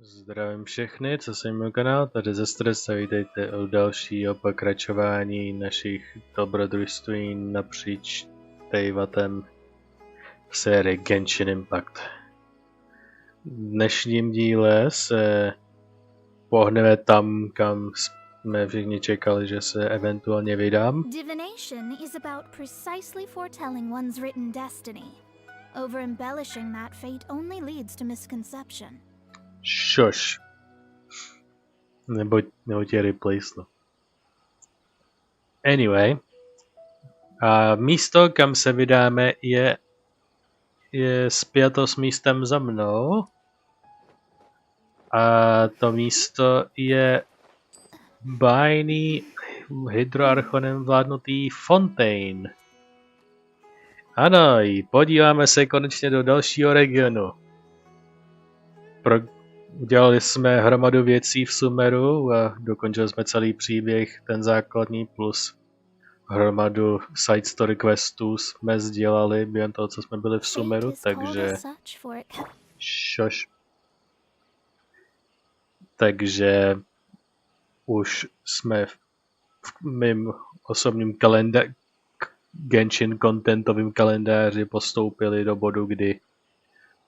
Zdravím všechny, co se mimo kanál, tady ze Stresa, vítejte u dalšího pokračování našich dobrodružství napříč Tejvatem v sérii Genshin Impact. V dnešním díle se pohneme tam, kam jsme všichni čekali, že se eventuálně vydám. Divination is about precisely foretelling one's written destiny. Over-embellishing that fate only leads to misconception. Šoš. Nebo tě replacenu. Anyway. A místo, kam se vydáme, je spjato s místem za mnou. A to místo je bájný hydroarchonem vládnutý Fontaine. Ano, podíváme se konečně do dalšího regionu. Udělali jsme hromadu věcí v Sumeru a dokončili jsme celý příběh, ten základní, plus hromadu side story questů jsme sdělali během toho, co jsme byli v Sumeru, takže... Šoš. Takže už jsme v mým osobním Genshin contentovým kalendáři postoupili do bodu, kdy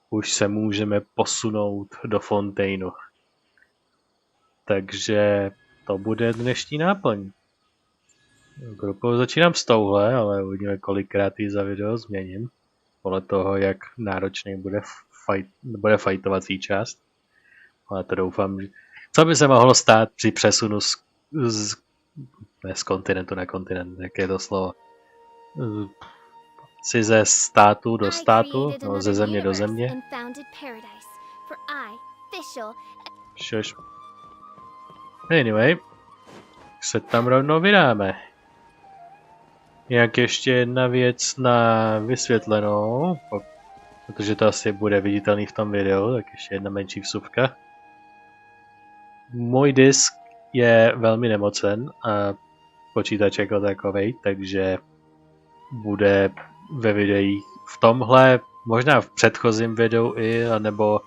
už se můžeme posunout do Fontaineu. Takže to bude dnešní náplň. Grupu začínám s touhle, ale uvidíme, kolikrát ji za video změním. Podle toho, jak náročný bude fightovací část. Ale to doufám, že... Co by se mohlo stát při přesunu z kontinentu na kontinent, jak je to slovo? Si ze státu do státu, no, ze země do země. Šož. Anyway, se tam rovnou vydáme. Jak ještě jedna věc na vysvětlenou, protože to asi bude viditelný v tom videu, tak ještě jedna menší vsuvka. Můj disk je velmi nemocen a počítač jako takovej, takže bude ve videích v tomhle, možná v předchozím videu nebo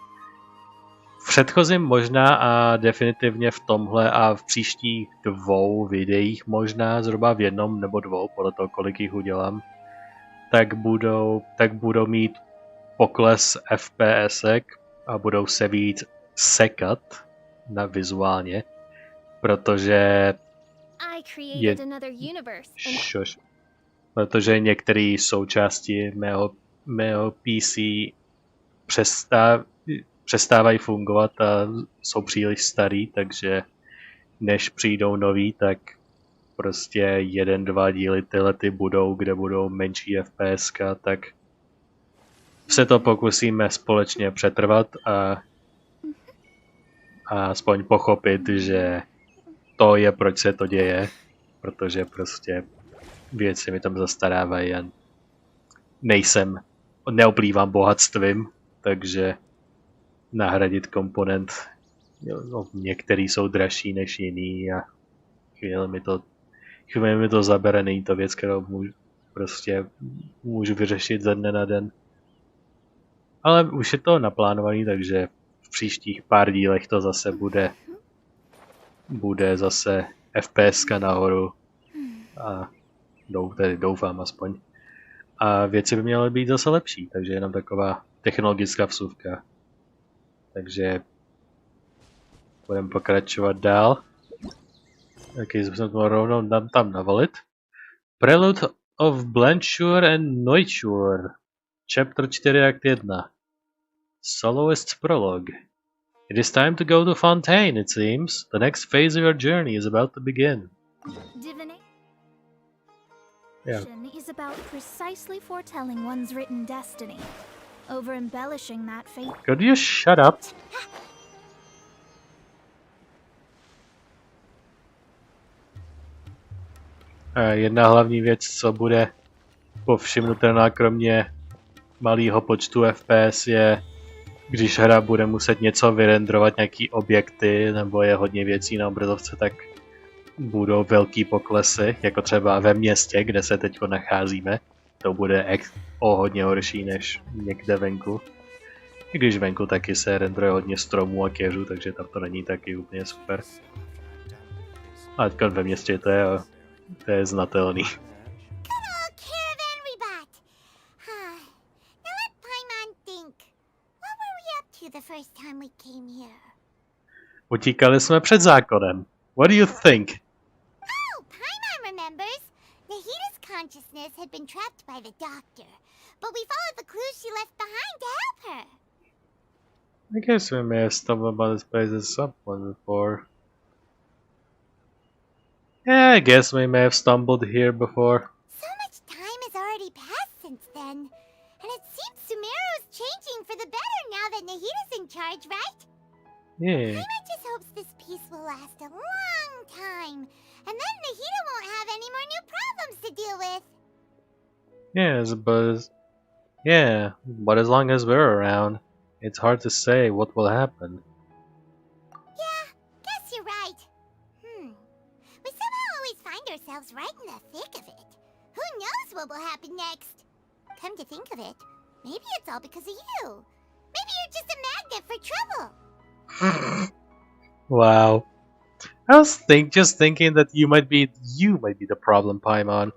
v předchozím možná a definitivně v tomhle a v příštích 2 videích možná, zhruba v jednom nebo 2, podle toho, kolik jich udělám, tak budou mít pokles FPSek a budou se víc sekat na vizuálně, protože protože některé součásti mého PC přestávají fungovat a jsou příliš starý, takže než přijdou nový, tak prostě 1-2 díly ty budou, kde budou menší FPS, tak se to pokusíme společně přetrvat a aspoň pochopit, že to je, proč se to děje, protože prostě věci mi tam zastarávají a neoplývám bohatstvím, takže nahradit komponent, no, některý jsou dražší než jiný a chvíli mi to zabere, není to věc, kterou můžu vyřešit ze dne na den. Ale už je to naplánovaný, takže v příštích pár dílech to zase bude zase FPSka nahoru a doufám aspoň. A věci by měly být zase lepší, takže jenom taková technologická vsuvka. Takže budeme pokračovat dál. Taky jsme to rovnou tam navolit. Prelude of Blanchur and Noichur. Chapter 4 Act 1. Soloist's Prologue. It is time to go to Fontaine, it seems. The next phase of your journey is about to begin. Is about precisely foretelling one's written destiny. Over-embellishing that fate. Could you shut up? Jedna hlavní věc, co bude povšimnutelná kromě malého počtu FPS, je, když hra bude muset něco vyrendrovat, nějaký objekty, nebo je hodně věcí na obrazovce, tak budou velký poklesy, jako třeba ve městě, kde se teď nacházíme. To bude o hodně horší než někde venku. I když venku taky se rendruje hodně stromů a keřů, takže tam to není taky úplně super. A teďka ve městě to je znatelný. Utíkali jsme před zákonem. What do you think? Oh, Paimon remembers. Nahida's consciousness had been trapped by the doctor, but we followed the clues she left behind to help her. I guess we may have stumbled upon this place at some point before. Yeah, I guess we may have stumbled here before. So much time has already passed since then, and it seems Sumeru's changing for the better now that Nahida's in charge, right? Yeah. Paimon just hopes this peace will last a long time, and then Nahida won't have any more new problems to deal with. But as long as we're around, it's hard to say what will happen. Yeah, guess you're right. We somehow always find ourselves right in the thick of it. Who knows what will happen next? Come to think of it, maybe it's all because of you. Maybe you're just a magnet for trouble. Wow. I was just thinking that you might be the problem, Paimon. Me?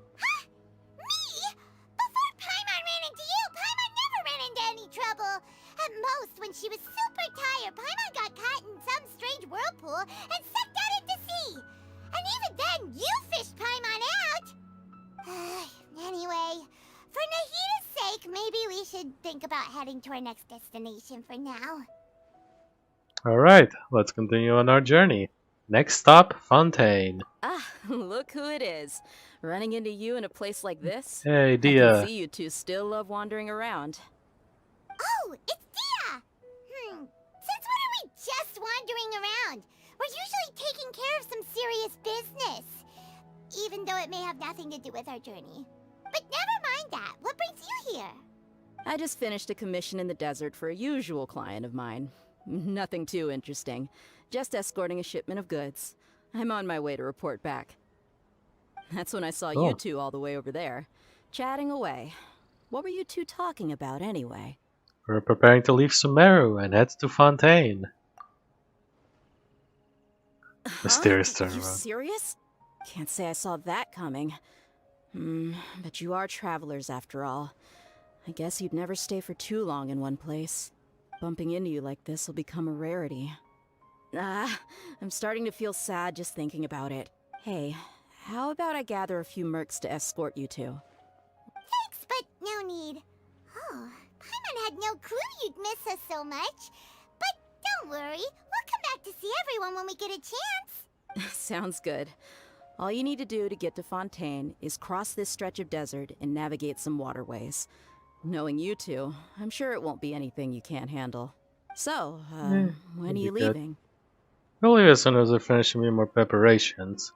Before Paimon ran into you, Paimon never ran into any trouble. At most, when she was super tired, Paimon got caught in some strange whirlpool and sucked out into sea. And even then, you fished Paimon out. Anyway, for Nahida's sake, maybe we should think about heading to our next destination for now. Alright, let's continue on our journey. Next stop, Fontaine. Ah, look who it is. Running into you in a place like this? Hey, I Dia. can see you two still love wandering around. Oh, it's Dia! Since when are we just wandering around? We're usually taking care of some serious business. Even though it may have nothing to do with our journey. But never mind that. What brings you here? I just finished a commission in the desert for a usual client of mine. Nothing too interesting. Just escorting a shipment of goods. I'm on my way to report back. That's when I saw you two all the way over there, chatting away. What were you two talking about anyway? We're preparing to leave Sumeru and head to Fontaine. Mysterious Are you turnaround. serious? Can't say I saw that coming. But you are travelers after all. I guess you'd never stay for too long in one place. Bumping into you like this will become a rarity. I'm starting to feel sad just thinking about it. Hey, how about I gather a few mercs to escort you two? Thanks, but no need. Oh, Paimon had no clue you'd miss us so much. But don't worry, we'll come back to see everyone when we get a chance. Sounds good. All you need to do to get to Fontaine is cross this stretch of desert and navigate some waterways. Knowing you two, I'm sure it won't be anything you can't handle. So, when are you leaving? We'll leave as soon as we finish a few more preparations.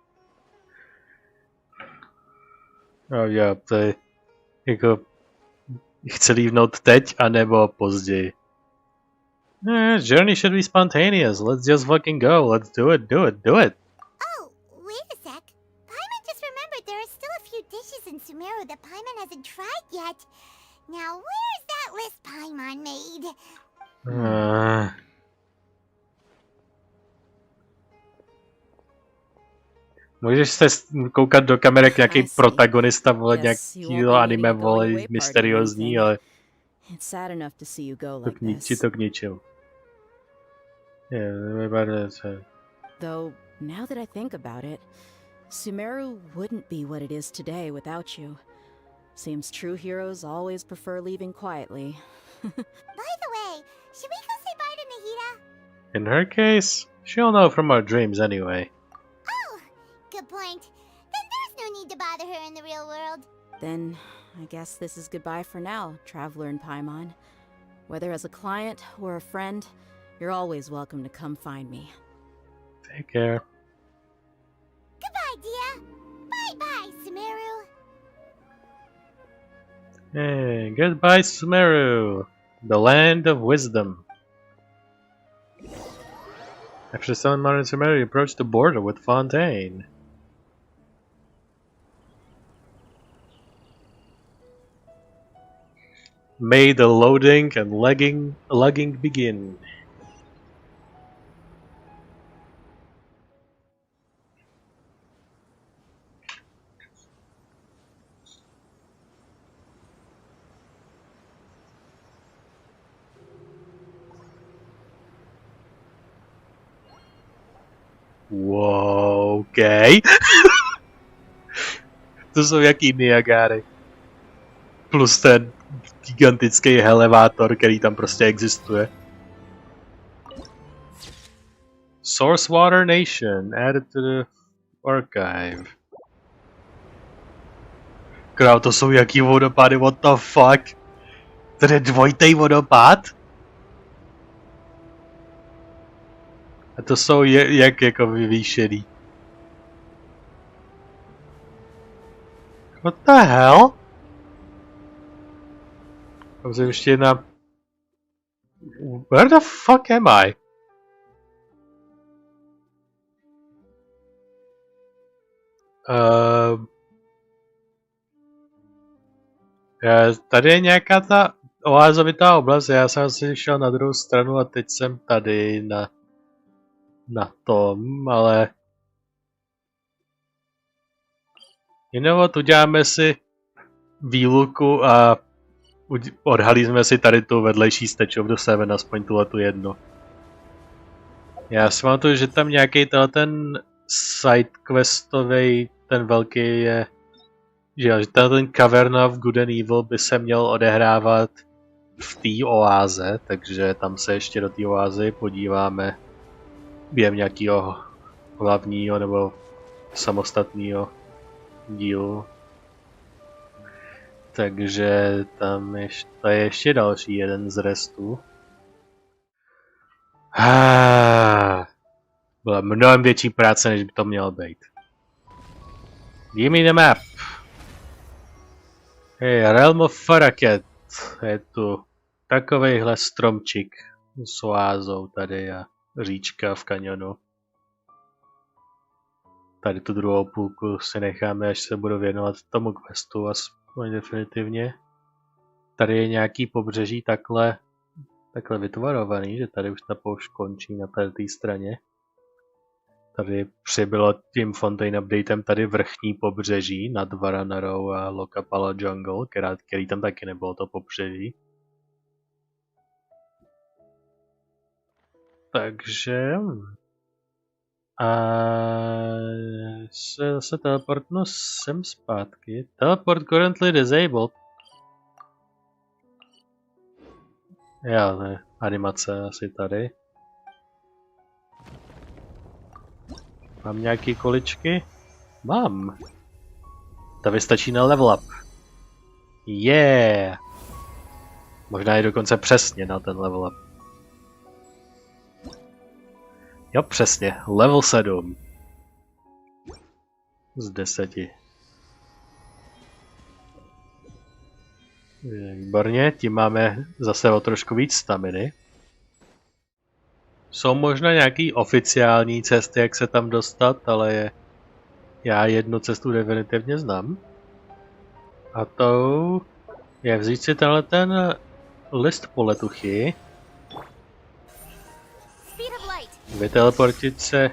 Oh yeah, jako chci lívnout teď, anebo později. Journey should be spontaneous. Let's just fucking go. Let's do it. Oh, wait a sec. Paimon just remembered there are still a few dishes in Sumeru that Paimon hasn't tried yet. Now, where's that list Paimon made? Můžeš se koukat do kamery jak nějaký protagonista, vole, nějakýho anime, vole, mysteriózní, ale to k ničemu. Though, now that I think about it, Sumeru wouldn't be what it is today without you. Seems true heroes always prefer leaving quietly. By the way, should we go say bye to Nahida? In her case, she'll know from our dreams anyway. Oh, good point. Then there's no need to bother her in the real world. Then, I guess this is goodbye for now, Traveler and Paimon. Whether as a client or a friend, you're always welcome to come find me. Take care. Goodbye, Dia. Bye-bye, Sumeru. Hey, goodbye, Sumeru, the land of wisdom. After selling modern Sumeru, you approach the border with Fontaine. May the loading and logging begin. Wow, okay. To jsou jaký Niagáry. Plus ten gigantický elevátor, který tam prostě existuje. Source Water Nation, added to the archive. Král, to jsou jaký vodopády, what the fuck? To je dvojitý vodopád? A to jsou jak jako vyvýšený? What the hell? Tam jsem ještě jedna... Where the fuck am I? Tady je nějaká ta oázovitá oblast, já jsem si šel na druhou stranu a teď jsem tady na tom, ale... uděláme si výluku a odhalíme si tady tu vedlejší Statue of the Seven, aspoň tuhletu jedno. Já si pamatuju, že tam nějaký ten sidequestovej, ten velký je... Že ten Caverna of Good and Evil by se měl odehrávat v té oáze, takže tam se ještě do té oázy podíváme během nějakého hlavního nebo samostatného dílu. Takže tam to je ještě další jeden z restů. Byla mnohem větší práce, než by to mělo být. Give me the map. Hey, Realm of Faraket. Je tu takovejhle stromčik s oázou tady a říčka v kanionu. Tady tu druhou půlku si necháme, až se budu věnovat tomu questu, aspoň definitivně. Tady je nějaký pobřeží takhle vytvarovaný, že tady už ta poušť končí na té straně. Tady přibylo tím Fontaine updatem tady vrchní pobřeží nad Varanarou a Lokapala Jungle, který tam taky nebylo to pobřeží. Takže... A se zase teleportnu sem zpátky. Teleport currently disabled. Já ne, animace asi tady. Mám nějaký količky? Mám. To vystačí na level up. Yeah. Možná je dokonce přesně na ten level up. Jo, přesně. Level 7. Z 10. Výborně, tím máme zase o trošku víc staminy. Jsou možná nějaký oficiální cesty, jak se tam dostat, ale já jednu cestu definitivně znám. A to je vzít si ten list poletuchy. Vyteleportit se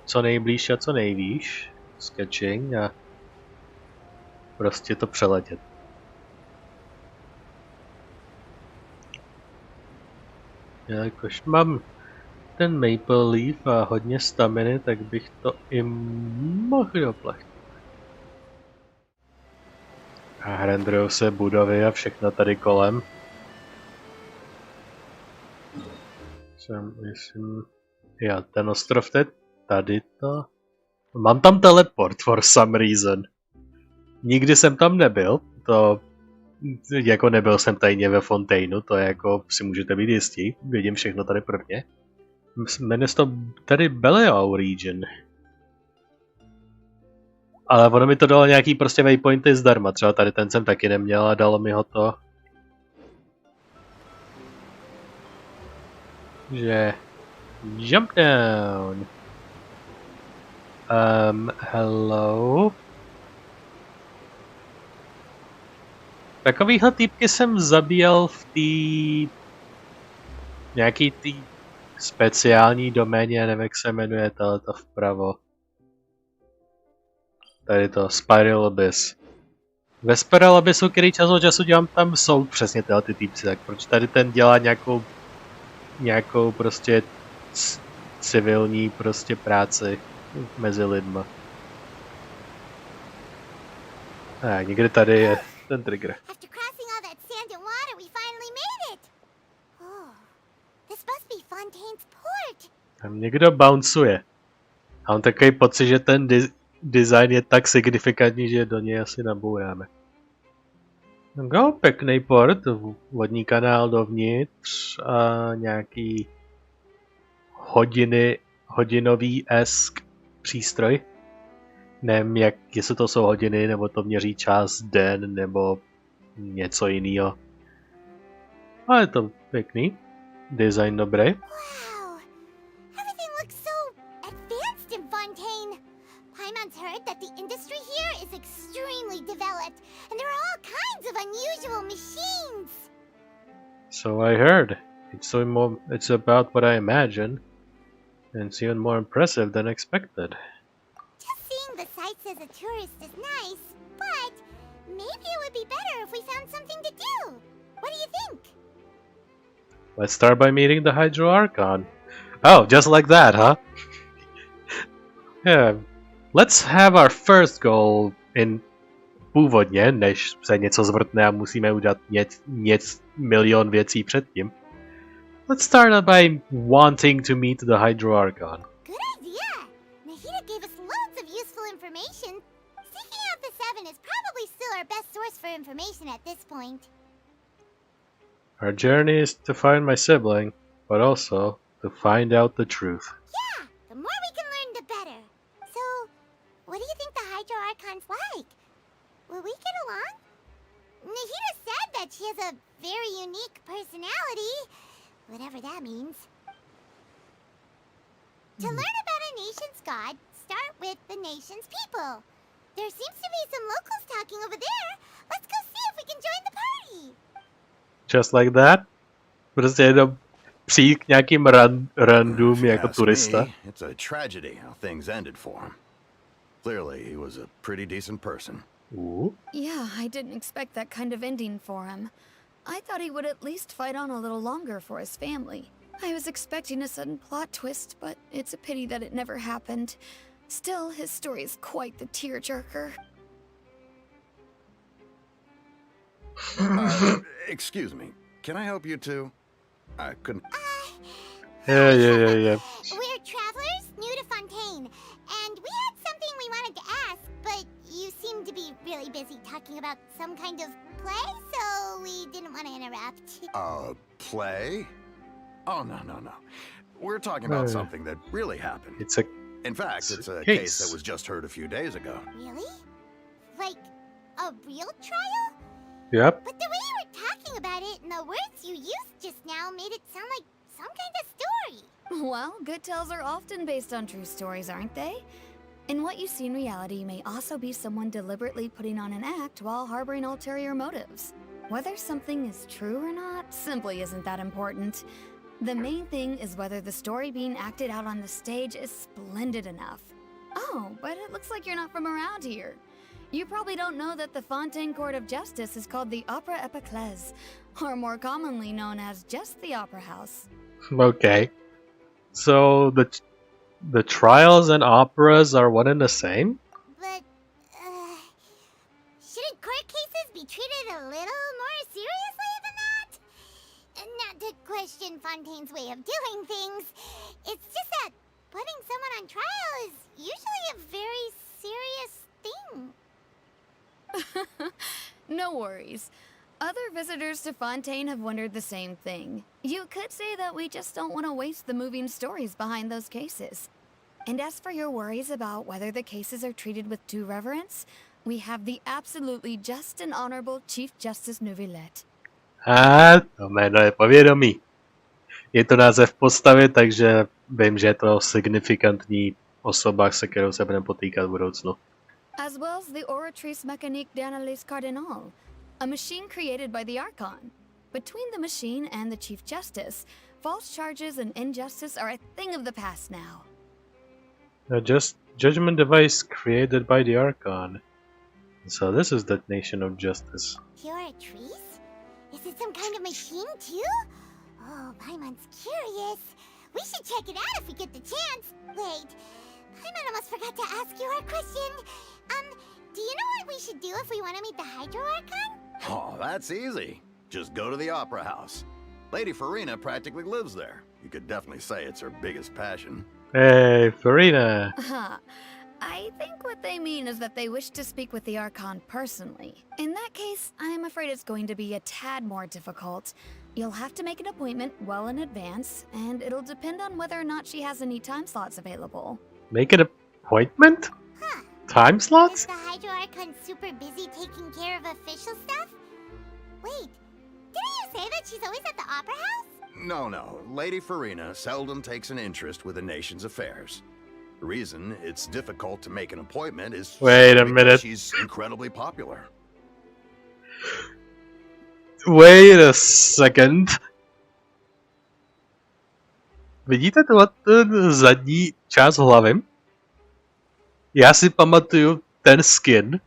co nejblíž a co nejvýš. Sketching a prostě to přeletět. Jakož mám ten Maple Leaf a hodně staminy, tak bych to i mohl doplatit. A renderujou se budovy a všechno tady kolem. Myslím, já ten ostrov teď tady to. Mám tam teleport for some reason. Nikdy jsem tam nebyl, to jako nebyl jsem tajně ve Fontaineu, to je jako si můžete být jistí, vidím všechno tady prvně. Jmenuje se to tady Belial region. Ale ono mi to dalo nějaký prostě waypointy zdarma, třeba tady ten jsem taky neměl a dalo mi ho to. Že... Jump down. Hello? Takovýhle týpky jsem zabíjel v té nějaký tý speciální doméně, nevím jak se jmenuje, tohleto vpravo. Tady to, Spiral Abyss. Ve Spiral Abyssu, který čas od času dělám, tam jsou přesně tyhle ty týpci, tak proč tady ten dělá nějakou prostě civilní prostě práci mezi lidma. A někde tady je ten trigger. After crossing all that sand and water, we finally made it. Oh, this must be Fontaine's port. Tam někdo bouncuje. A mám takový pocit, že ten design je tak signifikantní, že do něj asi nabouráme. No, pěkný port, vodní kanál dovnitř a nějaký hodinový přístroj. Nevím, jestli to jsou hodiny, nebo to měří čas, den, nebo něco jiného. Ale je to pěkný. Design dobrý. Wow, everything looks so advanced in Fontaine. Paimon's heard that the industry here is extremely developed, and there are all kinds of unusual machines. So I heard. It's about what I imagined, and it's even more impressive than expected. Just seeing the sights as a tourist is nice, but maybe it would be better if we found something to do. What do you think? Let's start by meeting the Hydro Archon. Oh, just like that, huh? Yeah. Let's have our first goal in původně, než se něco zvrtne a musíme udělat milion věcí předtím. Let's start by wanting to meet the Hydro Archon. Good idea! Nahida gave us loads of useful information. Seeking out the Seven is probably still our best source for information at this point. Our journey is to find my sibling, but also to find out the truth. Yeah, the more we can learn, the better. So, what do you think the Hydro Archon's like? Will we get along? Nahida said that she has a very unique personality, whatever that means. To learn about a nation's god, start with the nation's people. There seems to be some locals talking over there. Let's go see if we can join the party. Just like that? Prostě jenom přijít k nějakým randům jako turista. It's a tragedy how things ended for him. Clearly, he was a pretty decent person. Ooh. Yeah, I didn't expect that kind of ending for him. I thought he would at least fight on a little longer for his family. I was expecting a sudden plot twist, but it's a pity that it never happened. Still, his story is quite the tearjerker. Excuse me, can I help you too? I couldn't... Yeah. We're travelers new to Fontaine, and we had something we wanted to ask, but you seem to be really busy talking about some kind of play, so we didn't want to interrupt. Play? Oh, no. We're talking about something that really happened. In fact, it's a case that was just heard a few days ago. Really? Like, a real trial? Yep. But the way you were talking about it and the words you used just now made it sound like some kind of story. Well, good tales are often based on true stories, aren't they? And what you see in reality may also be someone deliberately putting on an act while harboring ulterior motives. Whether something is true or not simply isn't that important. The main thing is whether the story being acted out on the stage is splendid enough. Oh, but it looks like you're not from around here. You probably don't know that the Fontaine Court of Justice is called the Opera Epiclese, or more commonly known as just the Opera House. Okay. So the trials and operas are one and the same? But, shouldn't court cases be treated a little more seriously than that? Not to question Fontaine's way of doing things, it's just that putting someone on trial is usually a very serious thing. No worries. Other visitors to Fontaine have wondered the same thing. You could say that we just don't want to waste the moving stories behind those cases. And as for your worries about whether the cases are treated with due reverence, we have the absolutely just and honorable Chief Justice Neuvillette. To jméno je povědomí. Je to název postavy, takže vím, že je to signifikantní osoba, se kterou se budeme potýkat v budoucnu. As well as the oratrice mécanique d'Annalise Cardinal. a machine created by the Archon. Between the machine and the Chief Justice, false charges and injustice are a thing of the past now. A judgment device created by the Archon. So this is the nation of justice. Pure trees? Is it some kind of machine too? Oh, Paimon's curious. We should check it out if we get the chance. Wait, Paimon almost forgot to ask you our question. Do you know what we should do if we want to meet the Hydro Archon? Oh, that's easy. Just go to the Opera House. Lady Farina practically lives there. You could definitely say it's her biggest passion. Hey, Farina! I think what they mean is that they wish to speak with the Archon personally. In that case, I'm afraid it's going to be a tad more difficult. You'll have to make an appointment well in advance, and it'll depend on whether or not she has any time slots available. Make an appointment? Huh. Time slots? Is the Hydro Archon super busy taking care of official stuff? Wait, didn't you say that she's always at the Opera House? No. Lady Farina seldom takes an interest with the nation's affairs. The reason it's difficult to make an appointment is Wait a because minute. she's incredibly popular. Wait a second. Vidíte ten zadní část hlavy? Já si pamatuju ten skin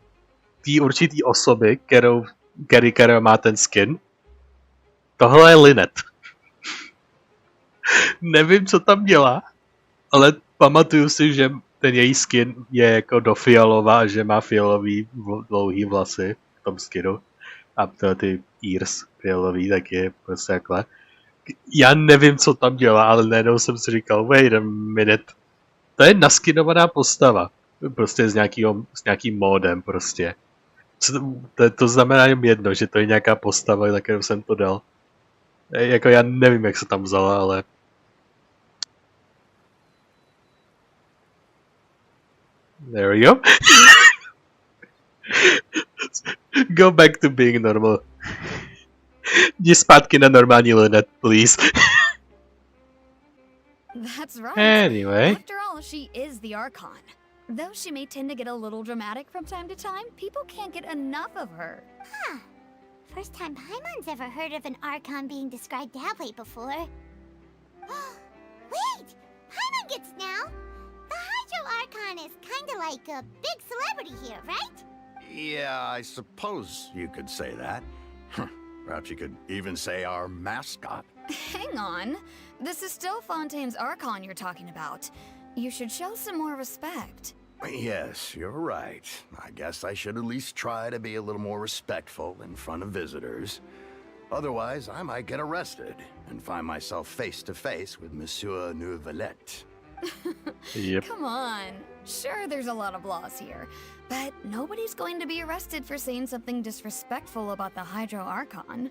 té určitý osoby, která má ten skin. Tohle je Lynette. Nevím, co tam dělá, ale pamatuju si, že ten její skin je jako do fialová, že má fialový dlouhý vlasy v tom skinu. A ty ears fialový taky je prostě takhle. Já nevím, co tam dělá, ale najednou jsem si říkal, wait a minute. To je naskinovaná postava. Prostě s nějakým módem prostě. To znamená jen jedno, že to je nějaká postava, na kterou jsem to dal. Jako já nevím, jak se tam vzala, ale... There we go. Go back to being normal. Jdi zpátky na normální Lynette, please. That's right. Anyway. After all, she is the Archon. Though she may tend to get a little dramatic from time to time, people can't get enough of her. Huh. First time Paimon's ever heard of an Archon being described that way before. Wait! Paimon gets now! The Hydro Archon is kinda like a big celebrity here, right? Yeah, I suppose you could say that. Perhaps you could even say our mascot. Hang on. This is still Fontaine's Archon you're talking about. You should show some more respect. Yes, you're right. I guess I should at least try to be a little more respectful in front of visitors. Otherwise, I might get arrested and find myself face to face with Monsieur Nouvelette. Yep. Come on. Sure, there's a lot of laws here, but nobody's going to be arrested for saying something disrespectful about the Hydro Archon.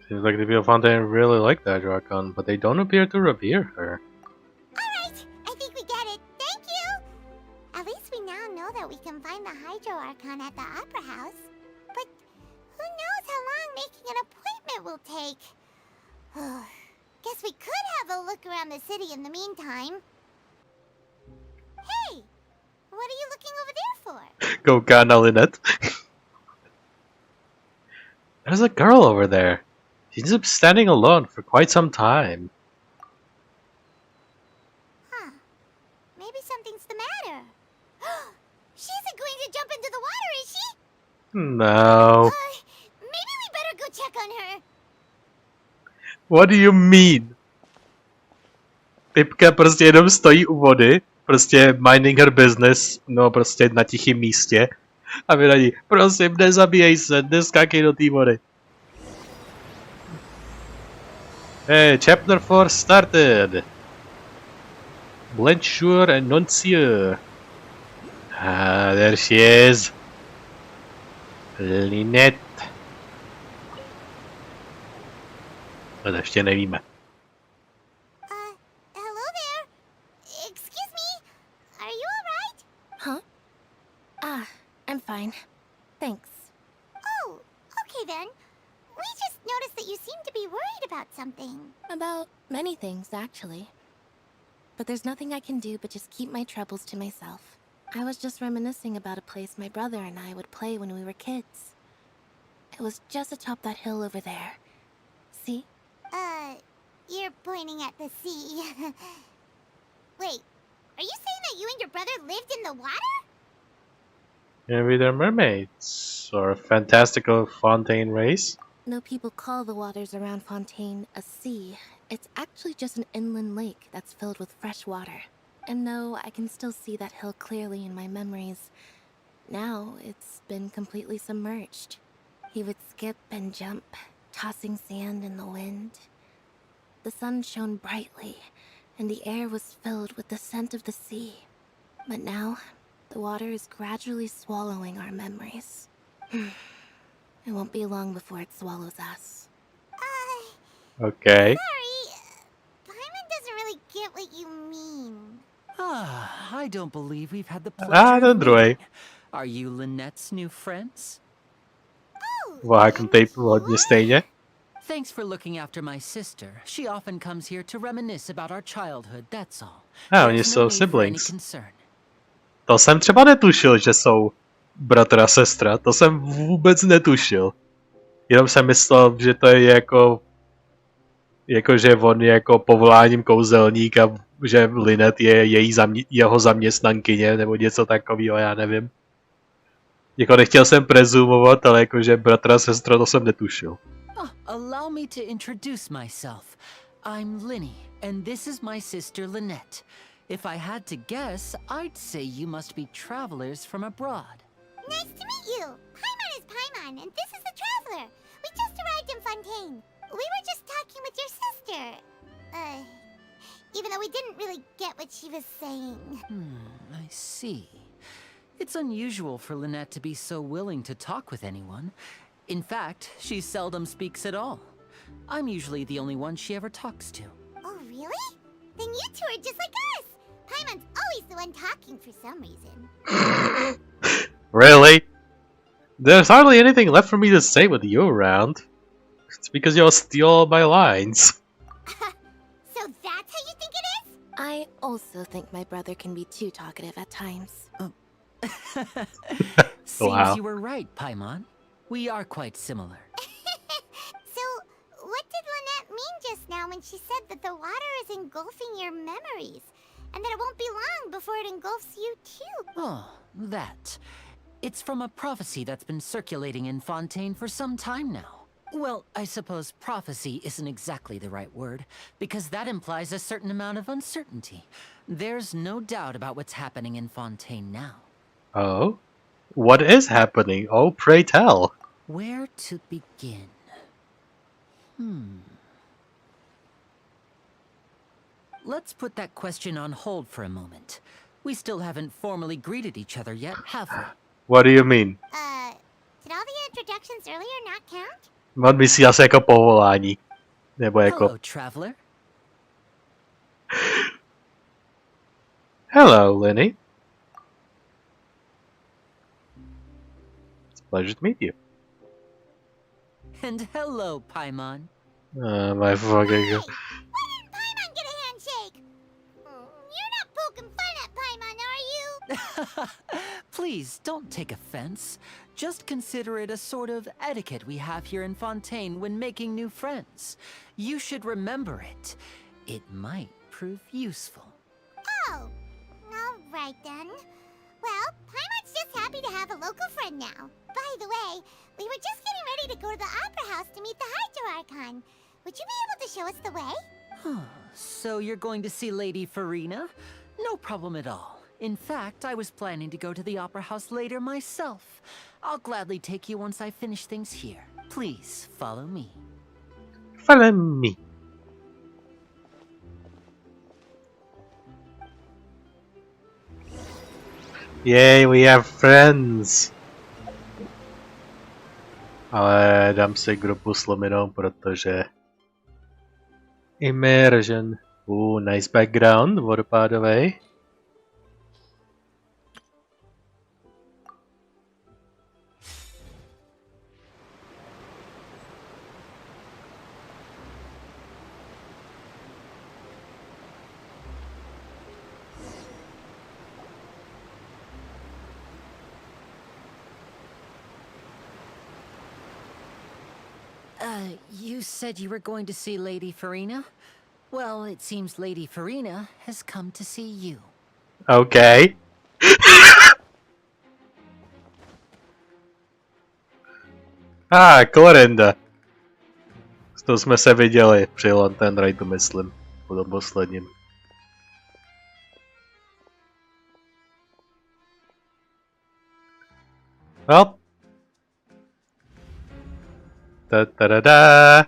Seems like the people of Fontaine really like the Hydro Archon, but they don't appear to revere her. Alright, I think we get it. Thank you! At least we now know that we can find the Hydro Archon at the Opera House. But who knows how long making an appointment will take? Guess we could have a look around the city in the meantime. Hey! What are you looking over there for? Go Ghana, Lynette. There's a girl over there. She's been standing alone for quite some time. Huh. Maybe something's the matter. She isn't going to jump into the water, is she? No. Maybe we better go check on her. What do you mean? Typka prostě jenom stojí u vody, prostě minding her business, no prostě na tichém místě. A vy na ní, prosím, nezabíjej se, neskákej do té vody. Hey, chapter 4 started. Blancheur and Nuncio. Ah, there she is. Lynette. Ale ještě nevíme. Hello there. Excuse me. Are you alright? Huh? I'm fine. Thanks. Oh, okay then. We just noticed that you seem to be worried about something. About many things, actually. But there's nothing I can do but just keep my troubles to myself. I was just reminiscing about a place my brother and I would play when we were kids. It was just atop that hill over there. See? You're pointing at the sea. Wait, are you saying that you and your brother lived in the water? Maybe they're mermaids or a fantastical Fontaine race. No, people call the waters around Fontaine a sea. It's actually just an inland lake that's filled with fresh water. And no, I can still see that hill clearly in my memories. Now, it's been completely submerged. He would skip and jump, tossing sand in the wind. The sun shone brightly, and the air was filled with the scent of the sea. But now, the water is gradually swallowing our memories. It won't be long before it swallows us. Okay. Sorry. Paimon doesn't really get what you mean. I don't believe we've had the Ah, pleasure ten of druhej. meeting. Are you Lynette's new friends? Oh, Vákn tape hodně stejně. Thanks for looking after my sister. She often comes here to reminisce about our childhood, that's all. Ah, oni There's jsou no need for any siblings. concern. To jsem třeba netušil, že jsou bratr a sestra. To jsem vůbec netušil. Jenom jsem myslel, že to je jako že on je jako povoláním kouzelník a že Lynette je jeho zaměstnankyně nebo něco takového, já nevím. Jako nechtěl jsem prezumovat, ale jakože bratra a sestra to jsem netušil. Allow me to introduce myself. I'm Linny, and this is my sister Lynette. If I had to guess, I'd say you must be travelers from abroad. Nice to meet you. Paimon is Paimon, and this is the traveler. We just arrived in Fontaine. We were just talking with your sister. Even though we didn't really get what she was saying. I see. It's unusual for Lynette to be so willing to talk with anyone. In fact, she seldom speaks at all. I'm usually the only one she ever talks to. Oh, really? Then you two are just like us. Paimon's always the one talking for some reason. Really? There's hardly anything left for me to say with you around. It's because you'll steal all my lines. So that's how you think it is? I also think my brother can be too talkative at times. Seems Wow. you were right, Paimon. We are quite similar. So, what did Lynette mean just now when she said that the water is engulfing your memories? And that it won't be long before it engulfs you too? Oh, that. It's from a prophecy that's been circulating in Fontaine for some time now. Well, I suppose prophecy isn't exactly the right word, because that implies a certain amount of uncertainty. There's no doubt about what's happening in Fontaine now. Oh? What is happening? Oh, pray tell. Where to begin? Let's put that question on hold for a moment. We still haven't formally greeted each other yet, have we? What do you mean? Did all the introductions earlier not count? On myslí asi jako povolání. Nebo jako... Hello, traveler. Hello, Linny. It's a pleasure to meet you. And hello, Paimon. My fucking... Hey, why didn't Paimon get a handshake? You're not poking fun at Paimon, are you? Please, don't take offense. Just consider it a sort of etiquette we have here in Fontaine when making new friends. You should remember it. It might prove useful. Oh, all right then. Well, Paimon's just happy to have a local friend now. By the way, we were just getting ready to go to the Opera House to meet the Hydro-Archon. Would you be able to show us the way? So you're going to see Lady Farina? No problem at all. In fact, I was planning to go to the Opera House later myself. I'll gladly take you once I finish things here. Please, follow me. Follow me. Yay, we have friends. Ale dám si grupu s Luminou, protože... Immersion. Nice background, vodopádovej. You said you were going to see Lady Farina? Well, it seems Lady Farina has come to see you. Okay. Klorinda. To jsme se viděli při Fontaine Raidu, myslím. Po tom posledním. No. Ta-ta-da-da.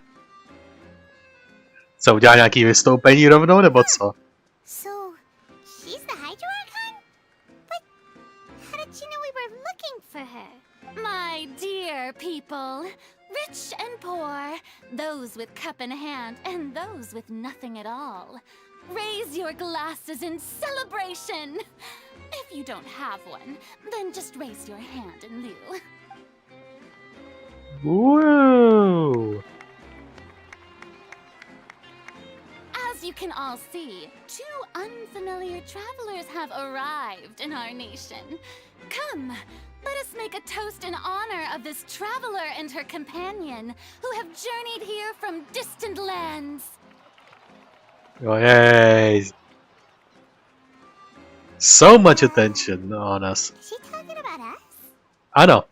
Co, udělá nějaký vystoupení rovnou, nebo co? So, she's the Hydro Archon? But how did she know we were looking for her? My dear people, rich and poor, those with cup in hand and those with nothing at all. Raise your glasses in celebration! If you don't have one, then just raise your hand in lieu. Woo! As you can all see, two unfamiliar travelers have arrived in our nation. Come, let us make a toast in honor of this traveler and her companion, who have journeyed here from distant lands. Oh, yay! So much attention on us. Is she talking about us? I know.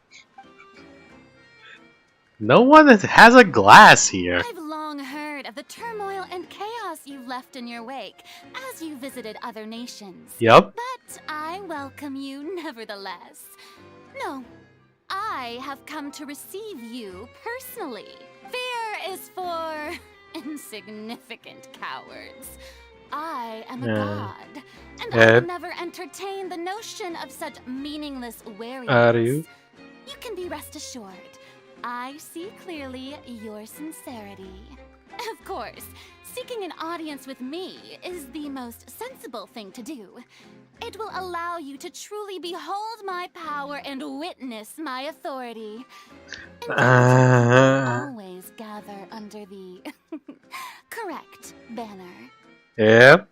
No one has a glass here. I've long heard of the turmoil and chaos you've left in your wake as you visited other nations. Yep. But I welcome you nevertheless. No, I have come to receive you personally. Fear is for insignificant cowards. I am a god, and I will never entertain the notion of such meaningless wariness. Are you? You can be rest assured. I see clearly your sincerity. Of course, seeking an audience with me is the most sensible thing to do. It will allow you to truly behold my power and witness my authority. And always gather under the correct banner. Yep.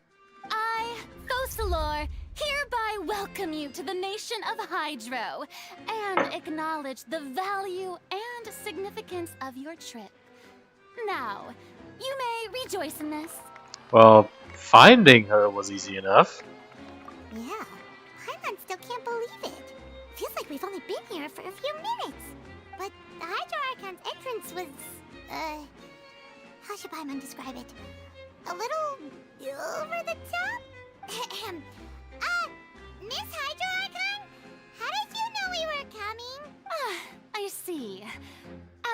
I, Thosalor, hereby welcome you to the nation of Hydro and acknowledge the value and significance of your trip. Now, you may rejoice in this. Well, finding her was easy enough. Yeah, Paimon still can't believe it. Feels like we've only been here for a few minutes. But the Hydro Archon's entrance was, how should Paimon describe it? A little over the top? Miss Hydro Archon? How did you know we were coming? I see.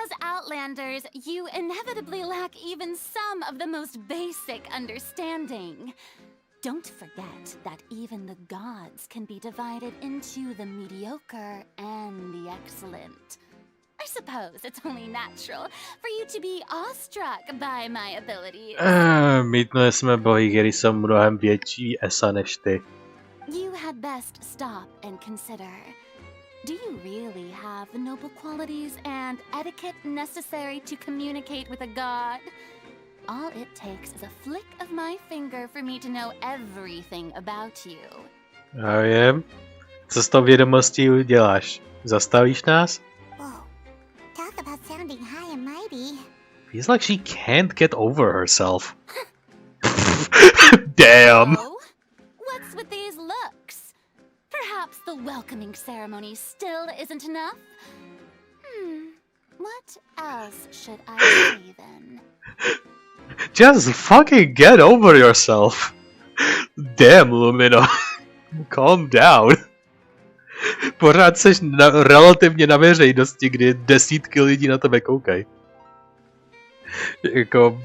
As Outlanders, you inevitably lack even some of the most basic understanding. Don't forget that even the gods can be divided into the mediocre and the excellent. I suppose it's only natural for you to be awestruck by my abilities. Mítli jsme bohy, který jsou mnohem větší esa než ty. You had best stop and consider. Do you really have the noble qualities and etiquette necessary to communicate with a god? All it takes is a flick of my finger for me to know everything about you. Já vím. Co s tou vědomostí uděláš? Zastavíš nás? Whoa, talk about sounding high and mighty. Feels like she can't get over herself. Damn. Oh? What's with these looks? Perhaps the welcoming ceremony still isn't enough? What else should I say then? Just fucking get over yourself. Damn, Lumina. Calm down. Pořád seš relativně na veřejnosti, kdy desítky lidí na tebe koukají. Jako...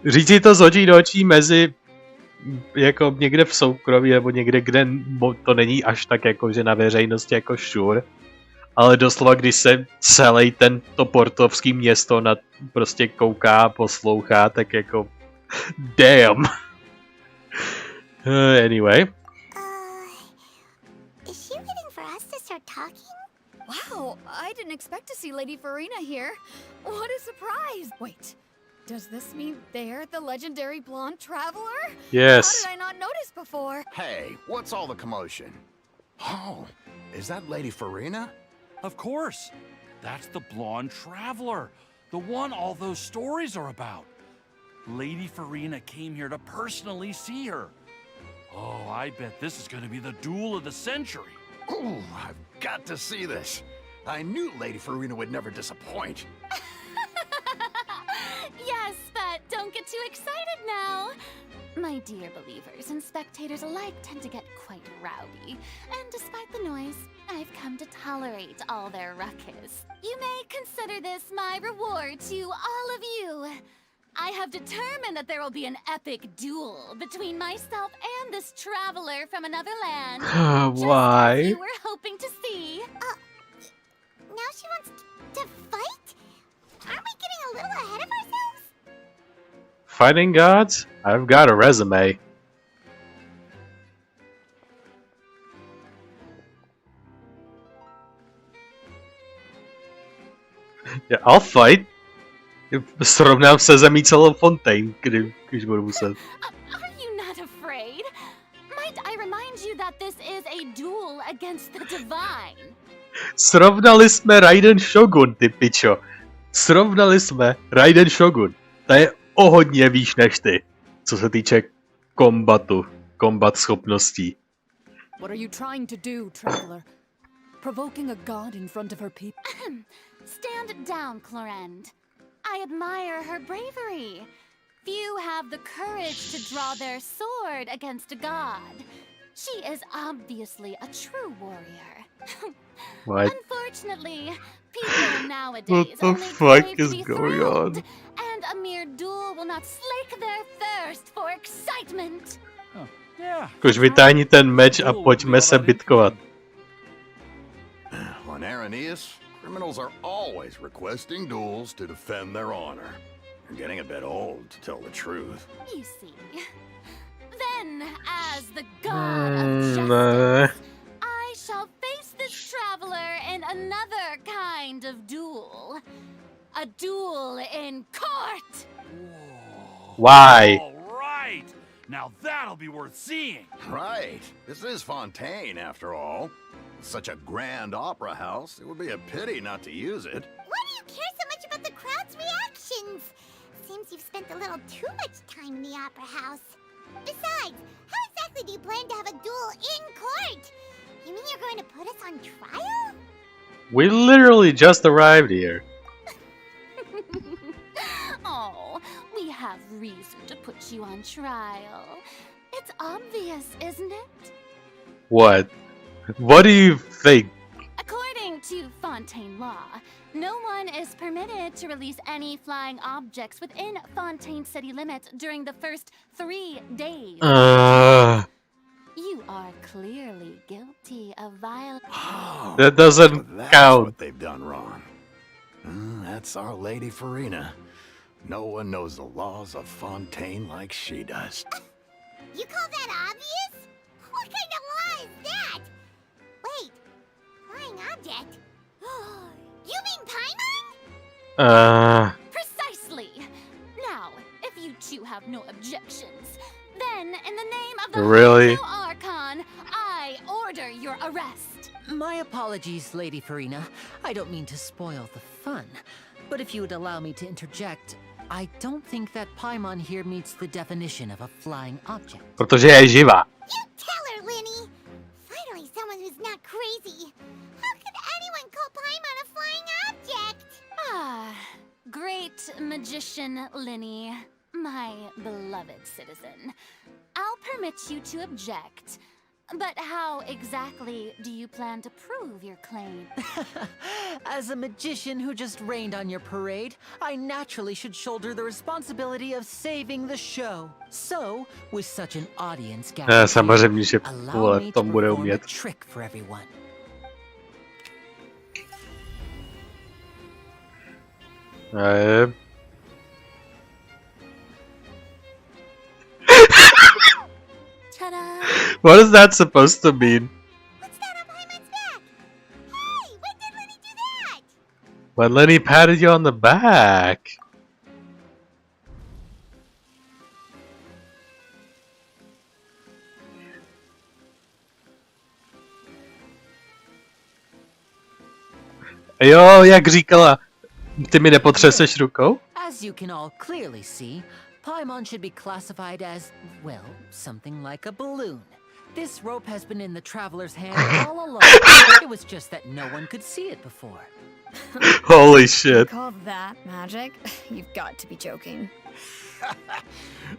Říct si to z očí do očí mezi... Jako někde v soukromí, nebo někde, kde to není až tak jako, že na veřejnosti jako sure. Ale doslova, když se celý tento portovský město na prostě kouká, poslouchá, tak jako... Damn. Anyway. Is she waiting for us to start talking? Wow, I didn't expect to see Lady Farina here. What a surprise! Wait, does this mean they're the legendary blonde traveler? Yes. How did I not notice before? Hey, what's all the commotion? Oh, is that Lady Farina? Of course. That's the blonde traveler. The one all those stories are about. Lady Farina came here to personally see her. Oh, I bet this is going to be the duel of the century. Ooh, I've got to see this. I knew Lady Farina would never disappoint. Yes, but don't get too excited now. My dear believers and spectators alike tend to get quite rowdy, and despite the noise, I've come to tolerate all their ruckus. You may consider this my reward to all of you. I have determined that there will be an epic duel between myself and this traveler from another land. Why? Just as you were hoping to see. Now she wants to fight? Aren't we getting a little ahead of ourselves? Fighting gods? I've got a resume. Yeah, I'll fight. Srovnám se zemí celou Fontaine, když budu muset. Are you not afraid? Might I remind you that this is a duel against the divine? Srovnali jsme Raiden Shogun, ty pičo. Srovnali jsme Raiden Shogun. Ta je o hodně výš než ty, co se týče kombat schopností. What are you trying to do, traveler? Provoking a god in front of her people? Stand down, Clorend. I admire her bravery. Few have the courage to draw their sword against a god. She is obviously a true warrior. What? Unfortunately, people nowadays What the only fuck crave to is be going thrilled, on? and a mere duel will not slake their thirst for excitement. Huh. Yeah. Už vytáhni ten meč a pojďme se bitkovat. On Araneus, criminals are always requesting duels to defend their honor. You're getting a bit old, to tell the truth. You see. Then, as the god of justice, I shall face this traveler in another kind of duel. A duel in court! Why? All right. Now that'll be worth seeing. Right. This is Fontaine, after all. Such a grand opera house, it would be a pity not to use it. Why do you care so much about the crowd's reactions? Seems you've spent a little too much time in the opera house. Besides, how exactly do you plan to have a duel in court? You mean you're going to put us on trial? We literally just arrived here. Oh, we have reason to put you on trial. It's obvious, isn't it? What? What do you think? According to Fontaine law, no one is permitted to release any flying objects within Fontaine city limits during the first 3 days. You are clearly guilty of violence. Oh, That doesn't so that's count. what they've done wrong. That's our Lady Farina. No one knows the laws of Fontaine like she does. You call that obvious? What kind of law is that? Wait, flying object? You mean Paimon? Precisely. Now, if you two have no objections, then in the name of the Really? Holy Archon, I order your arrest. My apologies, Lady Farina. I don't mean to spoil the fun. But if you would allow me to interject, I don't think that Paimon here meets the definition of a flying object. Protože je živá. You tell her, Linny! Finally someone who's not crazy. How could anyone call Paimon a flying object? Ah, great magician Linny, my beloved citizen. I'll permit you to object. But how exactly do you plan to prove your claim? As a magician who just rained on your parade, I naturally should shoulder the responsibility of saving the show. So, with such an audience gathered, Samozřejmě, že allow vole, me Tom to bude perform a umět. trick for everyone. Ta-da! What is that supposed to mean? What's that on Paimon's back? Hey, when did Linny do that? When Lenny patted you on the back. Jo, jak říkala, Ty mi nepotřeseš rukou? As you can all clearly see, Paimon should be classified as, well, something like a balloon. This rope has been in the traveler's hand all along. It was just that no one could see it before. Holy shit. Call that magic? You've got to be joking.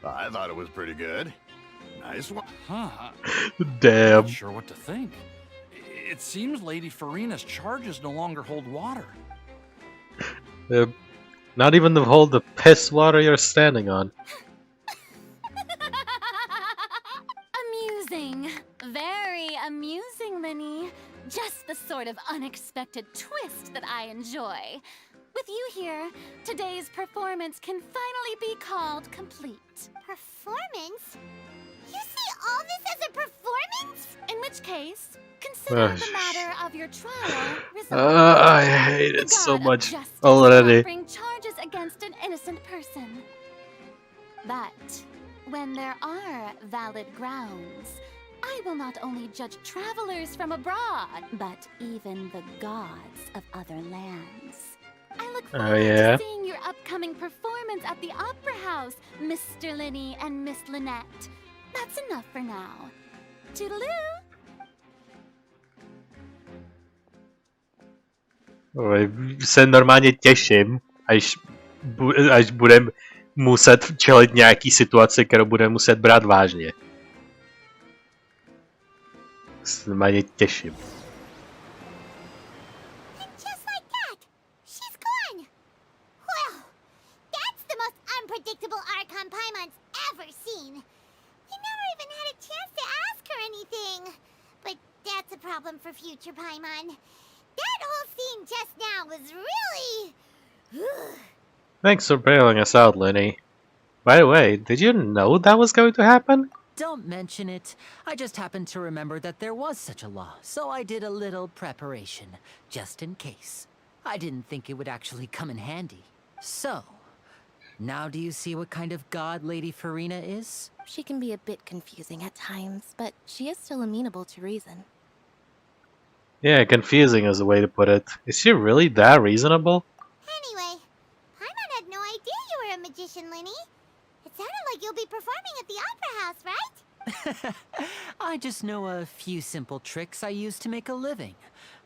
I thought it was pretty good. Nice one. Huh. Damn. Not sure what to think. It seems Lady Farina's charges no longer hold water. Not even to hold the piss water you're standing on. Amusing. Very amusing, Linny. Just the sort of unexpected twist that I enjoy. With you here, today's performance can finally be called complete. Performance? You see all this as a performance? In which case, consider Ugh. the matter of your trial resolved. I hate it The so god of much justice already. will bring charges against an innocent person. But when there are valid grounds, I will not only judge travelers from abroad, but even the gods of other lands. I look forward yeah? to seeing your upcoming performance at the Opera House, Mr. Linny and Miss Lynette. That's enough for now. Toodaloo! Se normálně těším, až budem muset čelit nějaký situaci, kterou budeme muset brát vážně. Se normálně těším. And just like that, she's gone. Well, that's the most unpredictable Archon Paimon's ever seen. We never even had a chance to ask her anything. But that's a problem for future Paimon. That whole scene just now was really... Thanks for bailing us out, Linny. By the way, did you know that was going to happen? Don't mention it. I just happened to remember that there was such a law, so I did a little preparation, just in case. I didn't think it would actually come in handy. So, now do you see what kind of god Lady Farina is? She can be a bit confusing at times, but she is still amenable to reason. Yeah, confusing is the way to put it. Is she really that reasonable? Anyway, Paimon had no idea you were a magician, Linny. It sounded like you'll be performing at the Opera House, right? I just know a few simple tricks I use to make a living.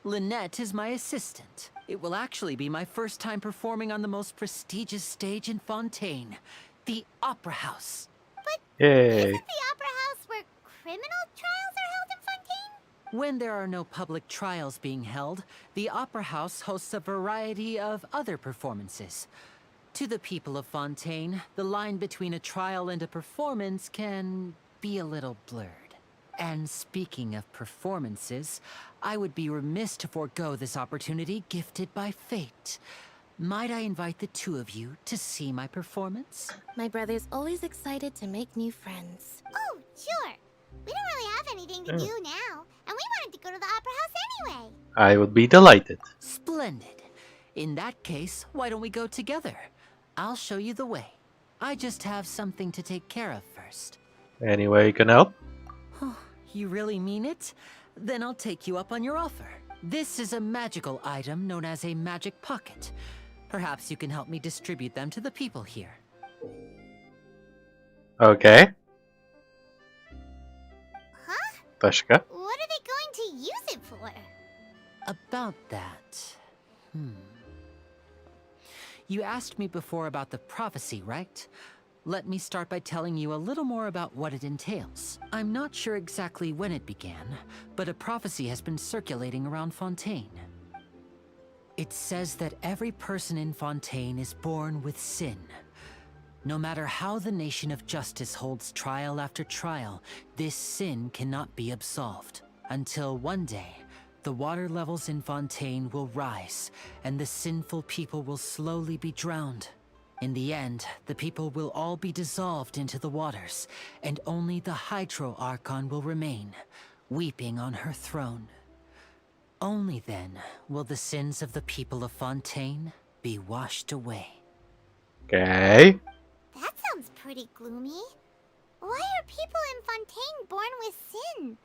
Lynette is my assistant. It will actually be my first time performing on the most prestigious stage in Fontaine, the Opera House. But Yay. isn't the Opera House where criminal trials are held in Fontaine? When there are no public trials being held, the Opera House hosts a variety of other performances. To the people of Fontaine, the line between a trial and a performance can be a little blurred. And speaking of performances, I would be remiss to forego this opportunity gifted by fate. Might I invite the two of you to see my performance? My brother's always excited to make new friends. Oh, sure. We don't really have anything to do now, and we wanted to go to the Opera House anyway. I would be delighted. Splendid. In that case, why don't we go together? I'll show you the way. I just have something to take care of first. Any way you can help? You really mean it? Then I'll take you up on your offer. This is a magical item known as a magic pocket. Perhaps you can help me distribute them to the people here. Okay. Huh? Taška. What are they going to use it for? About that... You asked me before about the prophecy, right? Let me start by telling you a little more about what it entails. I'm not sure exactly when it began, but a prophecy has been circulating around Fontaine. It says that every person in Fontaine is born with sin. No matter how the nation of justice holds trial after trial, this sin cannot be absolved. Until one day, the water levels in Fontaine will rise, and the sinful people will slowly be drowned. In the end, the people will all be dissolved into the waters, and only the Hydro Archon will remain, weeping on her throne. Only then will the sins of the people of Fontaine be washed away. Okay. That sounds pretty gloomy. Why are people in Fontaine born with sin?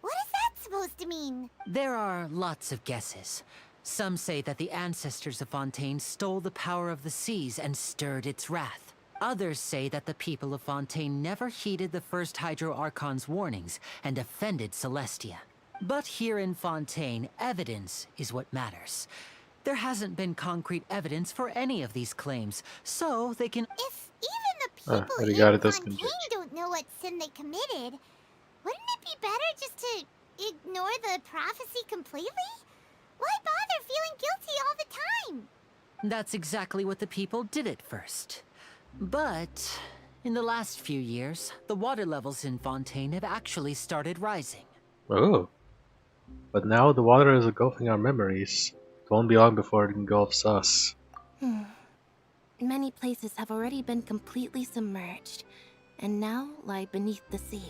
What is that supposed to mean? There are lots of guesses. Some say that the ancestors of Fontaine stole the power of the seas and stirred its wrath. Others say that the people of Fontaine never heeded the first Hydro Archon's warnings and offended Celestia. But here in Fontaine, evidence is what matters. There hasn't been concrete evidence for any of these claims, so they can... If even the people in Fontaine don't know what sin they committed, wouldn't it be better just to ignore the prophecy completely? Why bother feeling guilty all the time? That's exactly what the people did at first. But in the last few years, the water levels in Fontaine have actually started rising. Oh. But now the water is engulfing our memories. It won't be long before it engulfs us. Many places have already been completely submerged, and now lie beneath the sea.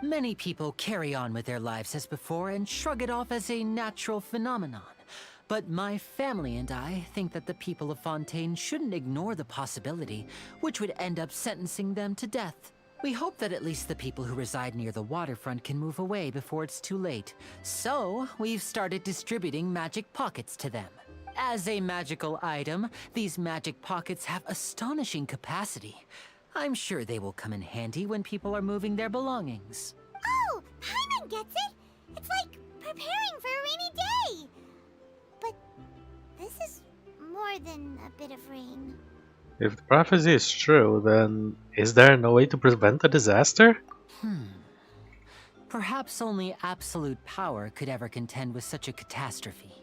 Many people carry on with their lives as before and shrug it off as a natural phenomenon. But my family and I think that the people of Fontaine shouldn't ignore the possibility, which would end up sentencing them to death. We hope that at least the people who reside near the waterfront can move away before it's too late. So, we've started distributing magic pockets to them. As a magical item, these magic pockets have astonishing capacity. I'm sure they will come in handy when people are moving their belongings. Oh, Paimon gets it! It's like preparing for a rainy day! But this is more than a bit of rain. If the prophecy is true, then is there no way to prevent a disaster? Perhaps only absolute power could ever contend with such a catastrophe.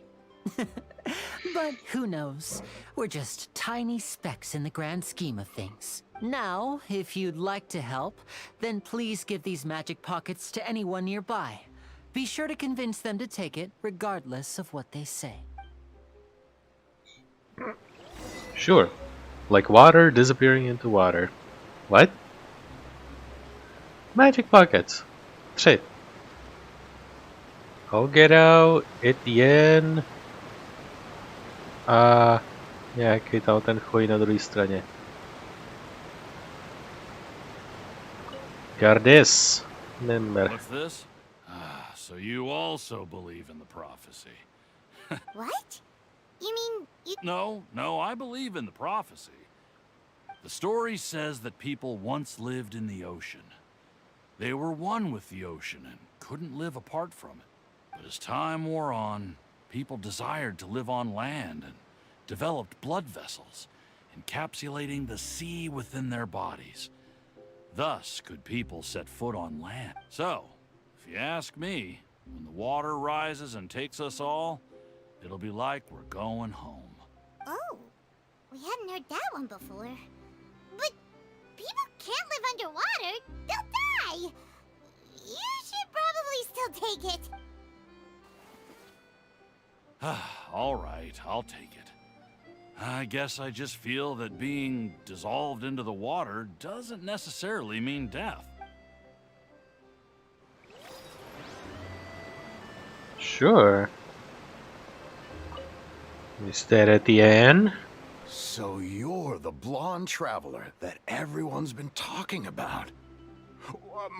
But who knows? We're just tiny specks in the grand scheme of things. Now, if you'd like to help, then please give these magic pockets to anyone nearby. Be sure to convince them to take it, regardless of what they say. Sure. Like water disappearing into water. What? Magic pockets. Shit. I'll get out at the end. A nějaký tam ten choj na druhé straně. Gardis. Member. What's this? So you also believe in the prophecy. What? You mean you... No, I believe in the prophecy. The story says that people once lived in the ocean. They were one with the ocean and couldn't live apart from it. But as time wore on, people desired to live on land and developed blood vessels, encapsulating the sea within their bodies. Thus could people set foot on land. So, if you ask me, when the water rises and takes us all, it'll be like we're going home. Oh, we hadn't heard that one before. But people can't live underwater. They'll die. You should probably still take it. All right, I'll take it. I guess I just feel that being dissolved into the water doesn't necessarily mean death. Sure. Is that at the end? So you're the blonde traveler that everyone's been talking about.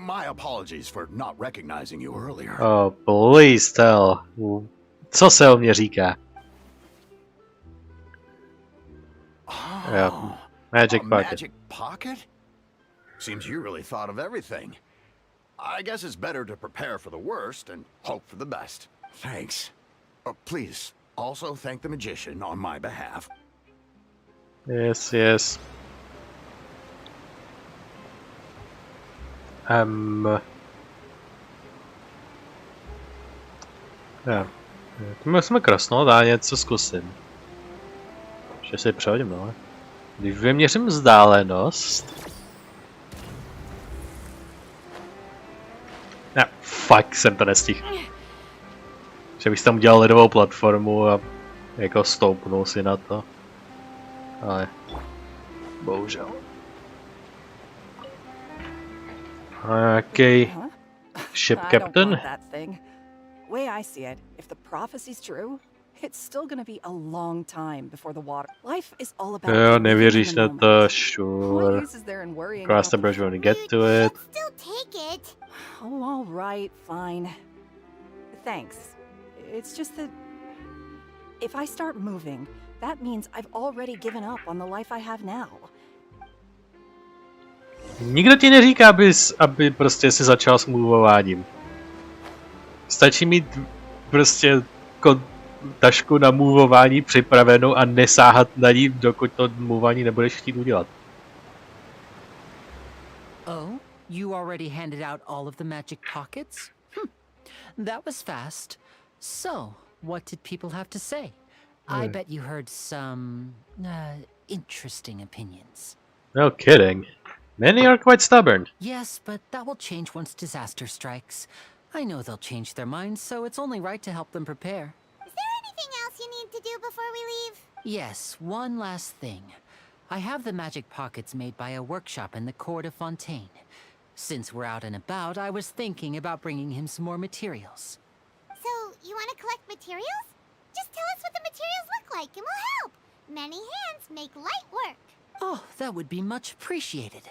My apologies for not recognizing you earlier. Oh, please tell. Co se o mě říká? Oh, Yeah. Magic a pocket. magic pocket? Seems you really thought of everything. I guess it's better to prepare for the worst and hope for the best. Thanks. Please, also thank the magician on my behalf. Yes, yes. Jsme krasno, dá něco zkusím. Ještě si přehodím, no. Když vyměřím vzdálenost... Ne, fuck, jsem to nestihl. Že bych tam udělal ledovou platformu a jako stoupnul si na to. Ale... bohužel. Okay. Ship captain. Way I see it, if the prophecy's true, it's still gonna be a long time before the water. Life is all about. Jo, nevěříš na to, sure. Cross the bridge when we get to it. Still take it. Oh, all right, fine. Thanks. It's just that If I start moving, that means I've already given up on the life I have now. Nikdo ti neříká, aby prostě si začal s movováním. Stačí mít prostě tašku na movování připravenou a nesáhat na ní, dokud to movování nebudeš chtít udělat. Oh, you already handed out all of the magic pockets? That was fast. So, what did people have to say? I bet you heard some interesting opinions. No kidding. Many are quite stubborn. Yes, but that will change once disaster strikes. I know they'll change their minds, so it's only right to help them prepare. Is there anything else you need to do before we leave? Yes, one last thing. I have the magic pockets made by a workshop in the court of Fontaine. Since we're out and about, I was thinking about bringing him some more materials. So, you want to collect materials? Just tell us what the materials look like and we'll help. Many hands make light work. Oh, that would be much appreciated.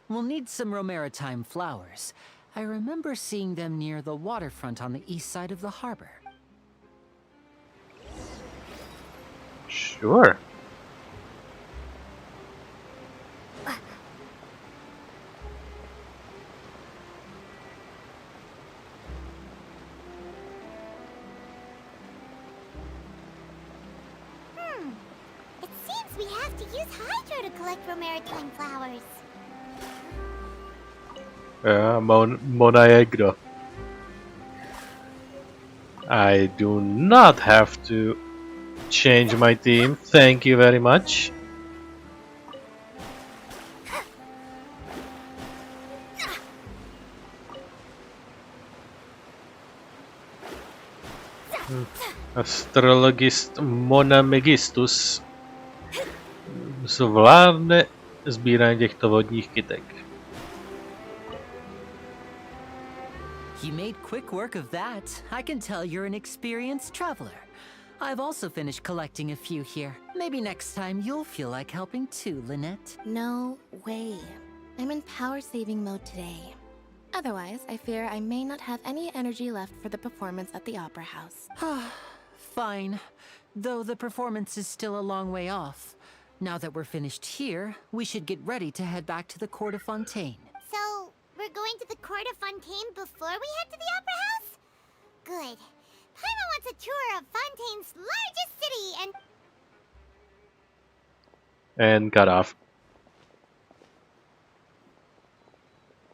We'll need some Romaritime flowers. I remember seeing them near the waterfront on the east side of the harbor. Sure. It seems we have to use hydro to collect Romaritime flowers. Mona je kdo? I do not have to change my team. Thank you very much. Astrologist Mona Megistus zvládne sbírání těchto vodních kytek. You made quick work of that. I can tell you're an experienced traveler. I've also finished collecting a few here. Maybe next time you'll feel like helping too, Lynette. No way. I'm in power-saving mode today. Otherwise, I fear I may not have any energy left for the performance at the Opera House. Fine. Though the performance is still a long way off. Now that we're finished here, we should get ready to head back to the court of Fontaine. So, we're going to the court of Fontaine before we head to the Opera House? Good. Paimon wants a tour of Fontaine's largest city And cut off.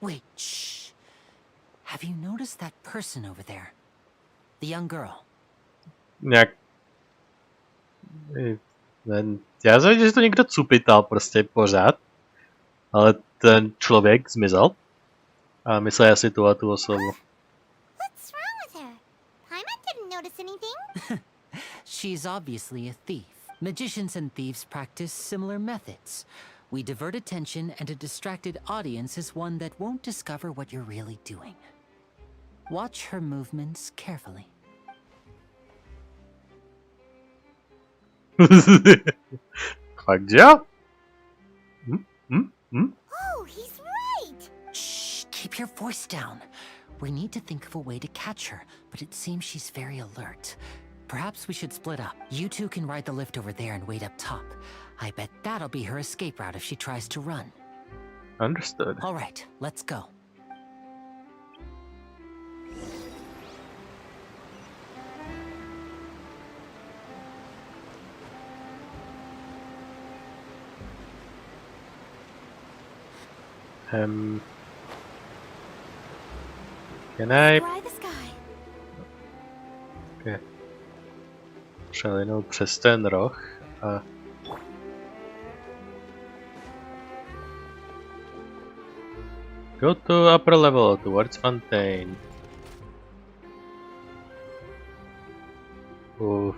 Wait, shh. Have you noticed that person over there? The young girl. Nějak... Já jsem že to někdo cupital prostě pořád. Ale ten člověk zmizel. A myslel asi tu a tu osobu. What's wrong with her? Paimon didn't notice anything. She's obviously a thief. Magicians and thieves practice similar methods. We divert attention, and a distracted audience is one that won't discover what you're really doing. Watch her movements carefully. Fakt, jo? Oh, he's right. Shh, keep your voice down. We need to think of a way to catch her, but it seems she's very alert. Perhaps we should split up. You two can ride the lift over there and wait up top. I bet that'll be her escape route if she tries to run. Understood. All right, let's go. Can I Fly the sky. okay. Přelinout přes ten roh a go to upper level towards Fontaine.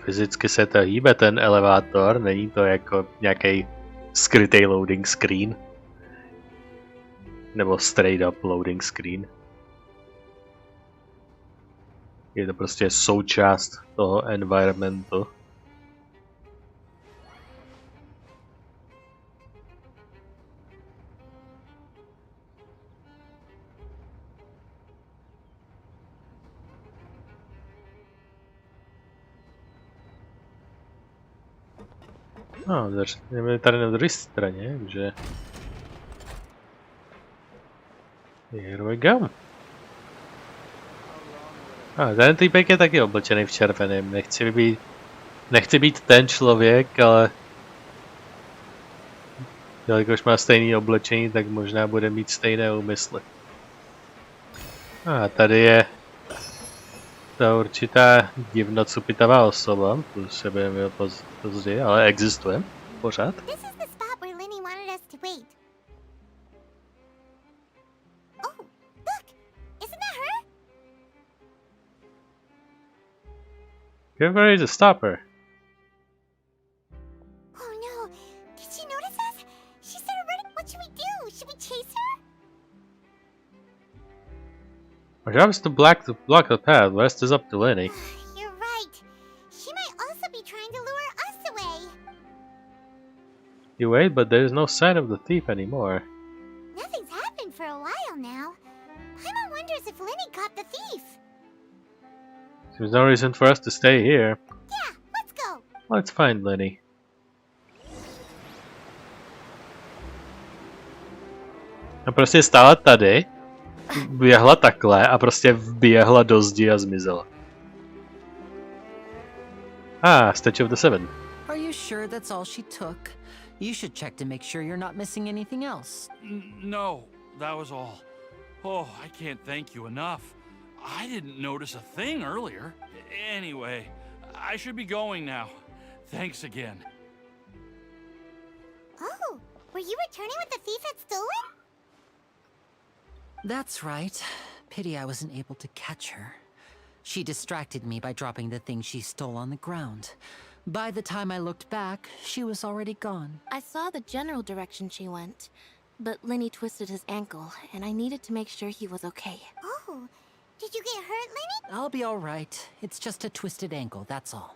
Fyzicky se to hýbe ten elevátor, není to jako nějaký skrytý loading screen. Nebo straight up loading screen. Je to prostě součást toho environmentu. No, jdeme tady na druhé straně, takže... Here we go. Ten týpek je taky oblečený v červeném. Nechci být ten člověk, ale... Jelikož má stejné oblečení, tak možná bude mít stejné úmysly. Tady je... ta určitá divnocupitavá osoba, tu se budeme později, ale existuje pořád. This is the spot where Linny wanted us to wait. Oh, look! Isn't that her? Give her to stop her. Oh no! Did she notice us? She started running. What should we do? Should we chase her? Our job is to block the path. The rest is up to Lenny. You're right. She might also be trying to lure us away. You wait, but there's no sign of the thief anymore. Nothing's happened for a while now. Paimon wonders if Linny caught the thief. There's no reason for us to stay here. Yeah, let's go. Let's find Lenny. A prostě stála tady, běhla takhle a prostě vběhla do zdi a zmizela. Statue of the Seven. Are you sure that's all she took? You should check to make sure you're not missing anything else. No, that was all. Oh, I can't thank you enough. I didn't notice a thing earlier. Anyway, I should be going now. Thanks again. Oh, were you returning what the thief had stolen? That's right. Pity I wasn't able to catch her. She distracted me by dropping the thing she stole on the ground. By the time I looked back, she was already gone. I saw the general direction she went, but Linny twisted his ankle, and I needed to make sure he was okay. Oh, did you get hurt, Linny? I'll be all right. It's just a twisted ankle, that's all.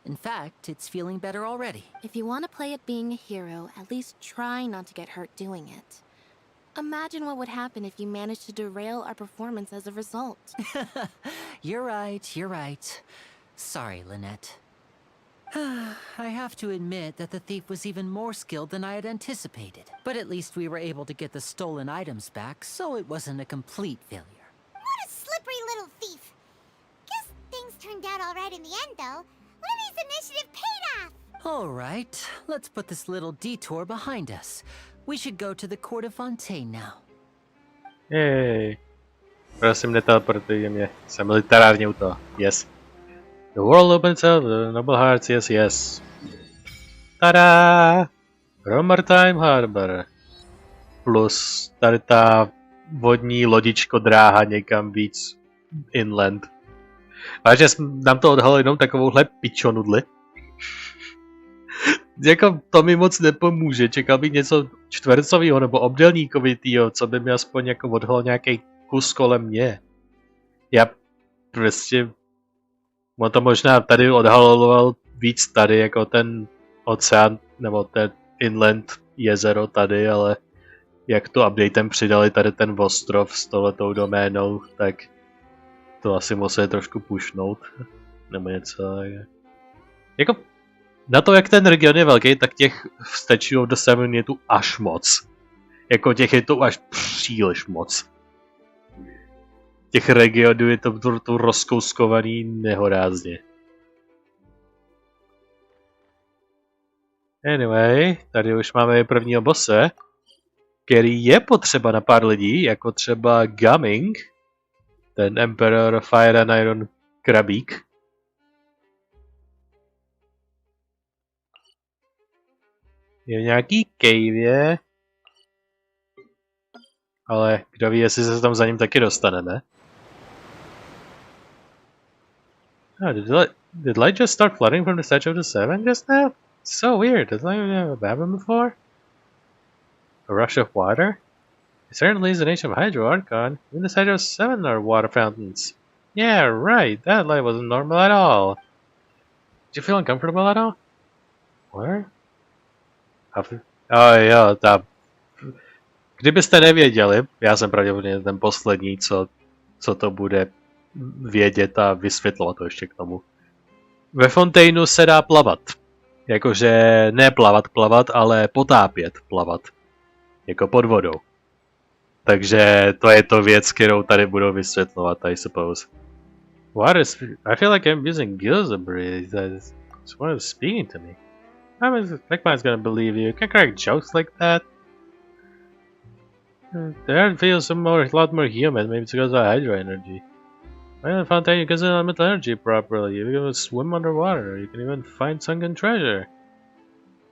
In fact, it's feeling better already. If you want to play at being a hero, at least try not to get hurt doing it. Imagine what would happen if you managed to derail our performance as a result. You're right. Sorry, Lynette. I have to admit that the thief was even more skilled than I had anticipated. But at least we were able to get the stolen items back, so it wasn't a complete failure. What a slippery little thief. Guess things turned out all right in the end, though. Linny's initiative paid off. All right, let's put this little detour behind us. We should go to the court of Fontaine now. Jej. Prosím, neteleportujte mě. Jsem literárně u toho. Yes. The world opens up, the noble hearts, yes. Tada! Romertime Harbor. Plus tady ta vodní lodičko dráha někam víc inland. Vážně nám to odhalilo jenom takovouhle pičonudli. Jako to mi moc nepomůže, čekal bych něco čtvercového nebo obdélníkovitýho, co by mi aspoň jako odhalil nějaký kus kolem mě. Já prostě... On to možná tady odhaloval víc tady, jako ten oceán, nebo ten inland jezero tady, ale jak to updatem přidali tady ten ostrov s touhletou doménou, tak to asi museli trošku pušnout, nebo něco. Jako na to, jak ten region je velký, tak těch Statue of the Seven je tu až moc. Jako těch je tu až příliš moc. Těch regionů je to tu rozkouskovaný nehorázně. Anyway, tady už máme prvního bosse, který je potřeba na pár lidí, jako třeba Gumming, ten Emperor Fire and Iron krabík. Je v nějaký cave, ale kdo ví, jestli se tam za ním taky dostaneme. Did light just start flooding from the Statue of the Seven just now? So weird, has light ever happened before? A rush of water? It certainly is an ancient Hydro Archon. Even the Statue of the Seven are water fountains. Yeah, right, that light wasn't normal at all. Did you feel uncomfortable at all? Where? Jo, ta... Kdybyste nevěděli, já jsem pravděpodobně ten poslední, co to bude vědět a vysvětlovat to ještě k tomu. Ve Fontaineu se dá plavat. Jakože ne plavat, ale potápět, plavat. Jako pod vodou. Takže to je to věc, kterou tady budou vysvětlovat, I suppose. I feel like I'm using gills of breeze. Someone is speaking to me. That man's gonna believe you. You can't crack jokes like that. The earth feels a lot more human, maybe it's because of hydro energy. When in Fontaine, you can use elemental energy properly. You can swim underwater. You can even find sunken treasure.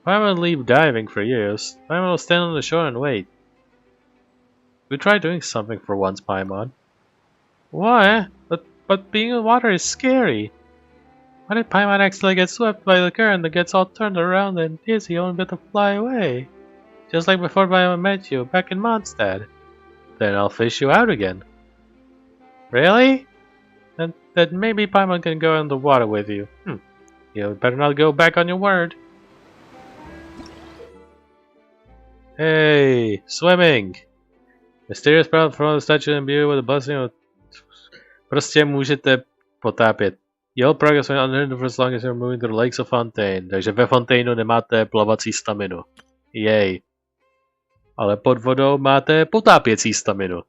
Why would I leave diving for years? Why will stand on the shore and wait? We tried doing something for once, Paimon. Why? But being in water is scary. Why did Paimon accidentally get swept by the current that gets all turned around and dizzy only bit to fly away? Just like before Paimon met you, back in Mondstadt. Then I'll fish you out again. Really? Then maybe Paimon can go in the water with you. You better not go back on your word. Hey, swimming! Mysterious problem from the statue imbued with a blessing of... Prostě můžete potápět. You'll progress unhindered for as long as you're moving to the lakes of Fontaine. Takže ve Fontaineu nemáte plavací staminu. Jej. Ale pod vodou máte potápěcí staminu.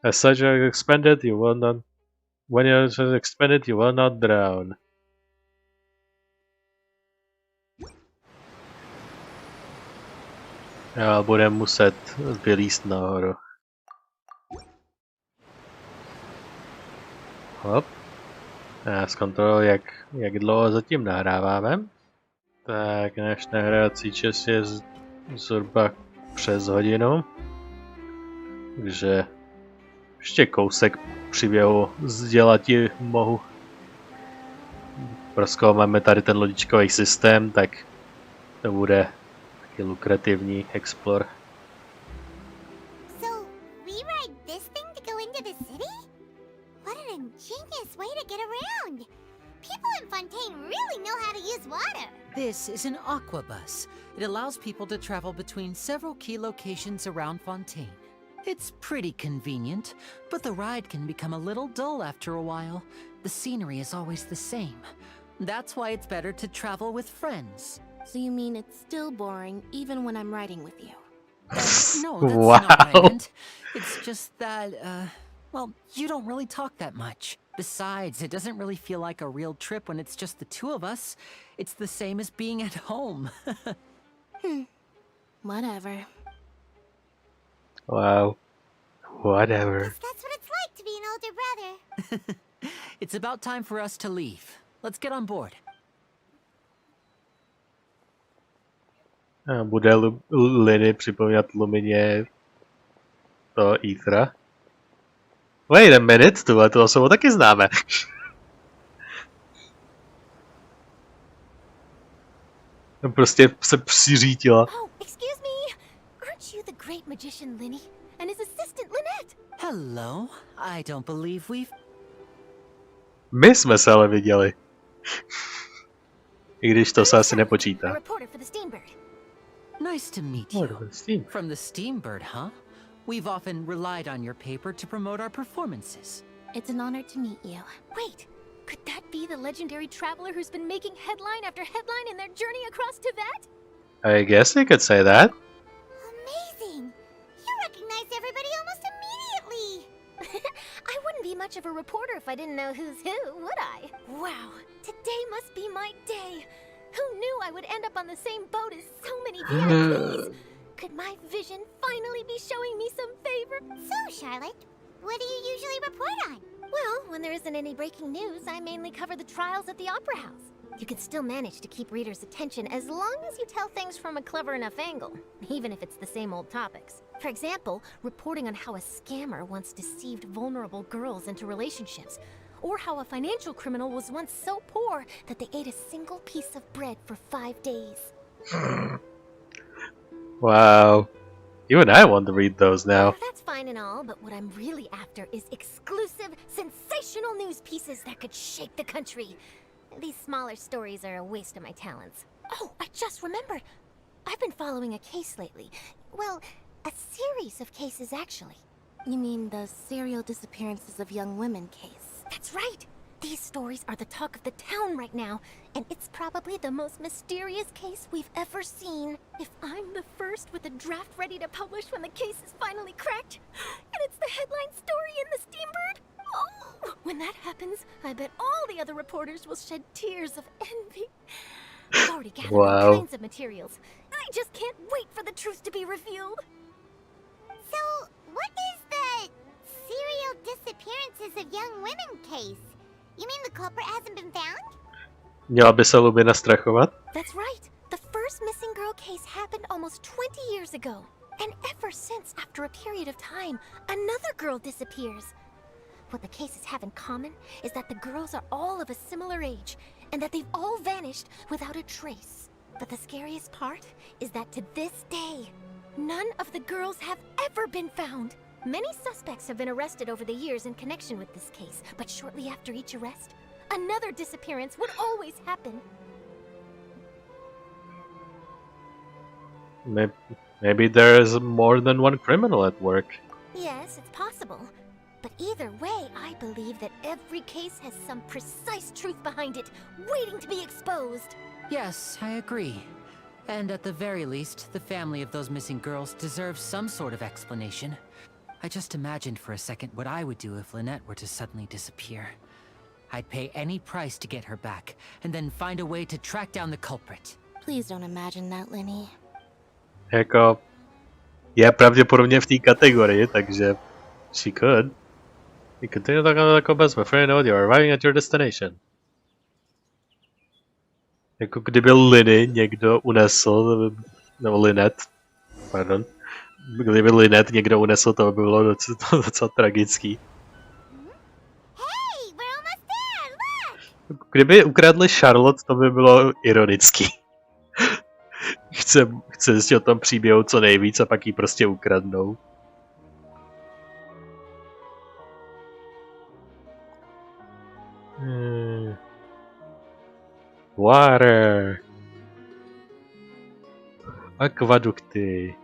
As such are expended, you will not... When you're expended, you will not drown. Já budem muset vylízt nahoru. Hop. Já zkontroluji, jak dlouho zatím nahráváme. Tak náš nahrávací čas je zhruba přes hodinu. Takže ještě kousek příběhu sdělati mohu. Prozkoumáme tady ten lodičkový systém, tak to bude taky lukrativní explore. So, we ride this thing to go into the city? What an ingenious way to get around! People in Fontaine really know how to use water! This is an aquabus. It allows people to travel between several key locations around Fontaine. It's pretty convenient, but the ride can become a little dull after a while. The scenery is always the same. That's why it's better to travel with friends. So you mean it's still boring even when I'm riding with you? No, that's not what I meant. It's just that, well, you don't really talk that much. Besides, it doesn't really feel like a real trip when it's just the two of us. It's the same as being at home. Whatever. Wow. Whatever. Guess that's what it's like to be an older brother. It's about time for us to leave. Let's get on board. Bude Liny připomínat Lumině to Ethera? Wait a minute, tuhle tu osobu taky známe. Prostě se přiřítila. Oh, excuse me. Aren't you the great magician Linny and his assistant Lynette? Hello. I don't believe we've... My jsme se ale viděli. I když to se asi nepočítá. A reporter for the Steambird. Nice to meet you. From the Steambird, huh? We've often relied on your paper to promote our performances. It's an honor to meet you. Wait, could that be the legendary traveler who's been making headline after headline in their journey across Tibet? I guess you could say that. Amazing! You recognized everybody almost immediately! I wouldn't be much of a reporter if I didn't know who's who, would I? Wow, today must be my day. Who knew I would end up on the same boat as so many VIPs? Could my vision finally be showing me some favor? So, Charlotte, what do you usually report on? Well, when there isn't any breaking news, I mainly cover the trials at the Opera House. You can still manage to keep readers' attention as long as you tell things from a clever enough angle, even if it's the same old topics. For example, reporting on how a scammer once deceived vulnerable girls into relationships, or how a financial criminal was once so poor that they ate a single piece of bread for 5 days. Wow. Even I want to read those now. That's fine and all, but what I'm really after is exclusive, sensational news pieces that could shake the country. These smaller stories are a waste of my talents. Oh, I just remembered. I've been following a case lately. Well, a series of cases, actually. You mean the serial disappearances of young women case? That's right. These stories are the talk of the town right now, and it's probably the most mysterious case we've ever seen. If I'm the first with a draft ready to publish when the case is finally cracked, and it's the headline story in the Steambird, oh, when that happens, I bet all the other reporters will shed tears of envy. I've already gathered all kinds of materials. I just can't wait for the truth to be revealed. So, what is the serial disappearances of young women case? You mean the culprit hasn't been found? Měla by se Lumina strachovat? That's right. The first missing girl case happened almost 20 years ago. And ever since, after a period of time, another girl disappears. What the cases have in common is that the girls are all of a similar age, and that they've all vanished without a trace. But the scariest part is that to this day, none of the girls have ever been found. Many suspects have been arrested over the years in connection with this case, but shortly after each arrest, another disappearance would always happen. Maybe there is more than one criminal at work. Yes, it's possible. But either way, I believe that every case has some precise truth behind it, waiting to be exposed. Yes, I agree. And at the very least, the family of those missing girls deserves some sort of explanation. I just imagined for a second what I would do if Lynette were to suddenly disappear. I'd pay any price to get her back, and then find a way to track down the culprit. Please don't imagine that, Lenny. Jako, je pravděpodobně v té kategorii, takže she could. You continue to jako bez, my friend, you're arriving at your destination. Jako kdyby Liny někdo unesl, nebo Lynette, pardon. Kdyby Lynette někdo unesl, to by bylo docela tragický. Hey, we're almost there, look! Kdyby ukradli Charlotte, to by bylo ironický. Chce zjistit o tom příběhu co nejvíc a pak ji prostě ukradnou. Water. Akvadukty.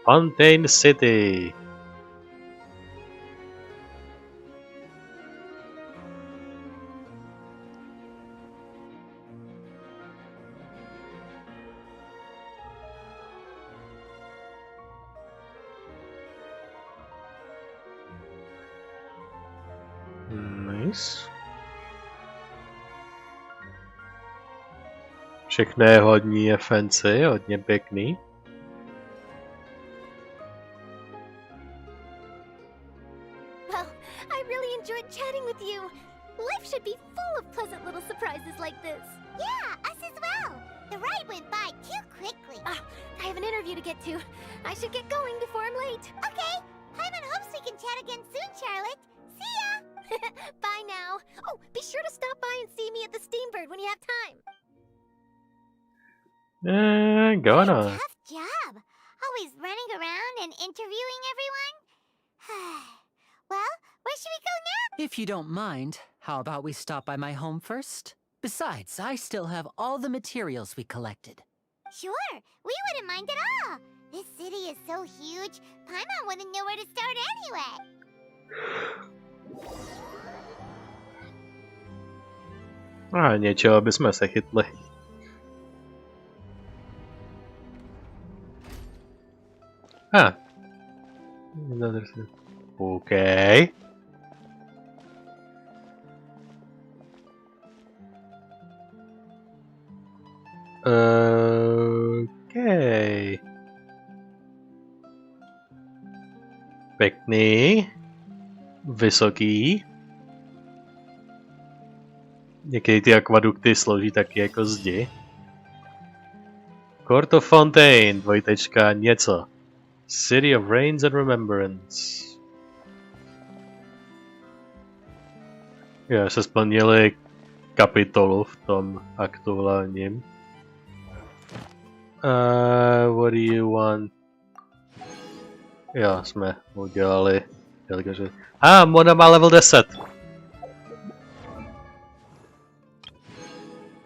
Fontaine City. Nice. Všechno je hodně fancy, hodně pěkný. Well, I really enjoyed chatting with you. Life should be full of pleasant little surprises like this. Yeah, us as well. The ride went by too quickly. I have an interview to get to. I should get going before I'm late. Okay, Hyman hopes we can chat again soon, Charlotte. See ya! Bye now. Oh, be sure to stop by and see me at the Steambird when you have time. Going on. Tough job. Always running around and interviewing everyone. Well, where should we go now? If you don't mind, how about we stop by my home first? Besides, I still have all the materials we collected. Sure, we wouldn't mind at all. This city is so huge, Paimon wouldn't know where to start anyway. A něčeho bychom se chytli. OK. OK. Pěkný. Vysoký. Některé ty akvadukty slouží taky jako zdi. Court of Fontaine, dvojtečka, něco. City of Rains and Remembrance. Jo, se splnili kapitolu v tom aktu hlavním. What do you want? Jo, jsme udělali. Mona má level 10.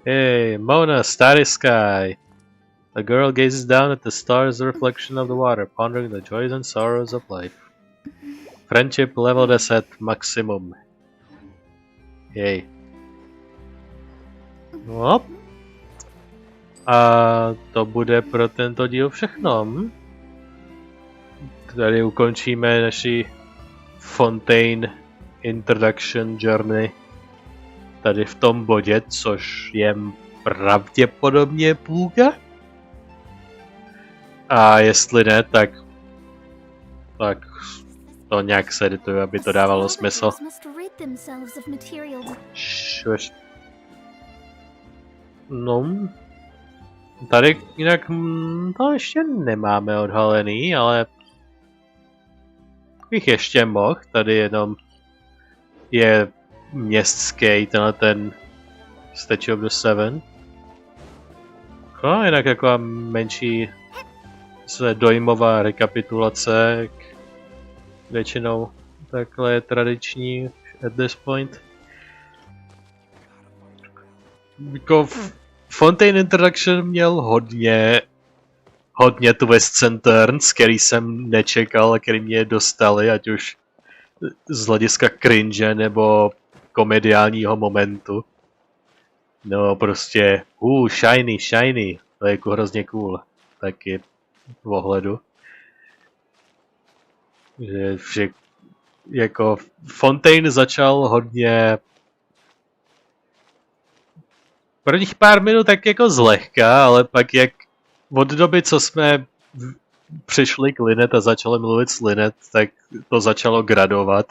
Hey, Mona, starry sky. A girl gazes down at the stars, the reflection of the water, pondering the joys and sorrows of life. Friendship level 10 maximum. Jej. No. A to bude pro tento díl všechno. Tady ukončíme naši Fontaine Introduction Journey tady v tom bodě, což je pravděpodobně půlka. A jestli ne, tak to nějak se edituje, aby to dávalo smysl. Šuš. No, tady jinak to ještě nemáme odhalený, ale bych ještě mohl, tady jenom je městský tenhle ten Statue of the Seven. No, jinak jako menší dojmová rekapitulace, většinou takhle je tradiční at this point. Jako Fontaine Introduction měl hodně twists and turns, který jsem nečekal a který mě dostali, ať už z hlediska cringe nebo komediálního momentu. No prostě, shiny, to je jako hrozně cool, taky v ohledu. Že jako Fontaine začal hodně prvních pár minut tak jako zlehka, ale pak jak od doby, co jsme přišli k Linet a začali mluvit s Linet, tak to začalo gradovat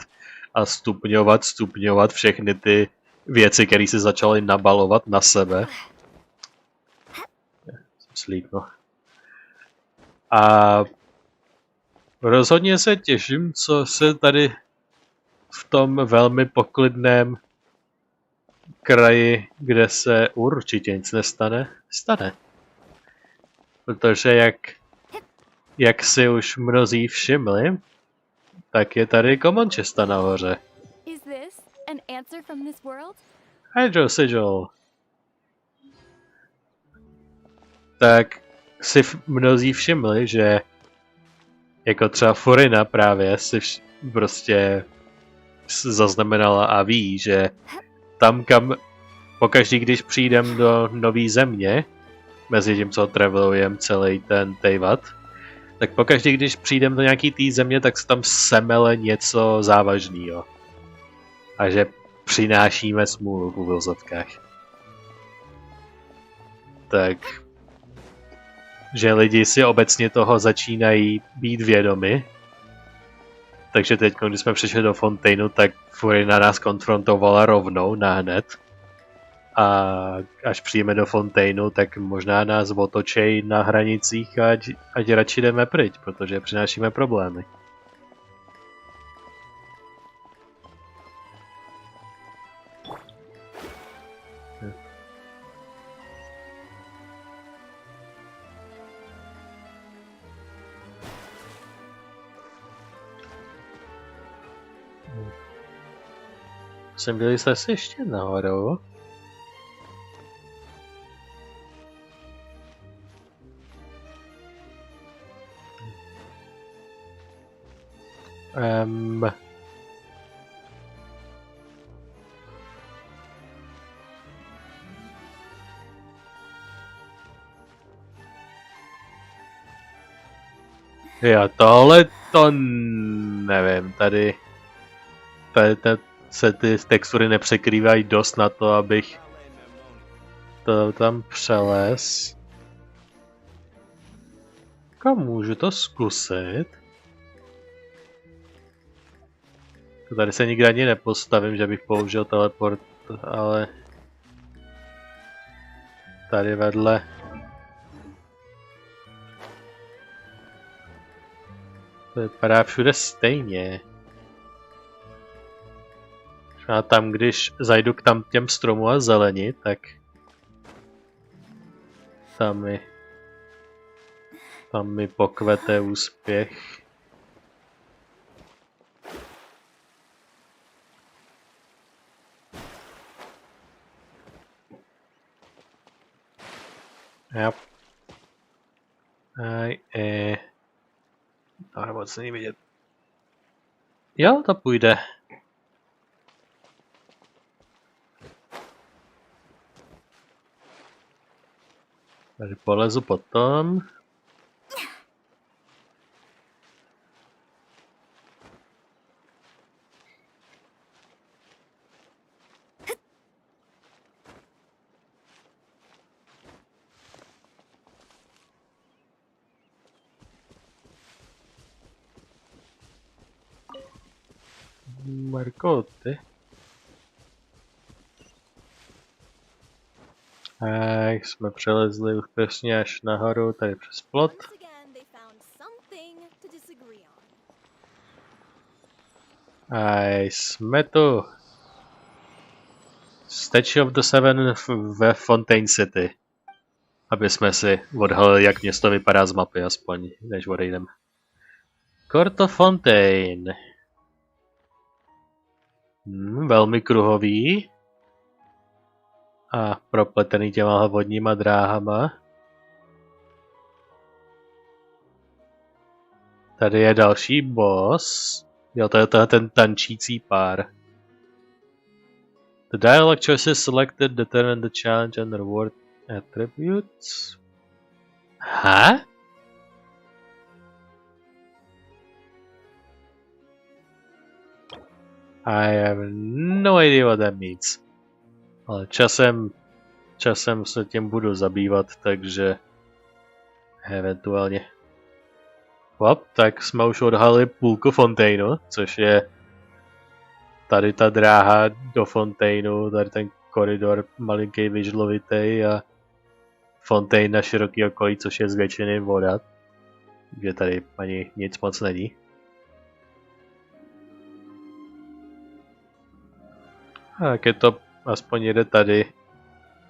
a stupňovat všechny ty věci, které se začaly nabalovat na sebe. Jsem slíknul. A rozhodně se těším, co se tady v tom velmi poklidném kraji, kde se určitě nic nestane, stane. Protože jak si už mnozí všimli, tak je tady common chesta nahoře. Hydro Sigil. Tak si mnozí všimli, že jako třeba Furina právě si prostě zaznamenala a ví, že tam, kam pokaždý, když přijdem do nový země, mezi tím, co travelujem celý ten Teyvat, tak pokaždý, když přijdem do nějaký té země, tak se tam semele něco závažného. A že přinášíme smůlu v uvozovkách. Tak, že lidi si obecně toho začínají být vědomi. Takže teď, když jsme přišli do Fontaineu, tak Furina nás konfrontovala rovnou, nahned. A až přijeme do Fontaineu, tak možná nás otočej na hranicích, ať radši jdeme pryč, protože přinášíme problémy. Jsem byli zase ještě nahoru. Jo, tohle to nevím, tady se ty textury nepřekrývají dost na to, abych to tam přelez. Můžu to zkusit? Tady se nikdy ani nepostavím, že bych použil teleport, ale tady vedle. To vypadá všude stejně. A tam, když zajdu k těm stromům a zeleni, tak tam mi pokvete úspěch. Yep. Ale moc není vidět. Jo, to půjde. Tady polezu potom. Markoty. A jsme přelezli úspěšně až nahoru, tady přes plot. A jsme tu. Statue of the Seven ve Fontaine City. Aby jsme si odhalili, jak město vypadá z mapy, aspoň, než odejdeme. Court of Fontaine. Velmi kruhový. A propletený těma vodníma dráhama. Tady je další boss. Jo, to je ten tančící pár. The dialogue choices selected determine the challenge and reward attributes. Huh? I have no idea what that means. Ale časem se tím budu zabývat, takže eventuálně. Hop, tak jsme už odhalili půlku Fontaineu, což je tady ta dráha do Fontaineu, tady ten koridor malinký vyžlovitý a Fontaine na široký okolí, což je z většiny voda. Takže tady ani nic moc není. Tak je to, aspoň jede tady.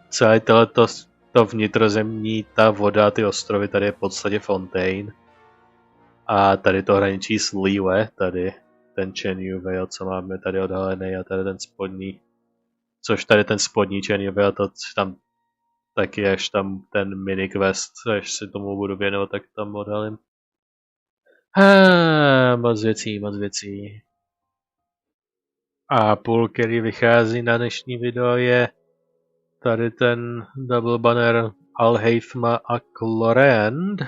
Celé to vnitrozemní, ta voda, ty ostrovy, tady je v podstatě Fontaine. A tady to hraničí s Liyue, tady ten Chenyu Vale, co máme tady odhalený, a tady ten spodní. Což tady ten spodní Chenyu Vale, to tam taky, až tam ten mini quest, až si tomu budu věnovat, tak tam odhalím. Moc věcí. A půl, který vychází na dnešní video, je tady ten double banner Alheithma a Clorend.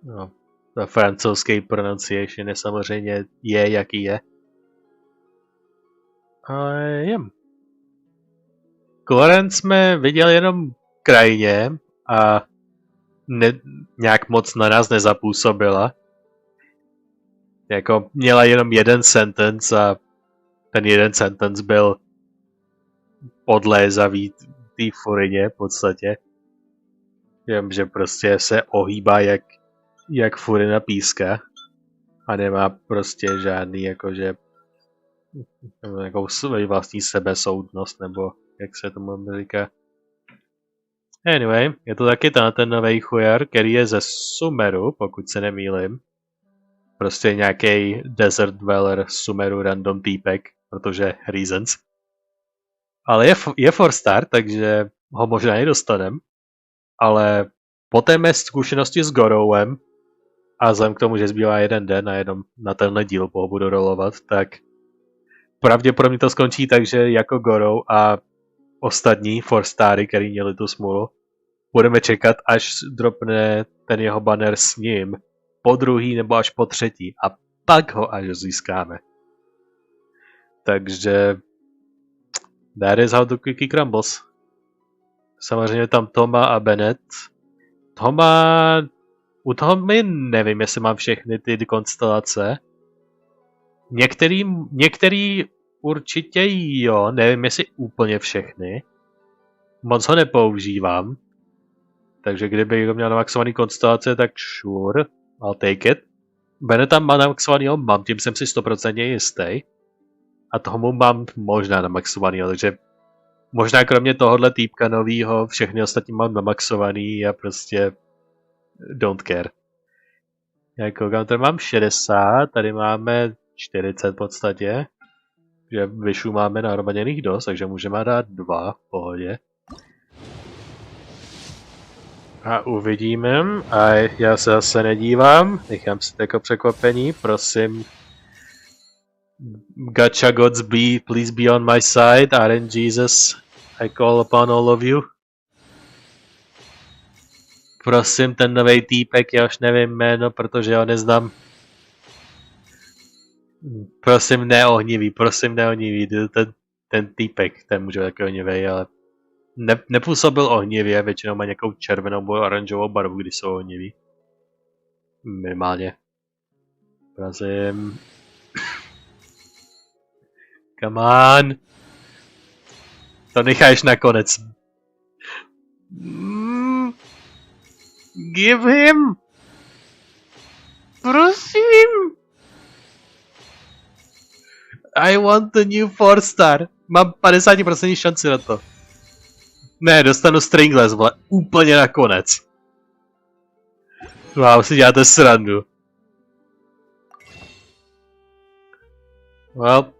No, ta francouzský pronunciation je samozřejmě jaký je. Ale jem. Clorend jsme viděli jenom krajně a nějak moc na nás nezapůsobila. Jako měla jenom jeden sentence a ten jeden sentence byl podlézavý té furině v podstatě. Vím, že prostě se ohýbá jak furina píska a nemá prostě žádný jakože nějakou svoji vlastní sebesoudnost, nebo jak se tomu říká. Anyway, je to taky ten nový chujar, který je ze Sumeru, pokud se nemýlim. Prostě nějaký desert dweller Sumeru random týpek, protože reasons. Ale je 4-star, takže ho možná i dostanem. Ale po té mé zkušenosti s Gorowem a vzhledem k tomu, že zbývá jeden den a jenom na tenhle díl ho budu rolovat, tak pravděpodobně to skončí tak, že jako Gorow a ostatní 4-stary, který měli tu smůlu, budeme čekat, až dropne ten jeho banner s ním po druhý nebo až po třetí a pak ho až získáme. Takže that is how the cookie crumbles. Samozřejmě tam Toma a Bennett. U Tomy nevím, jestli mám všechny ty konstelace. Některý určitě jo, nevím jestli úplně všechny. Moc ho nepoužívám. Takže kdybych měl namaxovaný konstelace, tak sure, I'll take it. Bennett tam má namaxovanýho, mám, tím jsem si 100% jistý. A tomu mám možná namaxovanýho, takže možná kromě tohohle týpka novýho, všechny ostatní mám namaxovaný a prostě don't care. Já koukám, tady mám 60, tady máme 40 v podstatě. Že vyšů máme nahromaděných dost, takže můžeme dát 2 v pohodě. A uvidíme. A já se zase nedívám. Nechám si to jako překvapení. Prosím. Gacha gods be, please be on my side. RN Jesus, I call upon all of you. Prosím, ten nový týpek, já už nevím jméno, protože ho neznám. Prosím, neohnivý, ten týpek, ten může taky ohnivý, ale nepůsobil ohnivě, většinou má nějakou červenou nebo oranžovou barvu, když jsou ohniví. Minimálně. Prosím. Come on. To necháš nakonec. Give him. Prosím. I want the new 4-star. Mám 50% šanci na to. Ne, dostanu stringless, vole. Úplně nakonec. Wow, si děláte srandu. Well.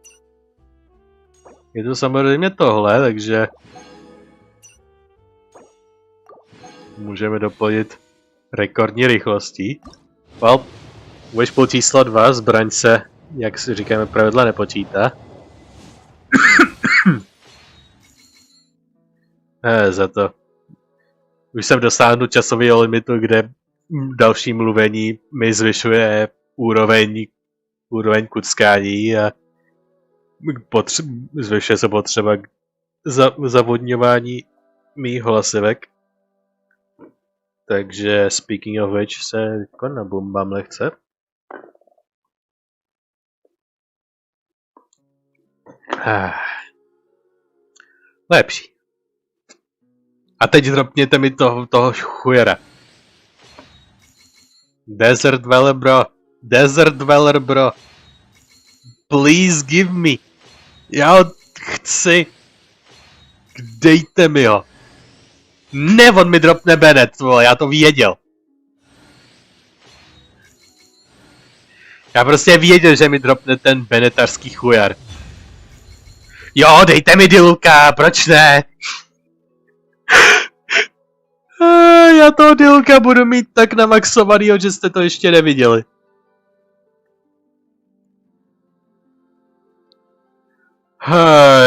Je to samozřejmě tohle, takže... Můžeme doplnit rekordní rychlostí. Well, wishful číslo 2, zbraň se, jak si říkáme, pravidla nepočítá. Za to. Už jsem dosáhnu časového limitu, kde další mluvení mi zvyšuje úroveň kuckání a zvyšuje se potřeba k zavodňování mých hlasivek. Takže speaking of which se teďko nabumbám lehce. Lepší. A teď dropněte mi toho chujera. Desert Dweller bro. Please give me. Já ho chci. Dejte mi ho. Ne, on mi dropne Bennett, vole, já to věděl. Já prostě věděl, že mi dropne ten Bennettarský chujar. Jo, dejte mi Diluka, proč ne? Já toho Diluka budu mít tak namaxovanýho, že jste to ještě neviděli.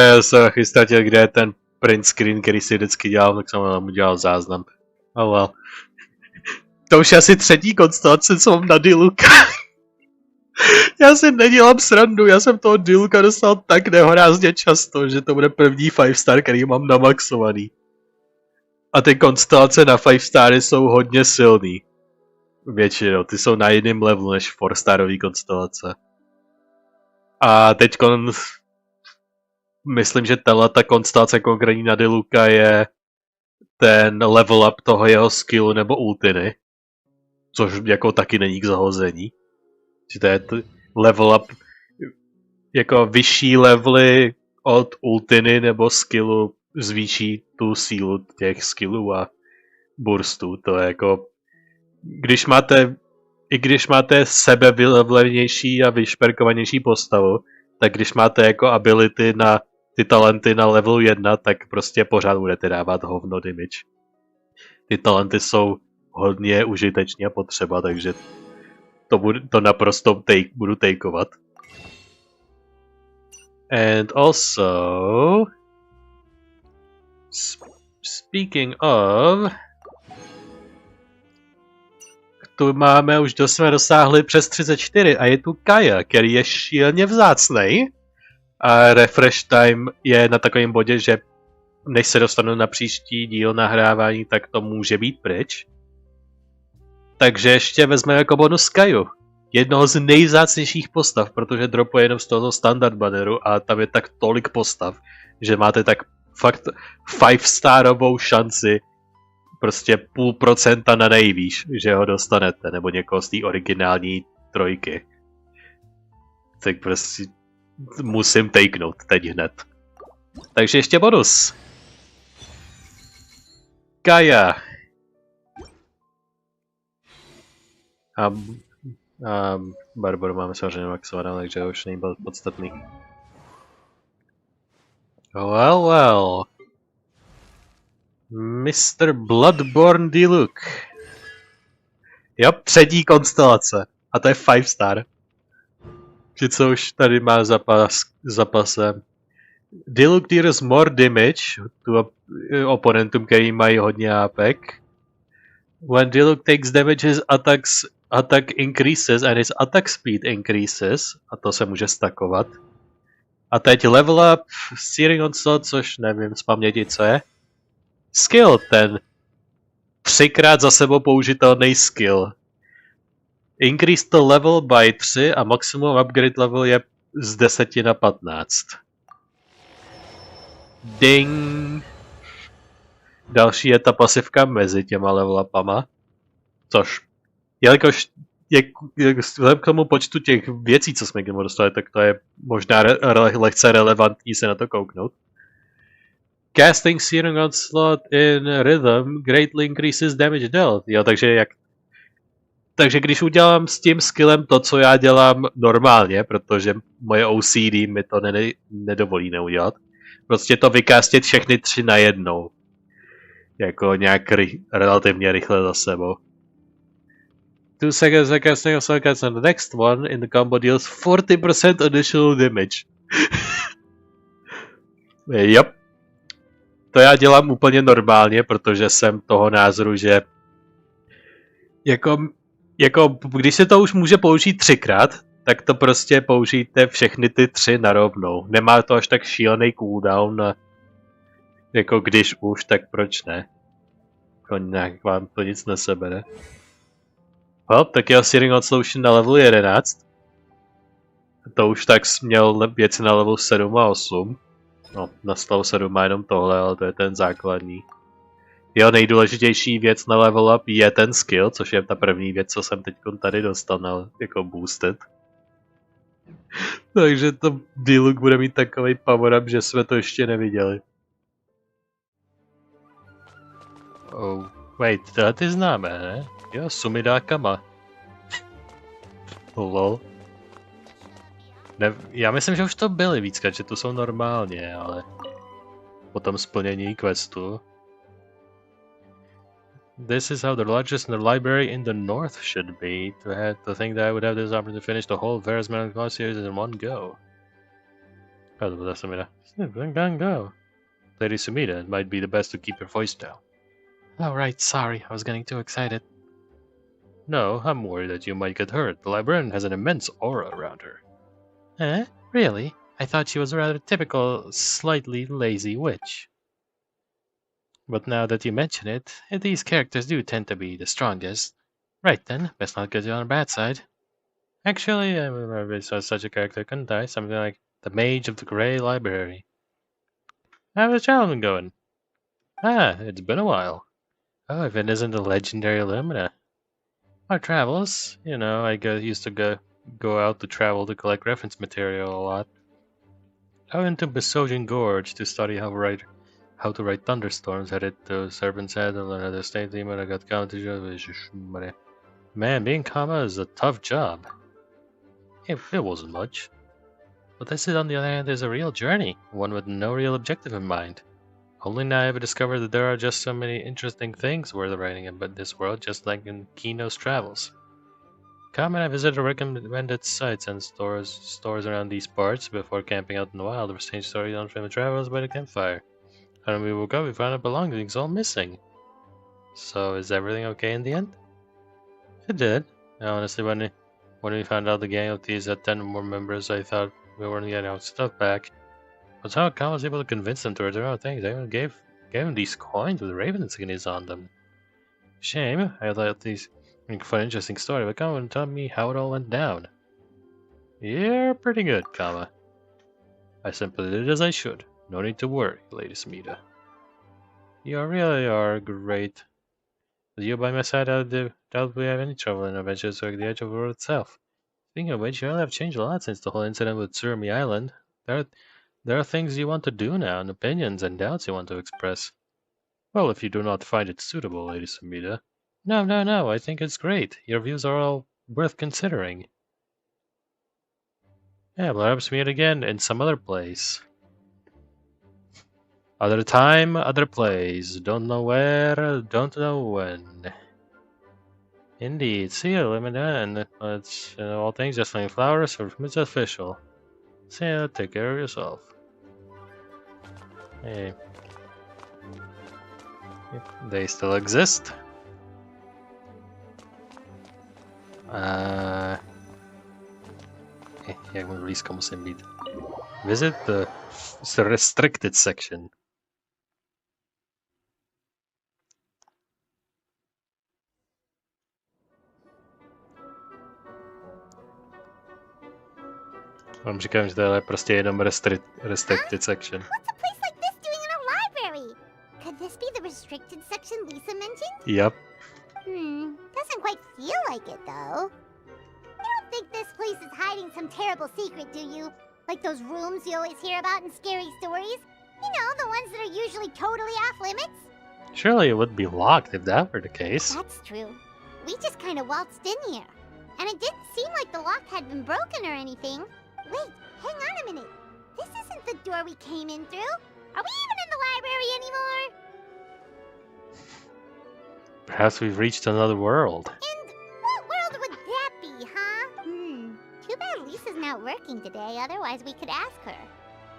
Já jsem chystatil, kde je ten print screen, který si vždycky dělal, tak jsem mu dělal záznam. Oh well. To už je asi třetí konstelace, co mám na Diluka. Já si nedělám srandu, já jsem toho Diluka dostal tak nehorázně často, že to bude první 5-star, který mám namaxovaný. A ty konstelace na 5-stary jsou hodně silný. Většinou, ty jsou na jiném levelu než 4-starový konstelace. A teďkon... Myslím, že ta konstelace konkrétní na Diluka je ten level up toho jeho skillu nebo ultiny. Což jako taky není k zahození. Že to je level up, jako vyšší levely od ultiny nebo skillu zvýší tu sílu těch skillů a burstů. To je jako, když máte sebevylevnější a vyšperkovanější postavu, tak když máte jako ability na ty talenty na level 1, tak prostě pořád budete dávat hovno damage. Ty talenty jsou hodně užitečné a potřeba, takže to naprosto budu takeovat. And also... Speaking of... Tu máme, už jsme dosáhli přes 34 a je tu Kaja, který je šíleně vzácnej. A refresh time je na takovém bodě, že než se dostanu na příští díl nahrávání, tak to může být pryč. Takže ještě vezmeme jako bonus Kaju. Jednoho z nejvzácnějších postav, protože dropuje jenom z toho standard banneru a tam je tak tolik postav, že máte tak fakt 5-starovou šanci prostě 0,5% na nejvýš, že ho dostanete, nebo někoho z té originální trojky. Tak prostě musím takenout teď hned. Takže ještě bonus. Kaja. A Barbaru máme samozřejmě maxovanou, takže už není podstatný. Well. Mr. Bloodborne Diluc. Jo, třetí konstelace. A to je 5 star. Že co už tady má zapasem. Diluc deals more damage to oponentům, který mají hodně APek. When Diluc takes damage, his attack increases and his attack speed increases. A to se může stackovat. A teď level up Searing Onslaught, což nevím z paměti co je. Skill, ten 3krát za sebou použitelný skill. Increase the level by 3 a maximum upgrade level je z 10 na 15. Ding! Další je ta pasivka mezi těma level upama. Což, jelikož vzhledem k tomu počtu těch věcí, co jsme k němu dostali, tak to je možná lehce relevantní se na to kouknout. Casting Searing Onslaught in Rhythm greatly increases damage dealt. Jo, takže když udělám s tím skillem to, co já dělám normálně, protože moje OCD mi to nedovolí neudělat, prostě to vykástit všechny 3 najednou. Jako nějak relativně rychle za sebou. 2 seconds I casting a cast on the next one in the combo deals 40% additional damage. Yep. To já dělám úplně normálně, protože jsem toho názoru, že jako když se to už může použít 3krát, tak to prostě použijte všechny ty 3 narovnou. Nemá to až tak šílený cooldown a jako když už, tak proč ne? Jako nějak vám to nic nesebere. Well, tak je Searing Onslaught na levelu 11. To už tak měl věci na levelu 7 a 8. No, na stavu 7 má jenom tohle, ale to je ten základní. Jeho nejdůležitější věc na level up je ten skill, což je ta první věc, co jsem teď tady dostal na jako boosted. Takže to Diluc bude mít takový power up, že jsme to ještě neviděli. Oh, wait, tohle ty známe, ne? Jo, Sumidákama. Lol. Ne, já myslím, že už to byly víckrát, že to jsou normálně, ale po tom splnění questu. This is how the largest library in the north should be. To think that I would have this opportunity to finish the whole Varus Melancholy series in one go. Oh, that's Sumida. Go. Lady Sumida, it might be the best to keep your voice down. Oh right, sorry, I was getting too excited. No, I'm worried that you might get hurt. The librarian has an immense aura around her. Eh? Really? I thought she was a rather typical, slightly lazy witch. But now that you mention it, these characters do tend to be the strongest. Right then, best not get you on the bad side. Actually, I remember I saw such a character, couldn't I? Something like the Mage of the Grey Library. How's the challenge going? Ah, it's been a while. Oh, if it isn't the legendary Lumine. Our travels, you know, I used to go out to travel to collect reference material a lot. I went to Besogin Gorge to study how to write thunderstorms, headed to Serpent's Head and learned how to stay demon. I got counted. Man, being Kama is a tough job. It wasn't much. But this, on the other hand, is a real journey, one with no real objective in mind. Only now I've discovered that there are just so many interesting things worth writing about this world, just like in Kino's travels. Come and I visited recommended sites and stores around these parts before camping out in the wild. There were strange stories on famous travels by the campfire. And when we woke up, we found our belongings all missing. So is everything okay in the end? It did. Honestly, when we found out the gang of thieves had 10 more members, I thought we weren't getting our stuff back. But how Khan was able to convince them to return our things. I even gave him these coins with raven insignias on them. Shame. I thought these for an interesting story, but come and tell me how it all went down. You're pretty good, Kama. I simply did as I should. No need to worry, Lady Smita. You really are great. With you by my side, I doubt we have any trouble in adventures to the edge of the world itself. Speaking of which, you really have changed a lot since the whole incident with Surmi Island. There are things you want to do now, and opinions and doubts you want to express. Well, if you do not find it suitable, Lady Sumida. No, I think it's great. Your views are all worth considering. Yeah, perhaps meet again in some other place. Other time, other place. Don't know where, don't know when. Indeed, see you, Lumine. It's all things just flying flowers, or it's official. See you, take care of yourself. Hey. They still exist. Jak blízko musím být. Visit the restricted section. Vám říkám, že to je prostě jenom restricted section. What's a place like this doing in a library? Could this be the restricted section Lisa mentioned? Yep. Doesn't quite feel like it though. You don't think this place is hiding some terrible secret, do you? Like those rooms you always hear about in scary stories? You know, the ones that are usually totally off limits? Surely it would be locked if that were the case. That's true. We just kind of waltzed in here. And it didn't seem like the lock had been broken or anything. Wait, hang on a minute. This isn't the door we came in through. Are we even in the library anymore? Perhaps we've reached another world. And what world would that be, huh? Too bad Lisa's not working today, otherwise we could ask her.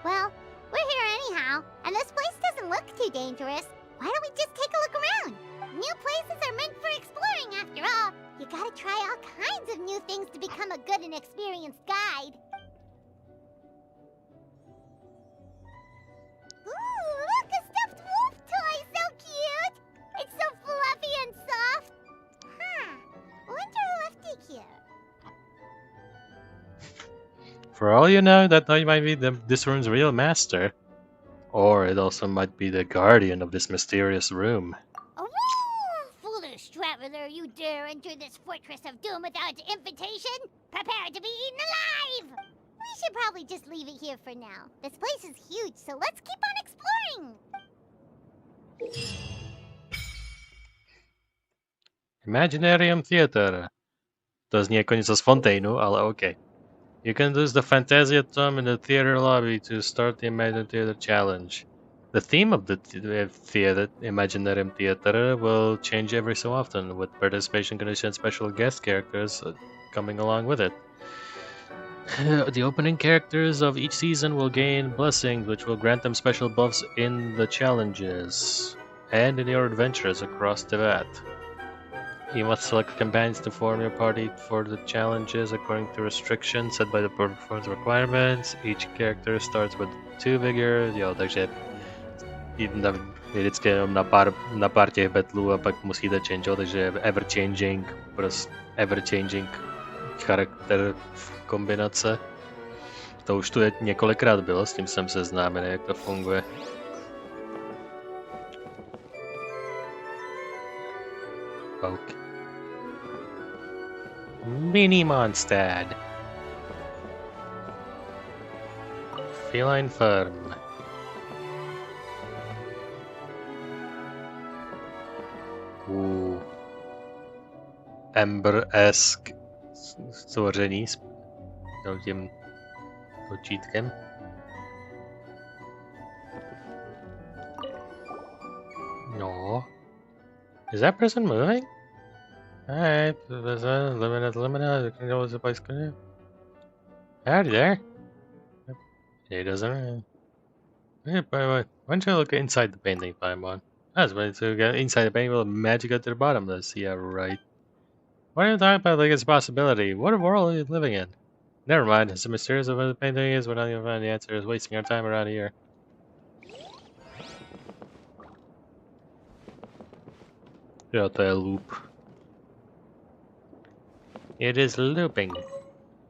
Well, we're here anyhow, and this place doesn't look too dangerous. Why don't we just take a look around? New places are meant for exploring, after all. You gotta try all kinds of new things to become a good and experienced guide. Ooh, look, a stuffed wolf toy! So cute! It's so fluffy and soft. Wonder who left it here. For all you know, that might be this room's real master. Or it also might be the guardian of this mysterious room. Oh, foolish traveler, you dare enter this fortress of doom without invitation? Prepare to be eaten alive! We should probably just leave it here for now. This place is huge, so let's keep on exploring! Imaginarium Theater. To zní jako něco z Fontaineu, ale OK. You can use the Fantasia Tom in the theater lobby to start the Imaginarium Theater Challenge. The theme of the Imaginarium Theater will change every so often, with participation conditions, special guest characters coming along with it. The opening characters of each season will gain blessings, which will grant them special buffs in the challenges and in your adventures across the vat. You must select companions to form your party for the challenges according to restrictions set by the performance requirements. Each character starts with 2 vigor, takže vždycky jenom na pár těch battlů a pak musíte changeovat, takže ever-changing charakter kombinace. To už tu několikrát bylo, s tím jsem seznámený, jak to funguje. Okay. Mini Monster. Feline Farm. Ember-esque stvoření s tím počítkem. No. Is that person moving? Alright, there's a Lumine, you can go to the place. Howdy there. He doesn't. Hey, by the way, why don't you look inside the painting, Paimon? That's right, so get inside the painting with magic at the bottom. Let's see, yeah, right. What are you talking about like it's a possibility? What world are you living in? Never mind, it's a mysterious of what the painting is, we're not gonna find the answer, is wasting our time around here. Jo, to je loop. It is looping.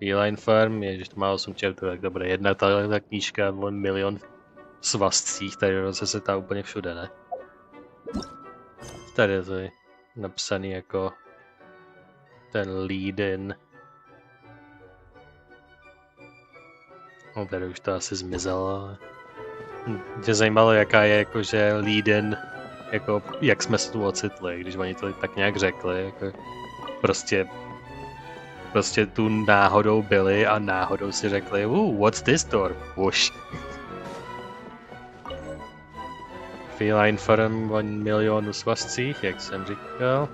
Feline Farm, ježiš, to má 8 čertů, tak to bude jedna ta knížka o milion svazcích, tady rozesetá úplně všude, ne? Tady je to napsaný jako ten lead-in. No, tady už to asi zmizelo, ale... Mě zajímalo, jaká je jakože lead-in, jako jak jsme se tu ocitli, když oni to tak nějak řekli, jako prostě tu náhodou byli a náhodou si řekli, what's this door? Whoosh. Feline Farm o milionu svazcích, jak jsem říkal.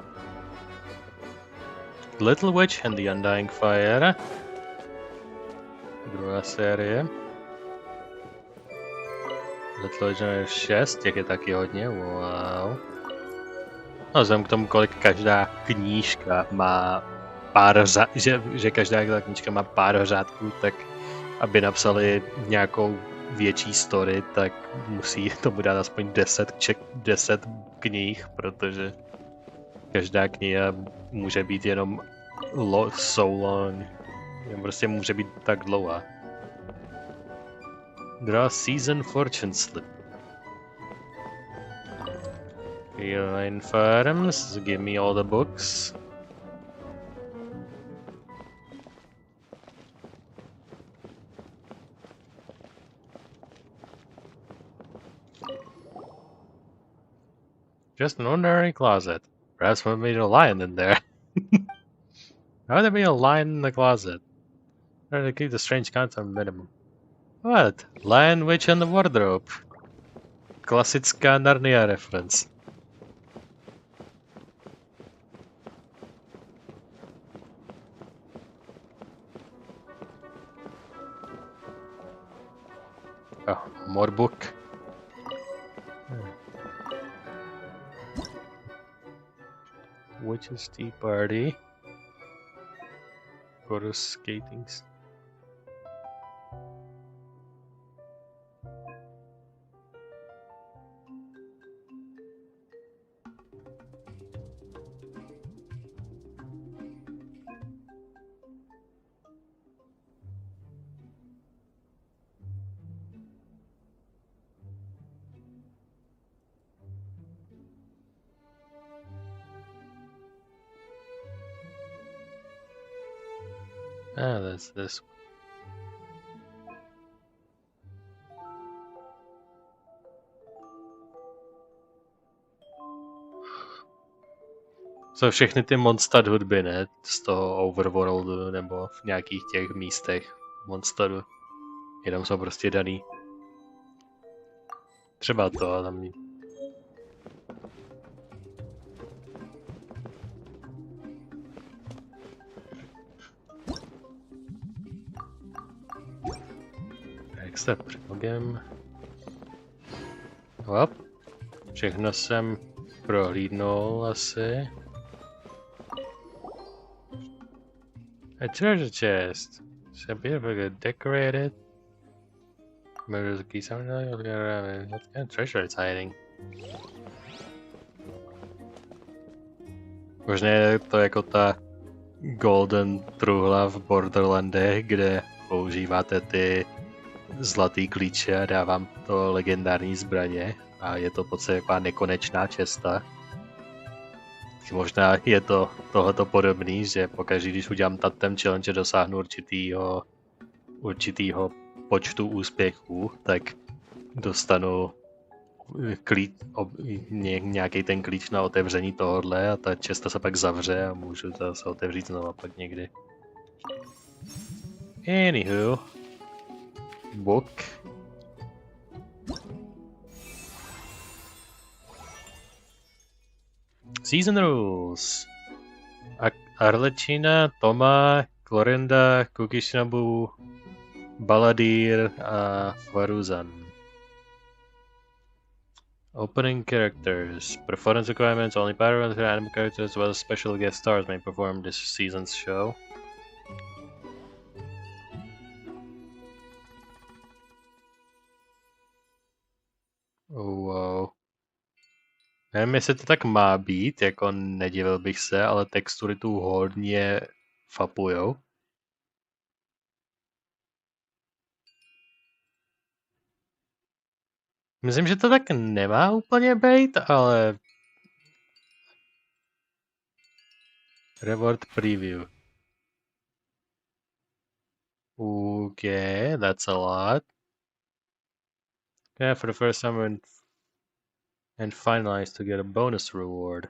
Little Witch and the Undying Fire. Druhá série. Little Witch je 6, těch je taky hodně, wow. No vzhledem k tomu, kolik každá knížka má pár že každá knížka má pár řádků, tak aby napsali nějakou větší story, tak musí tomu dát aspoň 10 knih, protože každá kniha může být jenom so long. Prostě může být tak dlouhá. Draw Season Fortune Slip. Feline Farms, give me all the books. Just an ordinary closet. Perhaps we made a lion in there. How would there be a lion in the closet? Try to keep the strange content minimum. What? Lion, Witch and the Wardrobe. Klasická Narnia reference. Oh, more book. Witch's Tea Party. Chorus skatings. Ah, that's this one. Jsou všechny ty monster hudby, ne? Z toho overworldu nebo v nějakých těch místech monsteru. Jenom jsou prostě daný. Třeba to, ale tam... Jak se progem... Hop. Všechno jsem prohlídnul asi. A treasure chest. It's a beautifully decorated. What kind of treasure it's hiding? Možná je to jako ta golden truhla v Borderlandech, kde používáte ty zlatý klíče a dávám to legendární zbraně a je to v podstatě taková nekonečná česta. Možná je to tohleto podobný, že pokaždé, když udělám ten challenge, dosáhnu určitýho počtu úspěchů, tak dostanu nějaký ten klíč na otevření tohohle a ta česta se pak zavře a můžu to zase otevřít znova pak někdy. Anywho. Book. Season rules. Arlecchina, Toma, Clorinda, Kukishnabu, Baladir a Faruzan. Opening characters. Performance requirements. Only parents and anime characters as well as special guest stars may perform this season's show. Wow. Nevím, jestli to tak má být, jako nedivil bych se, ale textury tu hodně fapujou. Myslím, že to tak nemá úplně být, ale... Reward preview. Okay, that's a lot. Yeah, for the first time and finalize to get a bonus reward.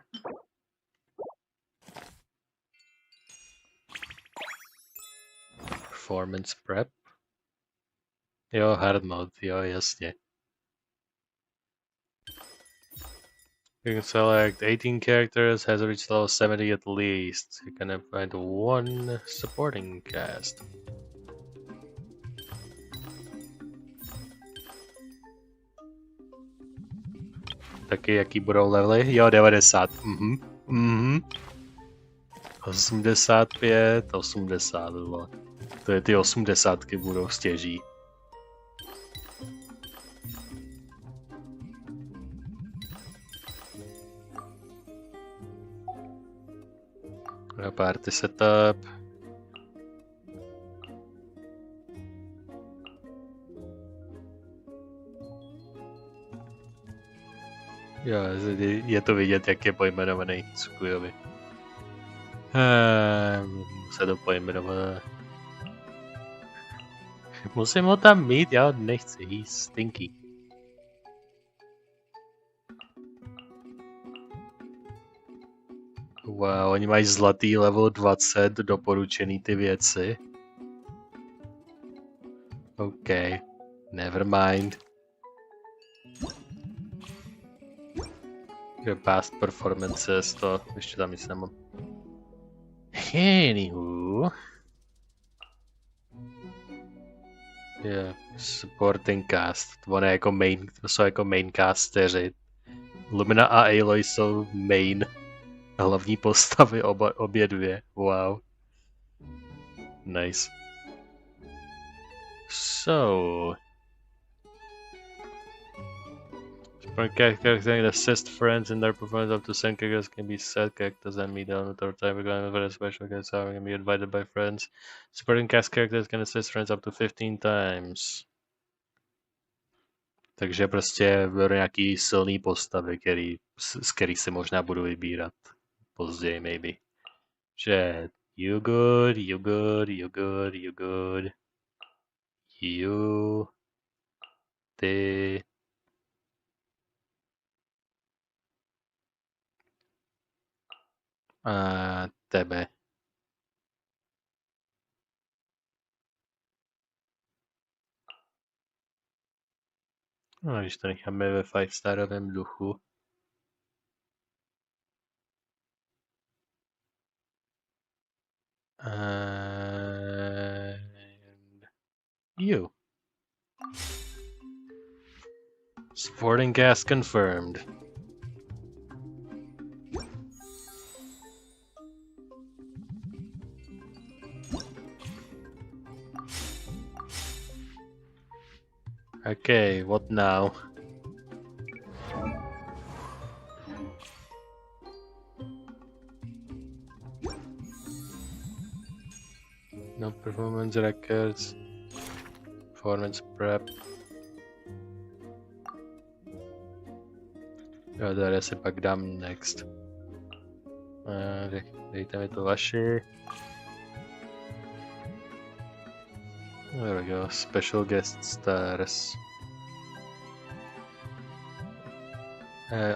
Performance prep. Jo, hard mode, jo, jasně. You can select 18 characters, has reached level 70 at least. You can find one supporting cast. Taky jaký budou levely? Jo, 90. 85, 80. To je ty 80 budou stěží. Party setup. Jo, je to vidět, jak je pojmenovaný Tsukuyovi. Se to pojmenovat. Musím ho tam mít, já nechci, he's stinky. Wow, oni mají zlatý level 20 doporučený ty věci. OK, never mind. Past performances, to ještě tam nic nemám. Anywho. Yeah, supporting cast. To jsou jako main casteři. Lumina a Aloy jsou main hlavní postavy, obě dvě. Wow. Nice. So. Supporting characters can assist friends in their performance up to 7 characters can be set characters and meet down with our time requirement for a special guest hour can be invited by friends. Supporting cast characters can assist friends up to 15 times. Takže prostě budou nějaký silný postavy, z kterých si možná budu vybírat později, maybe. Že you good, you good, you good, you good. You. Ty. A tebe. No, když to necháme ve 5-starovém duchu. And you. Supporting cast confirmed. Okay, what now? No performance records. Performance prep. Jo, tady si pak dám next. Dejte mi to vaši. There we go, special guest stars.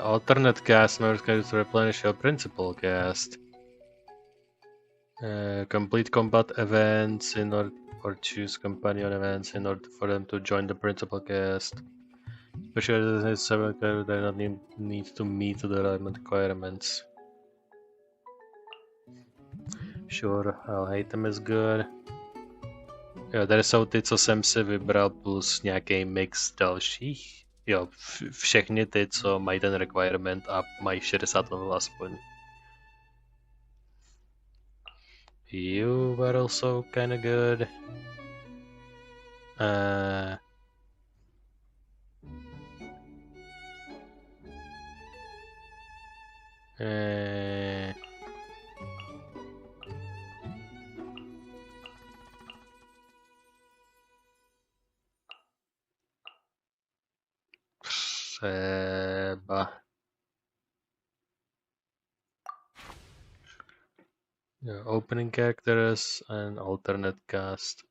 Alternate cast members can use replenish your principal cast. Complete combat events or choose companion events in order for them to join the principal cast. Especially several characters do not need to meet the relevant requirements. Sure, I'll hate them is good. Jo, tady jsou ty, co jsem si vybral, plus nějaký mix dalších. Jo, všechny ty, co mají ten requirement a mají 60 level aspoň. You were also kinda good. Třeba. Yeah, opening characters and alternate cast.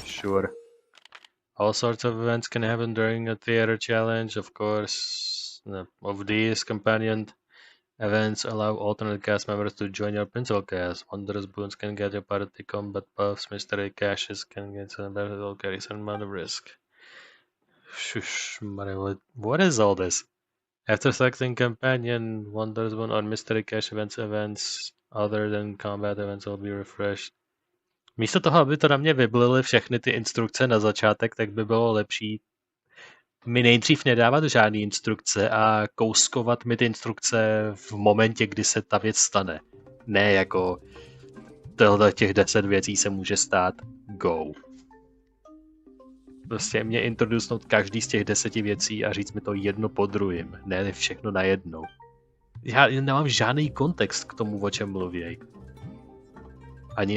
Sure. All sorts of events can happen during a theater challenge, of course. Of these, companion events allow alternate cast members to join your principal cast. Wondrous boons can get your party combat buffs. Mystery caches can get some benefit, carry some amount of risk. Shush, what is all this? After selecting companion, wonders one on mystery cache events other than combat events will be refreshed. Místo toho, aby to na mě vyblily všechny ty instrukce na začátek, tak by bylo lepší mi nejdřív nedávat žádné instrukce a kouskovat mi ty instrukce v momentě, kdy se ta věc stane. Ne jako tohle těch 10 věcí se může stát, go. Prostě mě introducnout každý z těch 10 věcí a říct mi to jedno po druhým, ne všechno najednou. Já nemám žádný kontext k tomu, o čem mluví. Ani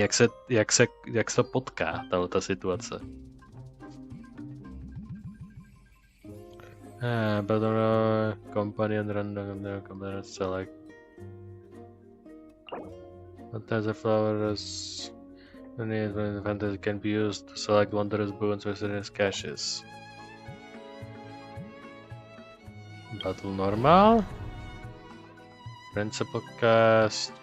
jak se to potká, ta situace. Companion random companion select. Fantasy flowers. Fantasy can be used to select wondrous boons or serious caches. Battle normal. Principal cast.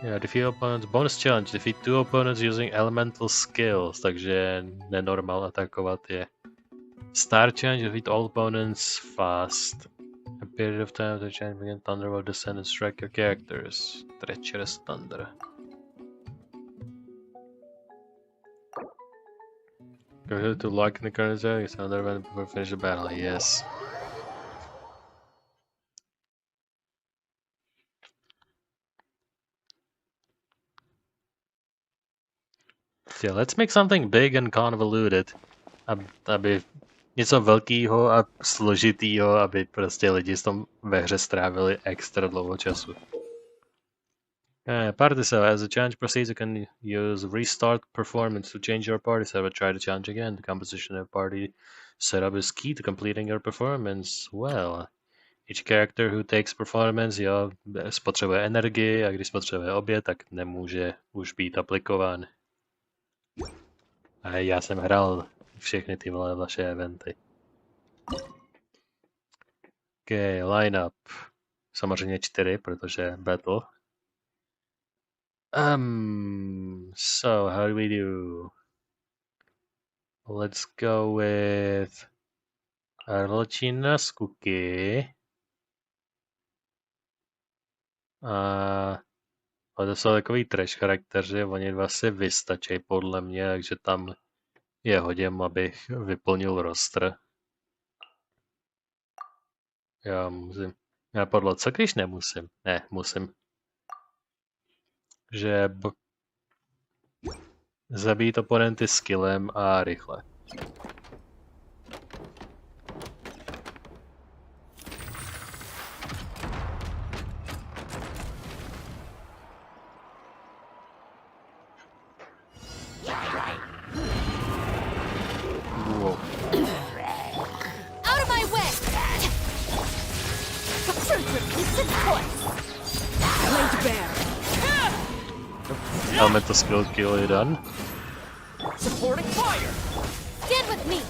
Yeah, defeat opponents. Bonus challenge. Defeat 2 opponents using elemental skills. Takže nenormal atakovat je. Star challenge. Defeat all opponents fast. A period of time the challenge begin. Thunder will descend and strike your characters. Treacherous thunder. Go to lock in the current zone. Use another event before finish the battle. Yes. Yeah, let's make something big and convoluted. Aby něco velkého a složitýho, aby prostě lidi s tom ve hře strávili extra dlouho času. Party server. As the challenge proceeds, you can use restart performance to change your party server. Try the challenge again. The composition of party setup is key to completing your performance. Well, each character who takes performance, jo, spotřebuje energii a když spotřebuje obě, tak nemůže už být aplikován. A já jsem hrál všechny ty vaše eventy. Okay, line-up. Samozřejmě 4, protože battle. So how do we do? Let's go with Arločina z Kuky. To jsou takový trash charakteři, oni dva si vystačí podle mě, takže tam je hodím, abych vyplnil roster. Já musím. Já podle co když nemusím? Ne, musím. Že zabít oponenty skillem a rychle. Wow. Out of my way! Laid bare. Elemental skill kill je done. Supporting fire! Stand with me!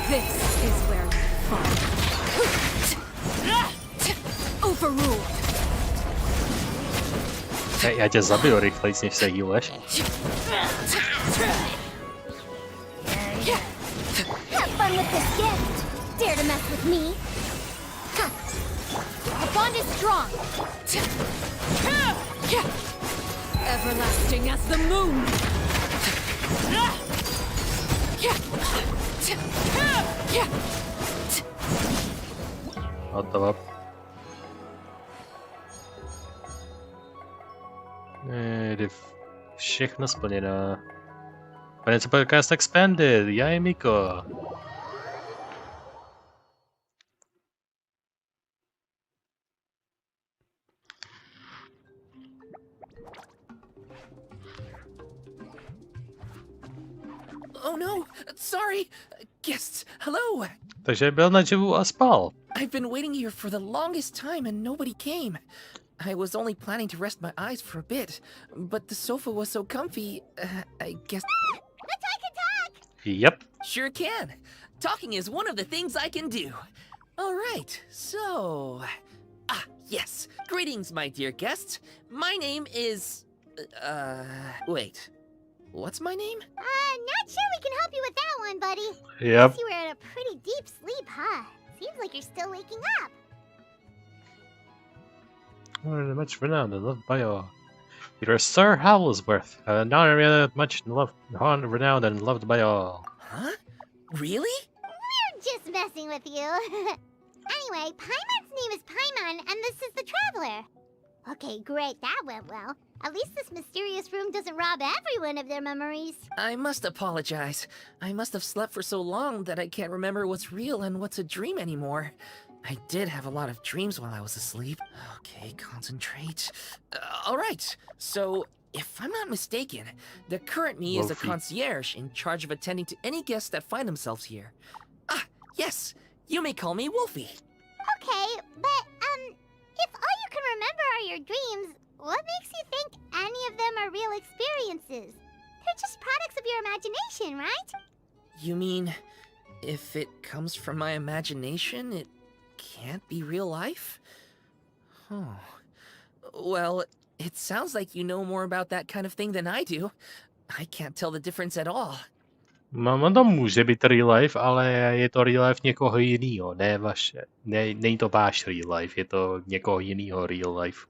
This is where you fall. Overruled! Hey, já tě zabiju rychleji, než se healuješ. Have fun with this gift! Dare to mess with me? The bond is strong. Everlasting as the moon. Hotovo. Všechno splněno. Principal cast expanded. Jaj, Miko. Oh no, sorry. Guests, hello. Takže byl naživu a spal. I've been waiting here for the longest time and nobody came. I was only planning to rest my eyes for a bit, but the sofa was so comfy, I guess... I can talk! Yep. Sure can. Talking is one of the things I can do. All right, so... yes. Greetings, my dear guests. My name is... wait. What's my name? Not sure we can help you with that one, buddy. Yep. Guess you were in a pretty deep sleep, huh? Seems like you're still waking up. Much renowned and loved by all. You're Sir Howlsworth, not really much renowned and loved by all. Huh? Really? We're just messing with you. Anyway, Paimon's name is Paimon, and this is the Traveler. Okay, great, that went well. At least this mysterious room doesn't rob everyone of their memories. I must apologize. I must have slept for so long that I can't remember what's real and what's a dream anymore. I did have a lot of dreams while I was asleep. Okay, concentrate. Alright, so if I'm not mistaken, the current me is a concierge in charge of attending to any guests that find themselves here. Ah, yes, you may call me Wolfie. Okay, but, if all you can remember are your dreams, what makes you think any of them are real experiences? They're just products of your imagination, right? You mean, if it comes from my imagination, it can't be real life? Oh. Well, it sounds like you know more about that kind of thing than I do. I can't tell the difference at all. Mama, to může být real life, ale je to real life někoho jinýho, ne vaše. Není to váš real life, je to někoho jinýho real life.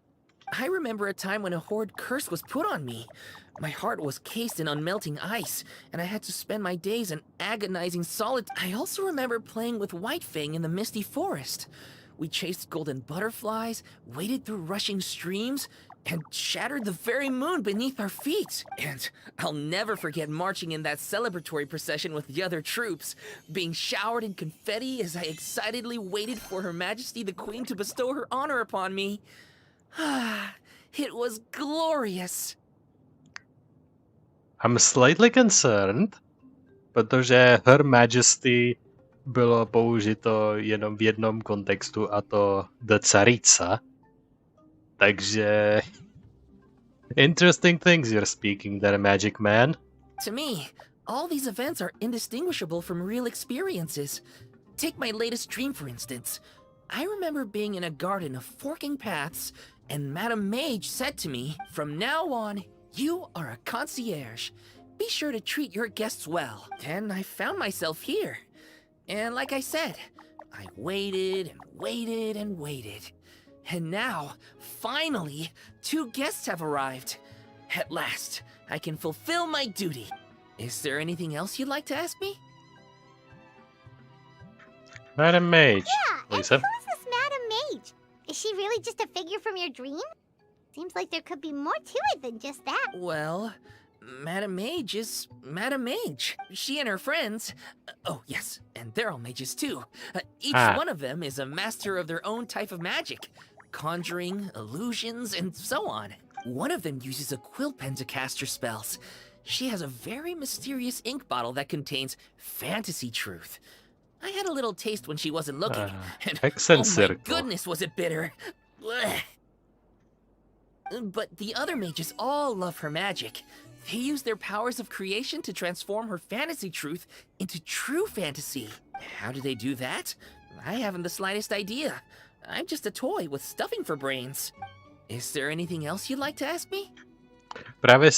I remember a time when a horrid curse was put on me. My heart was cased in unmelting ice, and I had to spend my days in agonizing solitude. I also remember playing with Whitefang in the misty forest. We chased golden butterflies, waded through rushing streams, and shattered the very moon beneath our feet. And I'll never forget marching in that celebratory procession with the other troops, being showered in confetti as I excitedly waited for Her Majesty the Queen to bestow her honor upon me. It was glorious. I'm slightly concerned, protože Her Majesty bylo použito jenom v jednom kontextu, a to the carica. Takže interesting things you're speaking there, Magic Man. To me, all these events are indistinguishable from real experiences. Take my latest dream, for instance. I remember being in a garden of forking paths, and Madame Mage said to me, "From now on, you are a concierge. Be sure to treat your guests well." And I found myself here. And like I said, I waited and waited and waited. And now, finally, 2 guests have arrived. At last, I can fulfill my duty. Is there anything else you'd like to ask me? Madam Mage. Yeah, Lisa? and who's this Madame Mage? Is she really just a figure from your dream? Seems like there could be more to it than just that. Well, Madame Mage is Madame Mage. She and her friends... oh, yes, and they're all mages too. Each one of them is a master of their own type of magic. Conjuring, illusions, and so on. One of them uses a quill pen to cast her spells. She has a very mysterious ink bottle that contains fantasy truth. I had a little taste when she wasn't looking, and oh my goodness was it bitter. Blech. But the other mages all love her magic. They use their powers of creation to transform her fantasy truth into true fantasy. How do they do that? I haven't the slightest idea. I'm just a toy with stuffing for brains. Is there anything else you'd like to ask me? Právě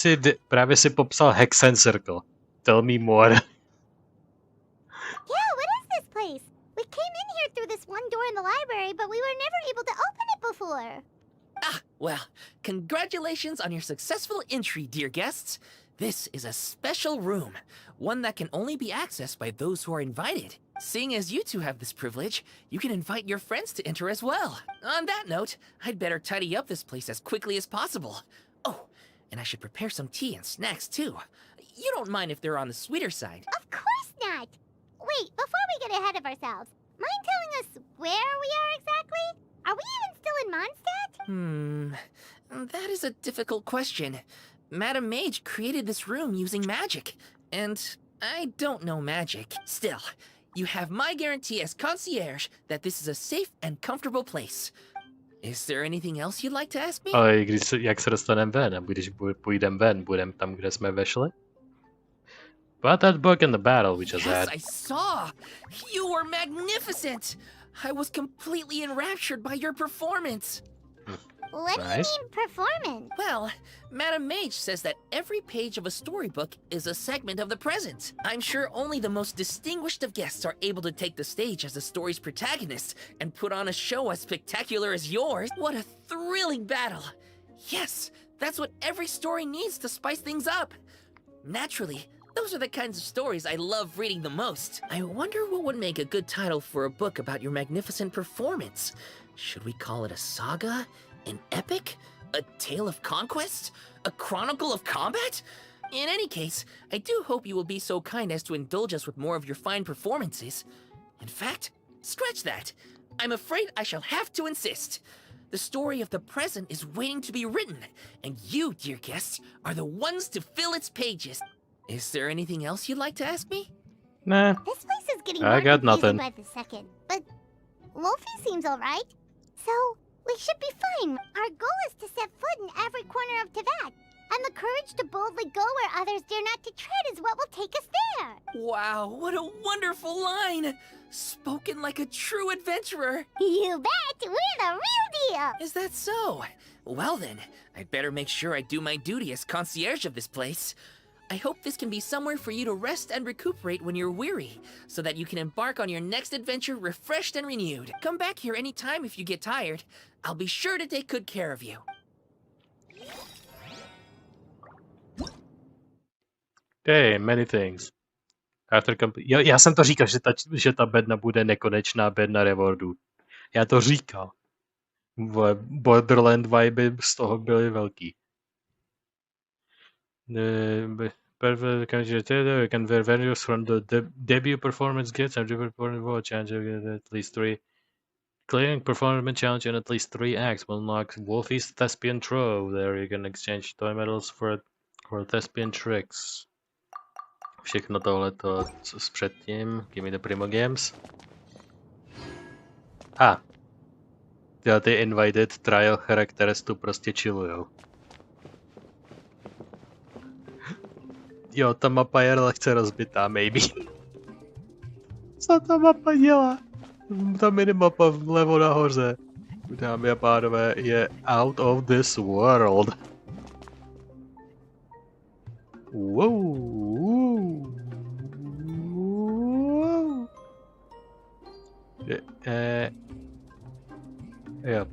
si popsal Hexen Circle. Tell me more. Yeah, what is this place? We came in here through this one door in the library, but we were never able to open it before. Ah, well, congratulations on your successful entry, dear guests. This is a special room, one that can only be accessed by those who are invited. Seeing as you two have this privilege, you can invite your friends to enter as well. On that note, I'd better tidy up this place as quickly as possible. Oh, and I should prepare some tea and snacks too. You don't mind if they're on the sweeter side? Of course not! Wait, before we get ahead of ourselves, mind telling us where we are exactly? Are we even still in Mondstadt? That is a difficult question. Madame Mage created this room using magic, and I don't know magic. Still, you have my guarantee as concierge that this is a safe and comfortable place. Is there anything else you'd like to ask me? Ale jak se dostaneme ven? A když půjdeme ven, budeme tam, kde jsme vešli? But that book in the battle we just had. Yes, I saw! You were magnificent! I was completely enraptured by your performance. What do you Nice. mean performance? Well, Madame Mage says that every page of a storybook is a segment of the present. I'm sure only the most distinguished of guests are able to take the stage as the story's protagonist and put on a show as spectacular as yours. What a thrilling battle! Yes, that's what every story needs to spice things up. Naturally, those are the kinds of stories I love reading the most. I wonder what would make a good title for a book about your magnificent performance. Should we call it a saga? An epic? A tale of conquest? A chronicle of combat? In any case, I do hope you will be so kind as to indulge us with more of your fine performances. In fact, scratch that. I'm afraid I shall have to insist. The story of the present is waiting to be written, and you, dear guests, are the ones to fill its pages. Is there anything else you'd like to ask me? Nah, This place is getting I more got confusing nothing. by the second. But Wolfie seems alright. So, we should be fine. Our goal is to set foot in every corner of Teyvat. And the courage to boldly go where others dare not to tread is what will take us there. Wow, what a wonderful line! Spoken like a true adventurer. You bet! We're the real deal! Is that so? Well then, I'd better make sure I do my duty as concierge of this place. I hope this can be somewhere for you to rest and recuperate when you're weary, so that you can embark on your next adventure refreshed and renewed. Come back here anytime if you get tired. I'll be sure to take good care of you. Okay, many things. Jo, já jsem to říkal, že ta bedna bude nekonečná bedna rewardů. Já to říkal. Borderland vibe z toho byly velký. Can venues from the debut performance gets and performance will challenge at least 3. Clearing performance challenge in at least 3 acts will unlock Wolfie's thespian trove. There you can exchange toy medals for thespian tricks. Všechno tohleto s předtím. Give me the Primo Games. Ty invited trial characters tu prostě chillujou. Jo, ta mapa je lehce rozbitá, maybe. Co ta mapa dělá? Ta minimapa vlevo nahoře, dámy a pánové, je out of this world. Wow. Jo.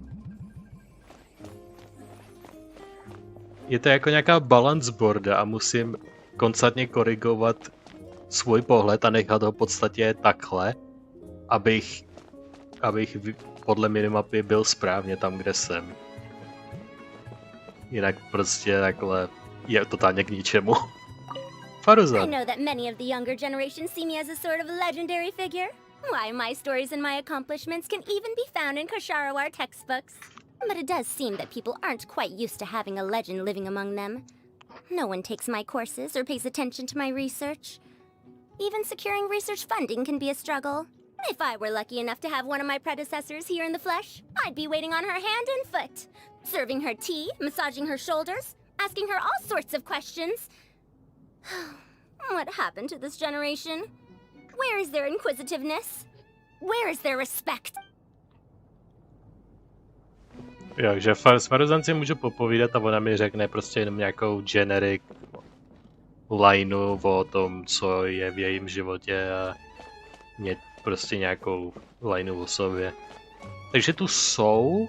Je to jako nějaká balance boarda a musím konstantně korigovat svůj pohled a nechat ho v podstatě takhle, abych podle minimapy byl správně tam, kde jsem. Jinak prostě takhle je totálně k ničemu. Faruzan. I know that many of the younger generation see me as a sort of legendary figure. Why, my stories and my accomplishments can even be found in Kosharawar textbooks. But it does seem that people aren't quite used to having a legend living among them. No one takes my courses or pays attention to my research. Even securing research funding can be a struggle. If I were lucky enough to have one of my predecessors here in the flesh, I'd be waiting on her hand and foot, serving her tea, massaging her shoulders, asking her all sorts of questions. What happened to this generation? Where is their inquisitiveness? Where is their respect? Jo, že s Faruzan si můžu popovídat a ona mi řekne prostě jenom nějakou generic lineu o tom, co je v jejím životě a prostě nějakou lineu o sobě. Takže tu jsou,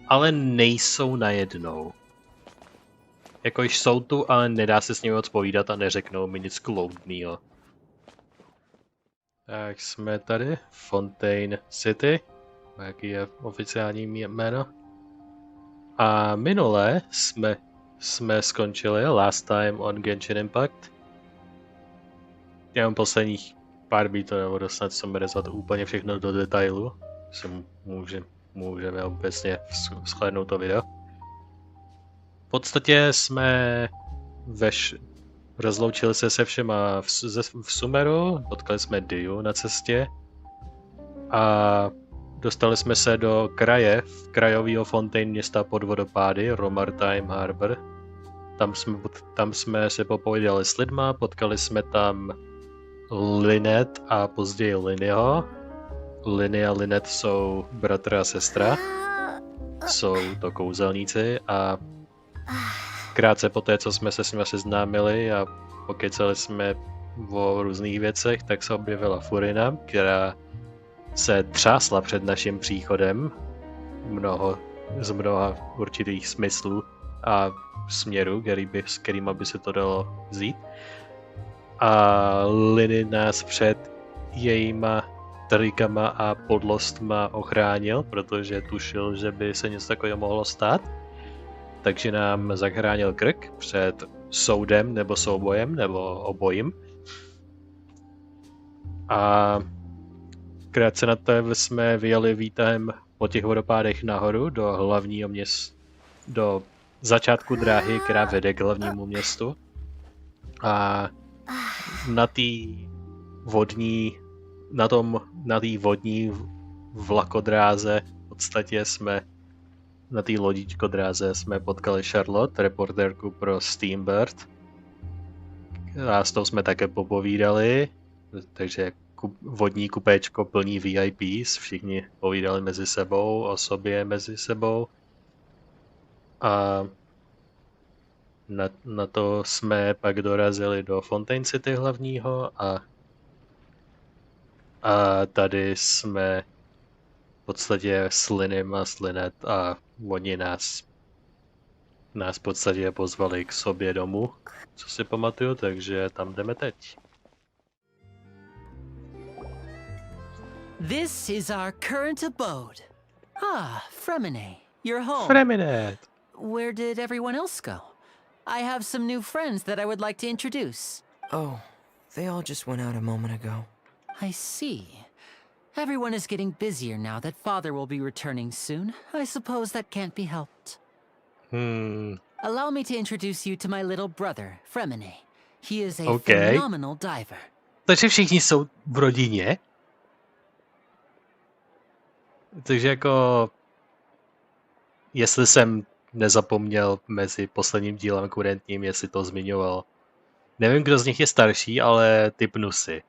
ale nejsou najednou. Jakož jsou tu, ale nedá se s nimi moc povídat a neřeknou mi nic kloudnýho. Tak jsme tady, Fontaine City, jaký je oficiální jméno. A minule jsme skončili last time on Genshin Impact. Já mám posledních pár bítů, nebo snad jsem rezat úplně všechno do detailu. Můžeme obecně shlédnout to video. V podstatě jsme rozloučili se všema v Sumeru, potkali jsme Diu na cestě a dostali jsme se do krajového Fontaine města pod vodopády, Romartime Harbor. Tam jsme se popovídali s lidma, potkali jsme tam Linet a později Linyho. Liny a Linet jsou bratr a sestra. jsou to kouzelníci a krátce po té, co jsme se s nimi seznámili a pokecali jsme o různých věcech, tak se objevila Furina, která se třásla před naším příchodem z mnoha určitých smyslů a směrů, s kterýma by se to dalo vzít. A Liny nás před jejíma trikama a podlostma ochránil, protože tušil, že by se něco takového mohlo stát. Takže nám zachránil krk před soudem nebo soubojem nebo obojím. A krátce na to jsme vyjeli výtahem po těch vodopádech nahoru do hlavního města, do začátku dráhy, která vede k hlavnímu městu. A na té vodní vlakodráze v podstatě jsme na té lodičkodráze jsme potkali Charlotte, reportérku pro Steambird. A s tou jsme také popovídali, takže vodní kupéčko plný VIPs, všichni povídali mezi sebou, o sobě mezi sebou. A na to jsme pak dorazili do Fontaine City hlavního a tady jsme v podstatě s Linem a s Linet a oni nás v podstatě pozvali k sobě domů, co si pamatuju, takže tam jdeme teď. This is our current abode. Fremine, you're home. Fremine! Where did everyone else go? I have some new friends that I would like to introduce. Oh, they all just went out a moment ago. I see. Everyone is getting busier now that Father will be returning soon. I suppose that can't be helped. Allow me to introduce you to my little brother, Fremine. He is a phenomenal diver. Takže všichni jsou v rodině? Takže jako... Jestli jsem nezapomněl mezi posledním dílem kurentním, jestli to zmiňoval. Nevím, kdo z nich je starší, ale tipnu si.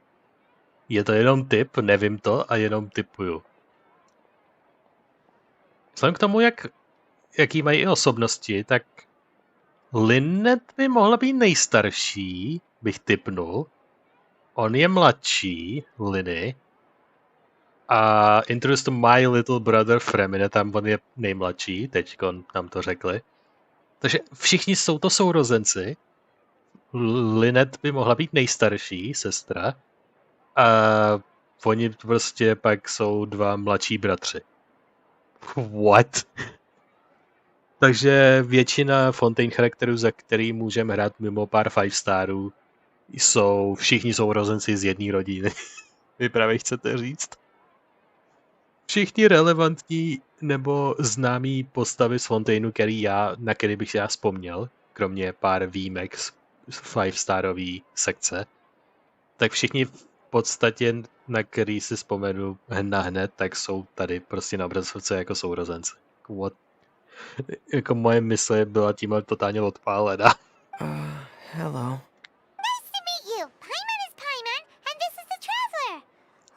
Je to jenom tip, nevím to a jenom tipuju. Vzhledem k tomu, jaký mají i osobnosti, tak Lynette by mohla být nejstarší, bych tipnul. On je mladší, Liny. A Introduce to My Little Brother Fremine, tam on je nejmladší, teď nám to řekli. Takže všichni jsou to sourozenci. Lynette by mohla být nejstarší sestra. A oni prostě pak jsou dva mladší bratři. What? Takže většina Fontaine charakterů, za který můžeme hrát mimo pár 5 starů, všichni sourozenci z jedné rodiny. Vy právě chcete říct? Všichni relevantní nebo známý postavy z Fontaineu, na který bych já vzpomněl, kromě pár výjimek z 5starové sekce, tak všichni v podstatě, na který si vzpomenu hned, tak jsou tady prostě na obrazovce jako sourozenci. What? Jako moje mysl byla tímhle totálně odpálena. Hello. Nice to meet you. Paimon is Paimon, and this is the Traveler.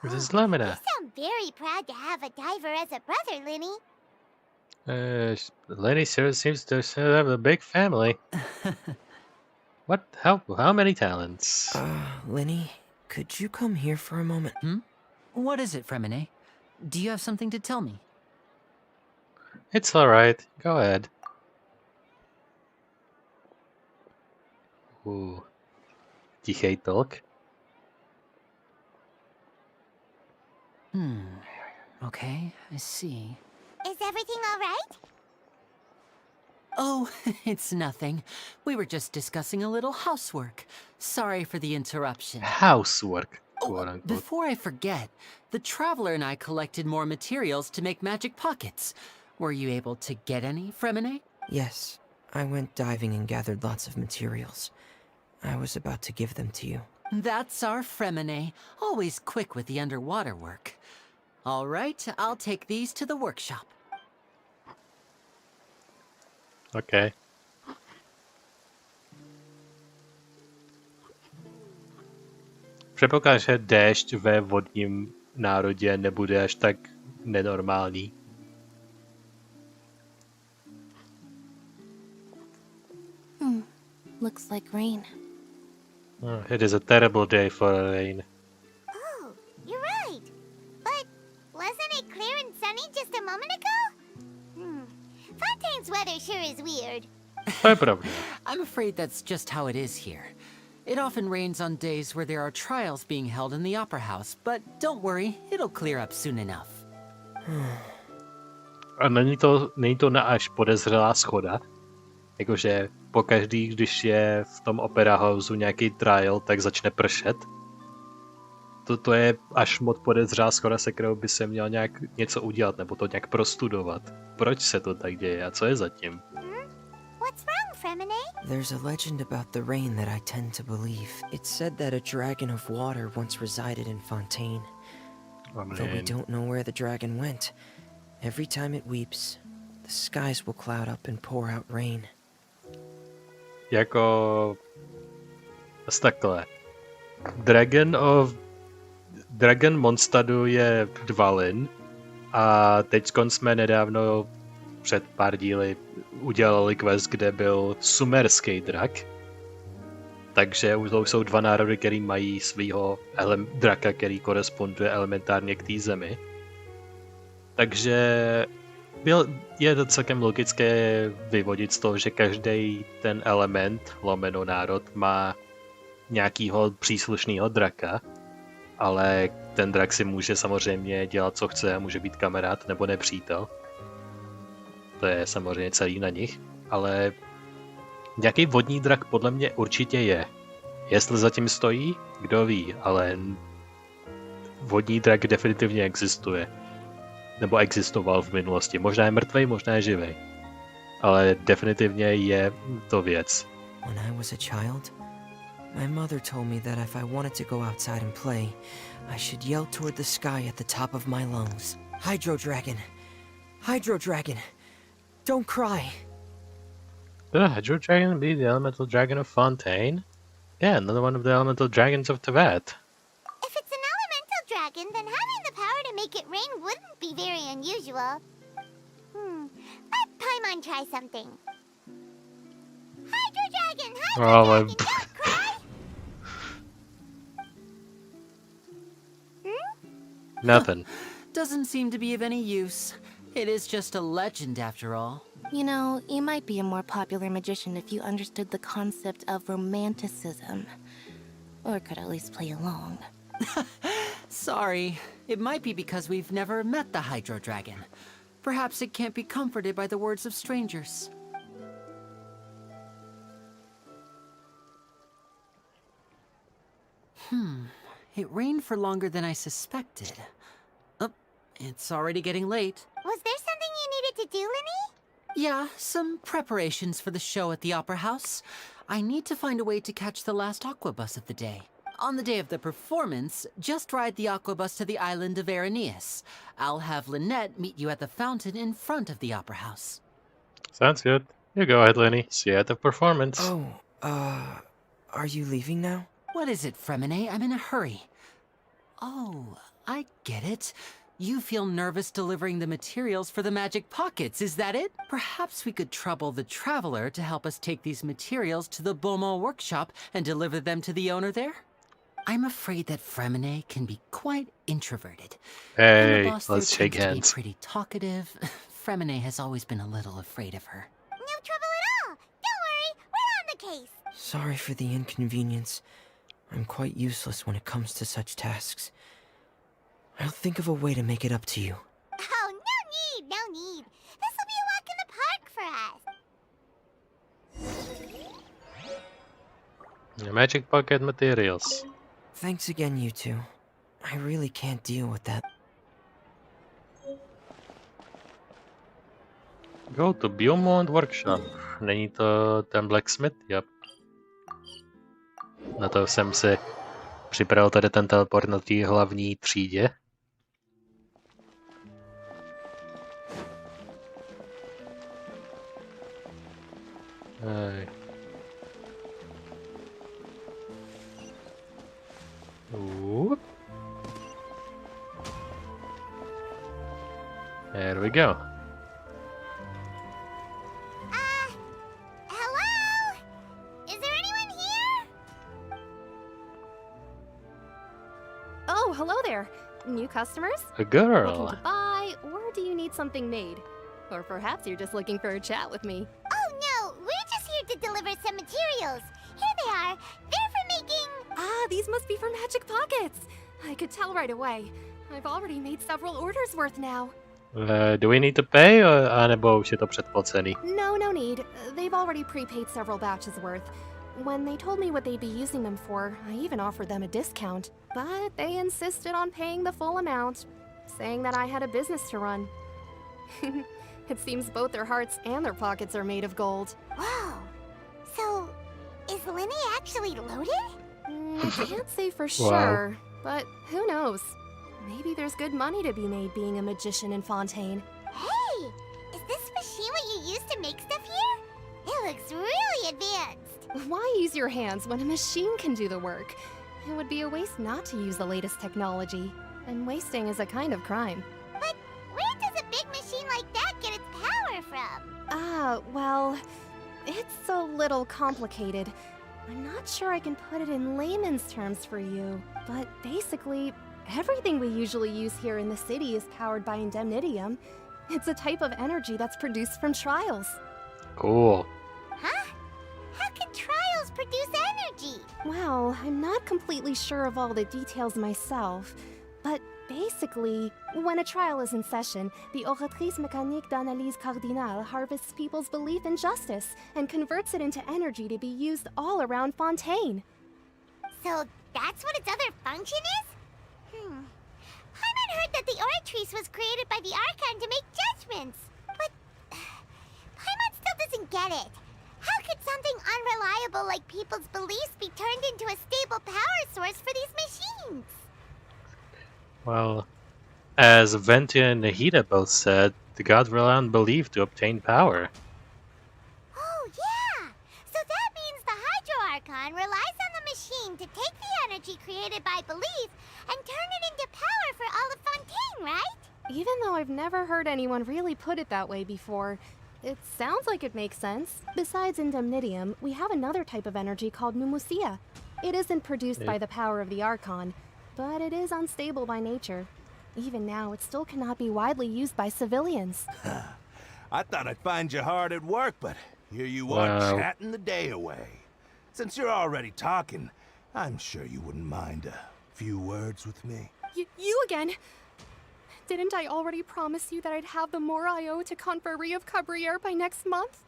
This is Lumine. You sound very proud to have a diver as a brother, Linny. Lenny sure seems to have a big family. What? How many talents? Linny, could you come here for a moment? What is it, Fremine? Do you have something to tell me? It's alright. Go ahead. Ooh. Tichej talk. Okay, I see. Is everything all right? Oh, it's nothing. We were just discussing a little housework. Sorry for the interruption. Housework, quote unquote. Before I forget, the Traveler and I collected more materials to make magic pockets. Were you able to get any, Fremine? Yes, I went diving and gathered lots of materials. I was about to give them to you. That's our Fremine, always quick with the underwater work. All right, I'll take these to the workshop. Okay. Předpokládám, že déšť ve vodním národě nebude až tak nenormální. Looks like rain. It is a terrible day for rain. Oh, you're right. But wasn't it clear and sunny just a moment ago? Fontaine's weather sure is weird. To je pravda. I'm afraid that's just how it is here. It often rains on days where there are trials being held in the Opera House, but don't worry, it'll clear up soon enough. A není to na až podezřelá schoda? Jakože pokaždý, když je v tom Opera Houseu nějaký trial, tak začne pršet? To je až moc podezřelá schoda, se kterou by se měl nějak něco udělat, nebo to nějak prostudovat. Proč se to tak děje a co je zatím? What's wrong, Fremine? There's a legend about the rain that I tend to believe. It's said that a dragon of water once resided in Fontaine. Though we don't know where the dragon went, every time it weeps, the skies will cloud up and pour out rain. Jako... takhle. Dragon Mondstadu je Dvalin a teďkon jsme nedávno před pár díly udělali quest, kde byl sumerský drak. Takže už jsou dva národy, který mají svýho draka, který koresponduje elementárně k té zemi. Takže je to celkem logické vyvodit z toho, že každý ten element, lomeno národ, má nějakýho příslušného draka, ale ten drak si může samozřejmě dělat, co chce, může být kamarád nebo nepřítel. To je samozřejmě celý na nich, ale nějaký vodní drak podle mě určitě je. Jestli zatím stojí, kdo ví, ale vodní drak definitivně existuje. Nebo existoval v minulosti. Možná je mrtvej, možná je živej. Ale definitivně je to věc. When I was a child, my mother told me that if I wanted to go outside and play, I should yell toward the sky at the top of my lungs. Hydro Dragon! Hydro Dragon! Don't cry! Could a Hydro Dragon be the elemental dragon of Fontaine? Yeah, another one of the elemental dragons of Tibet. If it's an elemental dragon, then having the power to make it rain wouldn't be very unusual. Let Paimon try something. Hydro Dragon! Hydro Dragon! Don't cry! Nothing. Doesn't seem to be of any use. It is just a legend after all. You know, you might be a more popular magician if you understood the concept of romanticism. Or could at least play along. Sorry. It might be because we've never met the Hydro Dragon. Perhaps it can't be comforted by the words of strangers. It rained for longer than I suspected. Oh, it's already getting late. Was there something you needed to do, Linny? Yeah, some preparations for the show at the Opera House. I need to find a way to catch the last aqua bus of the day. On the day of the performance, just ride the aqua bus to the island of Aeneas. I'll have Lynette meet you at the fountain in front of the Opera House. Sounds good. You go ahead, Lenny. See you at the performance. Oh, are you leaving now? What is it, Fremine? I'm in a hurry. Oh, I get it. You feel nervous delivering the materials for the magic pockets, is that it? Perhaps we could trouble the traveler to help us take these materials to the Beaumont workshop and deliver them to the owner there? I'm afraid that Fremine can be quite introverted. Hey, And the boss let's there shake tends to be hands. pretty talkative. Fremine has always been a little afraid of her. No trouble at all. Don't worry, we're on the case. Sorry for the inconvenience. I'm quite useless when it comes to such tasks. I'll think of a way to make it up to you. Oh, no need. This will be a walk in the park for us. The magic pocket materials. Thanks again, you two. I really can't deal with that. Go to Beaumont workshop. Není to ten blacksmith? Yep. Na to jsem si připravil tady ten teleport na té hlavní třídě. Hej. There we go. Hello? Is there hello there. New customers? A girl. Looking to buy, or do you need something made? Or perhaps you're just looking for a chat with me. Oh no, we're just here to deliver some materials. Here they are. They're for making... Ah, these must be for magic pockets. I could tell right away. I've already made several orders worth now. Do we need to pay, anebo už je to předplacený? No need. They've already prepaid several batches worth. When they told me what they'd be using them for, I even offered them a discount. But they insisted on paying the full amount, saying that I had a business to run. It seems both their hearts and their pockets are made of gold. Whoa. So, is Linny actually loaded? I can't say for Wow. sure, but who knows? Maybe there's good money to be made being a magician in Fontaine. Hey! Is this machine what you use to make stuff here? It looks really advanced. Why use your hands when a machine can do the work? It would be a waste not to use the latest technology, and wasting is a kind of crime. But where does a big machine like that get its power from? Well, it's a little complicated. I'm not sure I can put it in layman's terms for you, but basically, everything we usually use here in the city is powered by indemnitium. It's a type of energy that's produced from trials. Cool. Huh? How can trials produce energy? Well, I'm not completely sure of all the details myself, but basically, when a trial is in session, the oratrice mécanique d'analyse cardinale harvests people's belief in justice and converts it into energy to be used all around Fontaine. So that's what its other function is? Paimon heard that the oratrice was created by the Archon to make judgments. But Paimon still doesn't get it. How could something unreliable like people's beliefs be turned into a stable power source for these machines? Well, as Ventia and Nahida both said, the god rely on belief to obtain power. Oh, yeah! So that means the Hydro Archon relies on the machine to take the energy created by belief and turn it into power for all of Fontaine, right? Even though I've never heard anyone really put it that way before, it sounds like it makes sense. Besides indemnitium, we have another type of energy called pneumosia. It isn't produced by the power of the Archon, but it is unstable by nature. Even now, it still cannot be widely used by civilians. I thought I'd find you hard at work, but here you are chatting the day away. Since you're already talking, I'm sure you wouldn't mind a few words with me. You again? Didn't I already promise you that I'd have the more I owe to Confrérie of Cabriere by next month?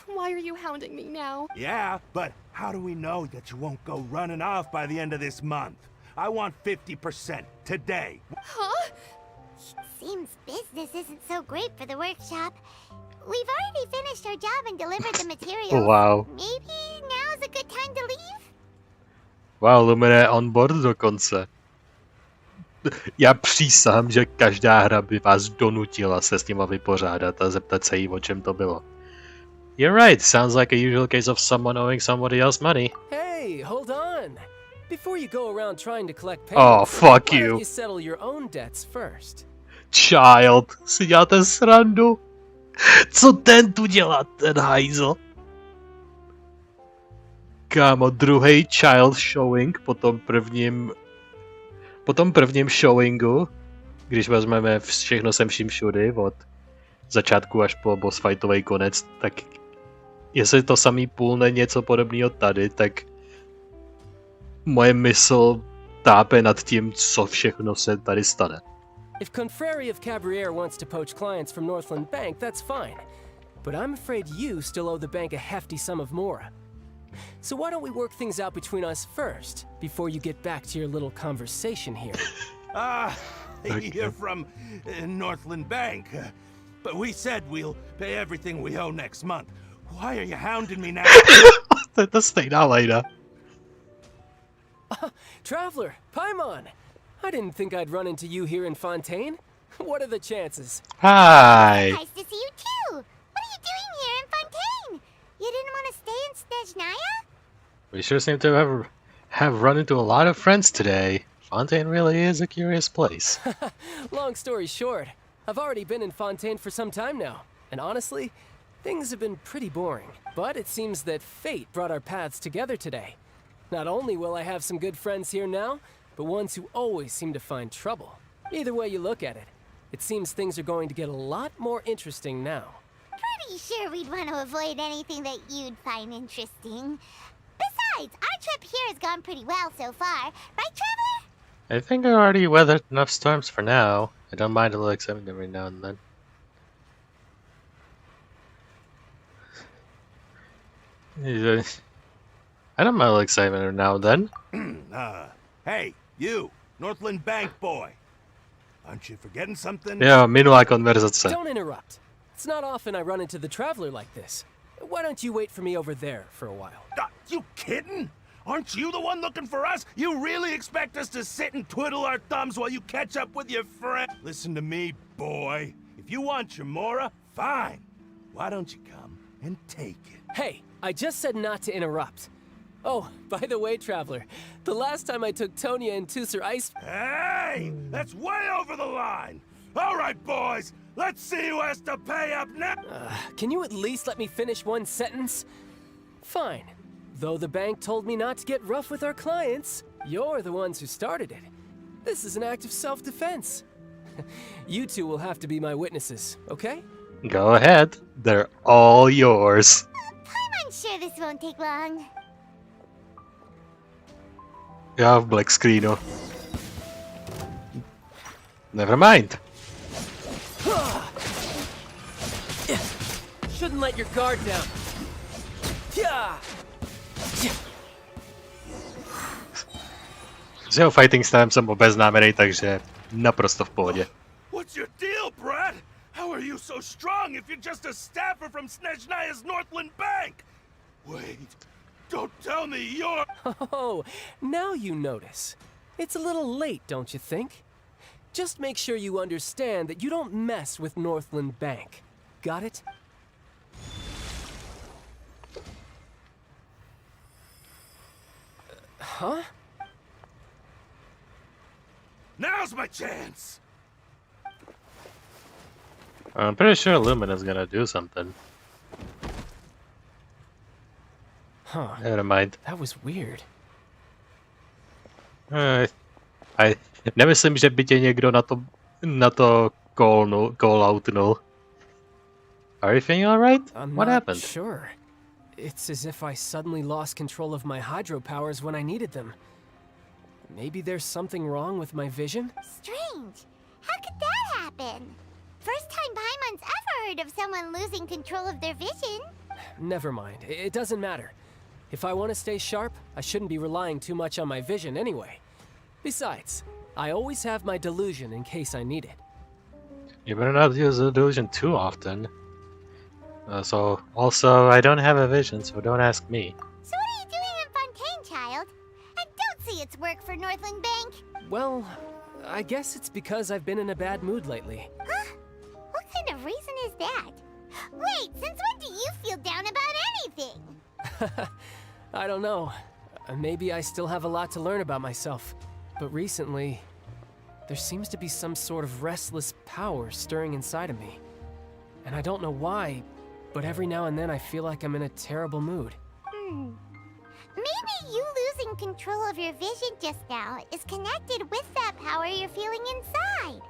Why are you hounding me now? Yeah, but how do we know that you won't go running off by the end of this month? I want 50% today. Huh? Seems business isn't so great for the workshop. We've already finished our job and delivered the materials. Wow. Maybe now's a good time to leave? Wow, Lumine on board dokonce. Já přísahám, že každá hra by vás donutila se s nima vypořádat a zeptat se jí, o čem to bylo. You're right, sounds like a usual case of someone owing somebody else money. Hey, hold on. Before you go around trying to collect payments, Oh, fuck why you. don't you settle your own debts first? Child, si děláte srandu? Co ten tu dělá, ten hajzl? Kámo, druhý child showing po tom prvním showingu, když vezmeme všechno sem vším všudy, od začátku až po boss fightový konec, tak jestli to samý půlne něco podobného tady, tak moje mysl tápe nad tím, co všechno se tady stane. If Confrérie of Cabriere wants to poach clients from Northland Bank, that's fine. But I'm afraid you still owe the bank a hefty sum of mora. So why don't we work things out between us first, before you get back to your little conversation here? You're from Northland Bank. But we said we'll pay everything we owe next month. Why are you hounding me now? To je stejná lejna. Traveler, Paimon! I didn't think I'd run into you here in Fontaine. What are the chances? Hi! Nice to see you too! What are you doing here in Fontaine? You didn't want to stay in Snezhnaya? We sure seem to have run into a lot of friends today. Fontaine really is a curious place. Long story short, I've already been in Fontaine for some time now, and honestly, things have been pretty boring. But it seems that fate brought our paths together today. Not only will I have some good friends here now, but ones who always seem to find trouble. Either way you look at it, it seems things are going to get a lot more interesting now. Pretty sure we'd want to avoid anything that you'd find interesting. Besides, our trip here has gone pretty well so far. Right, Traveler? I think I already weathered enough storms for now. I don't mind a little excitement every now and then. I don't mind a little excitement every now and then. Hey, you, Northland Bank boy. Aren't you forgetting something? Jo, minulá konverzace. Don't interrupt. It's not often I run into the Traveler like this. Why don't you wait for me over there for a while? You kidding? Aren't you the one looking for us? You really expect us to sit and twiddle our thumbs while you catch up with your friend? Listen to me, boy. If you want your Mora, fine. Why don't you come and take it? Hey, I just said not to interrupt. Oh, by the way, Traveler, the last time I took Tonya and Tusser ice... Hey! That's way over the line! All right, boys! Let's see who has to pay up now! Can you at least let me finish one sentence? Fine. Though the bank told me not to get rough with our clients, you're the ones who started it. This is an act of self-defense. You two will have to be my witnesses, okay? Go ahead. They're all yours. I'm sure this won't take long. Já v black screenu. Never mind. Shouldn't let your guard down. S jeho fighting stylem jsem obeznámený, takže naprosto v pohodě. What's your deal, Brad? How are you so strong if you're just a staffer from Snezhnaya's Northland Bank? Wait, don't tell me you're... Oh, now you notice. It's a little late, don't you think? Just make sure you understand that you don't mess with Northland Bank. Got it? Huh? Now's my chance! I'm pretty sure Lumine is gonna do something. Huh. Never mind. That was weird. Nemyslím, že by tě někdo na to call-outnul. Are you feeling alright? What happened? Sure. It's as if I suddenly lost control of my hydro powers when I needed them. Maybe there's something wrong with my vision? Strange. How could that happen? First time Paimon's ever heard of someone losing control of their vision. Never mind. It doesn't matter. If I want to stay sharp, I shouldn't be relying too much on my vision anyway. Besides, I always have my delusion in case I need it. You better not use the delusion too often. Also, I don't have a vision, so don't ask me. So what are you doing in Fontaine, child? I don't see it's work for Northland Bank. Well, I guess it's because I've been in a bad mood lately. Huh? What kind of reason is that? Wait, since when do you feel down about anything? I don't know. Maybe I still have a lot to learn about myself. But recently, there seems to be some sort of restless power stirring inside of me. And I don't know why, but every now and then I feel like I'm in a terrible mood. Maybe you losing control of your vision just now is connected with that power you're feeling inside.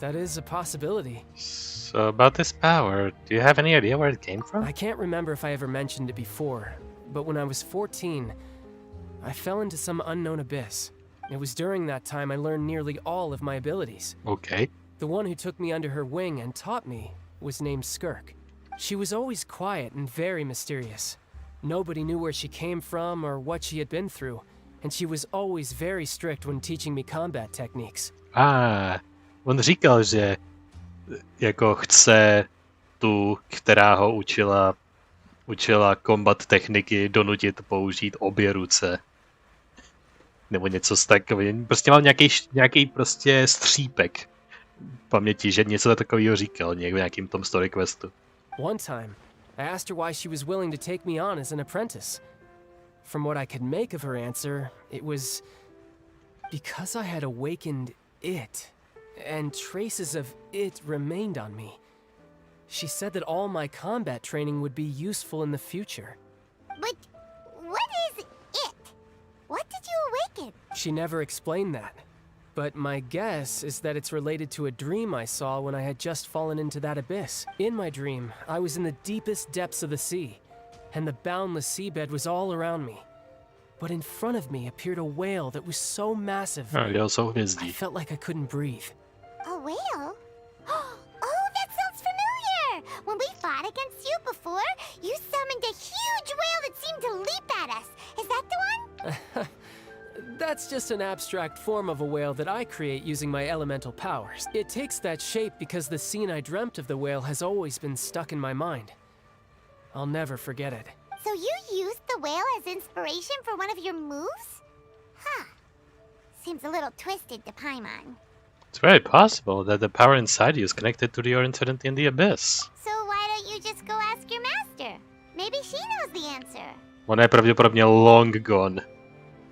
That is a possibility. So about this power, do you have any idea where it came from? I can't remember if I ever mentioned it before, but when I was 14, I fell into some unknown abyss. It was during that time I learned nearly all of my abilities. Okay. The one who took me under her wing and taught me was named Skirk. She was always quiet and very mysterious. Nobody knew where she came from or what she had been through, and she was always very strict when teaching me combat techniques. On říkal, že jako chce tu, která ho učila kombat techniky, donutit použít obě ruce. Nebo něco z takového. Prostě mám nějaký prostě střípek v paměti, že něco takového říkal v nějakým tom story questu. One time, I asked her why she was willing to take me on as an apprentice. From what I could make of her answer, it was because I had awakened it, and traces of it remained on me. She said that all my combat training would be useful in the future. But what is it? What did you dragon? She never explained that. But my guess is that it's related to a dream I saw when I had just fallen into that abyss. In my dream, I was in the deepest depths of the sea, and the boundless seabed was all around me. But in front of me appeared a whale that was so massive, I felt like I couldn't breathe. A whale? Oh, that sounds familiar! When we fought against you before, you summoned a huge whale that seemed to leap at us. Is that the one? That's just an abstract form of a whale that I create using my elemental powers. It takes that shape because the scene I dreamt of the whale has always been stuck in my mind. I'll never forget it. So you used the whale as inspiration for one of your moves? Huh. Seems a little twisted to Paimon. It's very possible that the power inside you is connected to your incident in the abyss. So why don't you just go ask your master? Maybe she knows the answer. Ona je pravděpodobně long gone.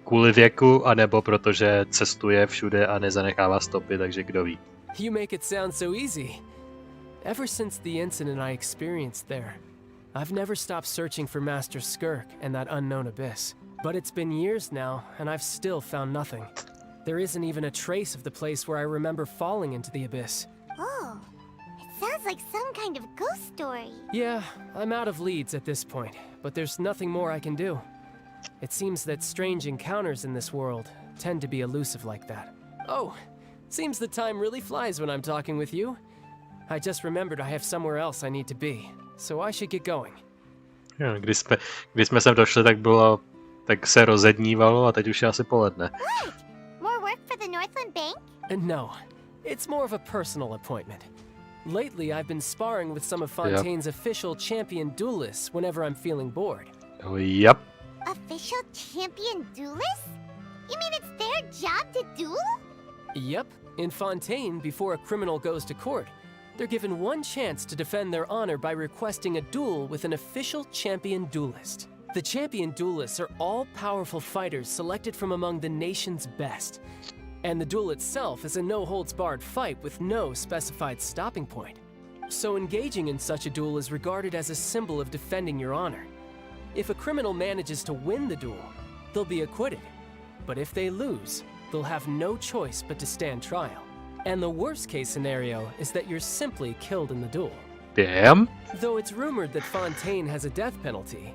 Kvůli věku, anebo protože cestuje všude a nezanechává stopy, takže kdo ví. You make it sound so easy. Ever since the incident I experienced there, I've never stopped searching for Master Skirk and that unknown abyss. But it's been years now, and I've still found nothing. There isn't even a trace of the place where I remember falling into the abyss. Oh, it sounds like some kind of ghost story. Yeah, I'm out of leads at this point, but there's nothing more I can do. It seems that strange encounters in this world tend to be elusive like that. Oh, seems the time really flies when I'm talking with you. I just remembered I have somewhere else I need to be, so I should get going. Jo, když jsme sem došli, tak se rozednívalo a teď už je asi poledne. What? More work for the Northland Bank? No, it's more of a personal appointment. Lately, I've been sparring with some of Fontaine's official champion duelists whenever I'm feeling bored. Oh, yep. Official champion duelists? You mean it's their job to duel? Yep. In Fontaine, before a criminal goes to court, they're given one chance to defend their honor by requesting a duel with an official champion duelist. The champion duelists are all-powerful fighters selected from among the nation's best. And the duel itself is a no-holds-barred fight with no specified stopping point. So engaging in such a duel is regarded as a symbol of defending your honor. If a criminal manages to win the duel, they'll be acquitted. But if they lose, they'll have no choice but to stand trial. And the worst-case scenario is that you're simply killed in the duel. Damn. Though it's rumored that Fontaine has a death penalty,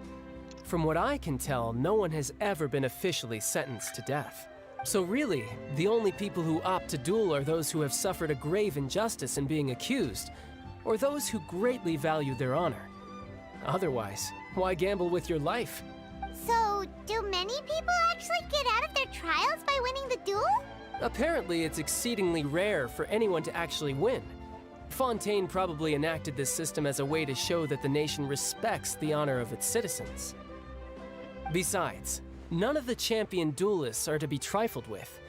from what I can tell, no one has ever been officially sentenced to death. So really, the only people who opt to duel are those who have suffered a grave injustice in being accused, or those who greatly value their honor. Otherwise, why gamble with your life? So, do many people actually get out of their trials by winning the duel? Apparently, it's exceedingly rare for anyone to actually win. Fontaine probably enacted this system as a way to show that the nation respects the honor of its citizens. Besides, none of the champion duelists are to be trifled with,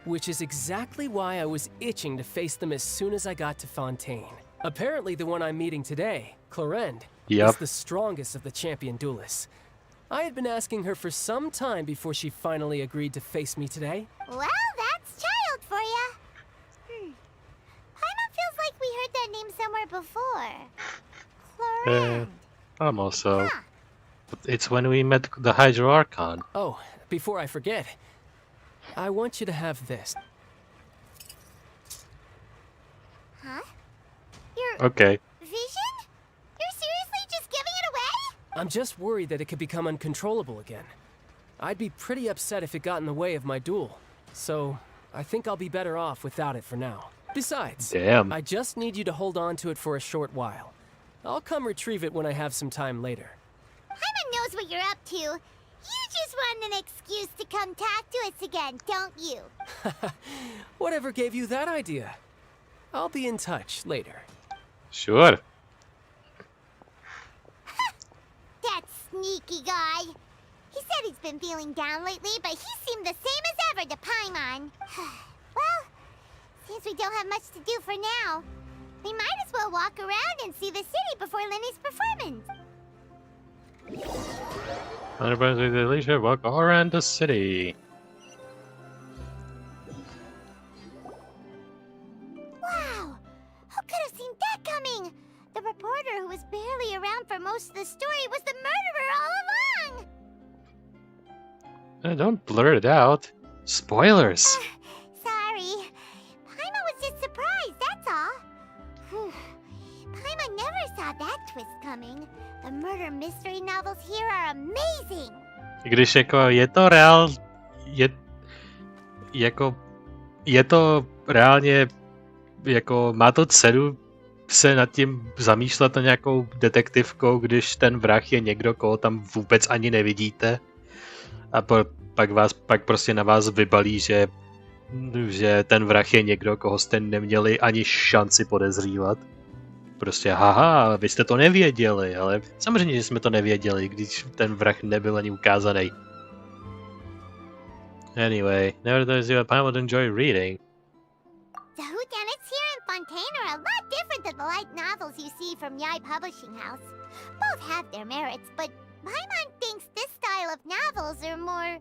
which is exactly why I was itching to face them as soon as I got to Fontaine. Apparently, the one I'm meeting today, Clorend, is the strongest of the champion duelists. I had been asking her for some time before she finally agreed to face me today. Well, that's child for ya. Paimon feels like we heard that name somewhere before. Clorend. Almost so. Huh. It's when we met the Hydro Archon. Oh, before I forget, I want you to have this. Huh? Your okay. Vision? You're seriously just giving it away? I'm just worried that it could become uncontrollable again. I'd be pretty upset if it got in the way of my duel, so I think I'll be better off without it for now. Besides, I just need you to hold on to it for a short while. I'll come retrieve it when I have some time later. Paimon knows what you're up to. You just want an excuse to come talk to us again, don't you? Whatever gave you that idea? I'll be in touch later. Sure. That sneaky guy. He said he's been feeling down lately, but he seemed the same as ever to Paimon. Well, since we don't have much to do for now, we might as well walk around and see the city before Lenny's performance. Otherwise, we at least walk all around the city. Wow! Who could have seen that coming? The reporter who was barely around for most of the story was the murderer all along! Don't blur it out. Spoilers! Sorry. Paimon was just surprised, that's all. Paimon never saw that twist coming. The murder mystery novels here are amazing. I když jako je to reál... Je to reálně... Jako má to cenu se nad tím zamýšlet na nějakou detektivkou, když ten vrah je někdo, koho tam vůbec ani nevidíte. A pak prostě na vás vybalí, že ten vrah je někdo, koho jste neměli ani šanci podezřívat. Prostě haha, vy jste to nevěděli, ale samozřejmě, že jsme to nevěděli, když ten vrah nebyl ani ukázaný. Anyway, nevertheless, I would enjoy reading. The whodunits here in Fontaine are a lot different than the light novels you see from Yai Publishing House. Both have their merits, but Paimon thinks this style of novels are more,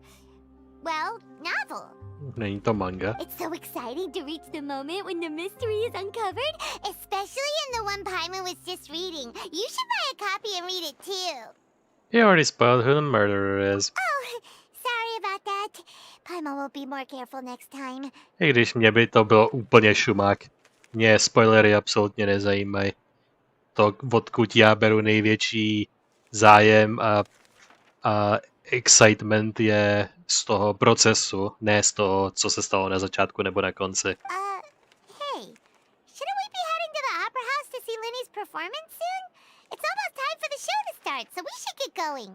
well, novel. Není to manga. It's so exciting to reach the moment when the mystery is uncovered, especially in the one Paimon was just reading. You should buy a copy and read it too. You already spoiled who the murderer is. Oh, sorry about that. Paimon will be more careful next time. I když mě by to bylo úplně šumák. Mě spoilery absolutně nezajímají. To, odkud já beru největší zájem a excitement je z toho procesu, ne z toho, co se stalo na začátku nebo na konci. Hey, shouldn't we be heading to the opera house to see Linny's performance soon? It's almost time for the show to start, so we should get going.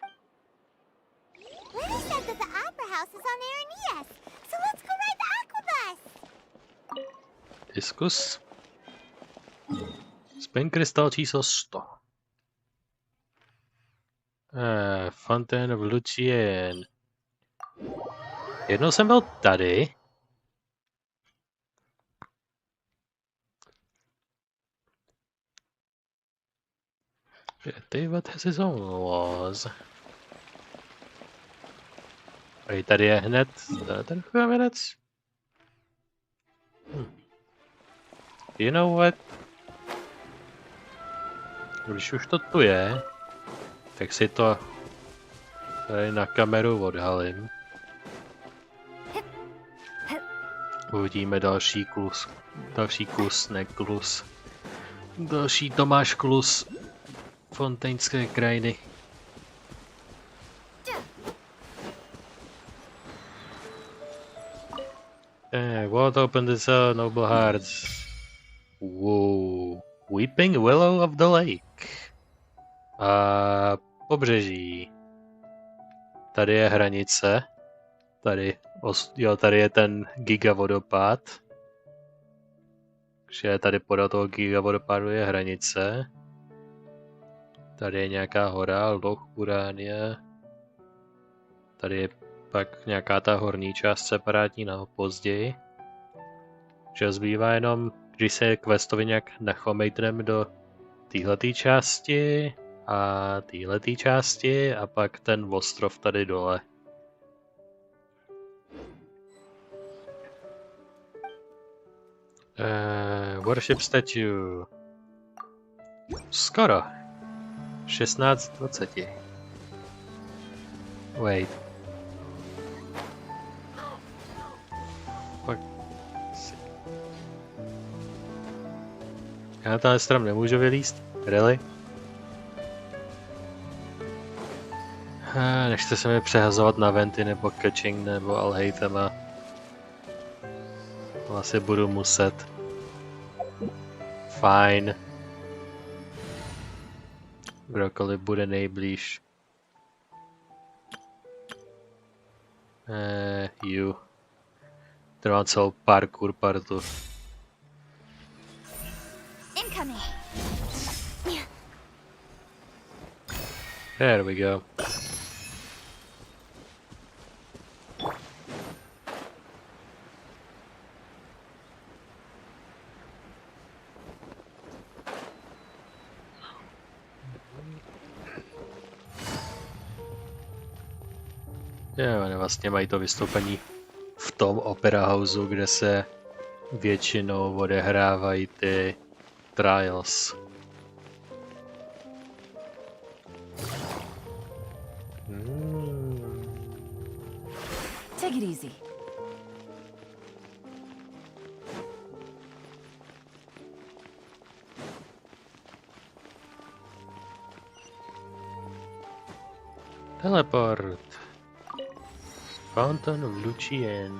Linny said that the opera house is on Aranias, so let's go ride the aquabus. Diskus. Spin krystal číslo 100. Fontaine v Lucien. Jednou jsem byl tady. What has his own laws. A tady je hned ten kamenec. You know what? Když už to tu je, tak si to tady na kameru odhalím. Uvidíme další Tomáš Klus Fontaineské krajiny. What opened this noble hearts? Whoa. Weeping Willow of the Lake. A pobřeží. Tady je hranice. Tady je ten gigavodopád. Takže tady podél toho gigavodopádu je hranice. Tady je nějaká hora, Loch Urania. Tady je pak nějaká ta horní část separátní na později. Že zbývá jenom, když se questovi nějak nachomejtneme do téhletý části a téhletý části a pak ten ostrov tady dole. Worship statue. Skoro. 16:20. Wait. Fuck. Já na ten strom nemůžu vylízt? Really? Nechte se mi přehazovat na venty nebo catching nebo alhejtema. Asi budu muset. Fajn. Kdokoliv bude nejblíž. You. Trvám celou parkour partu. Incoming. There we go. Jo, oni vlastně mají to vystoupení v tom Opera Houseu, kde se většinou odehrávají ty trials. Take it easy. Teleport. Fontaine v Lucien.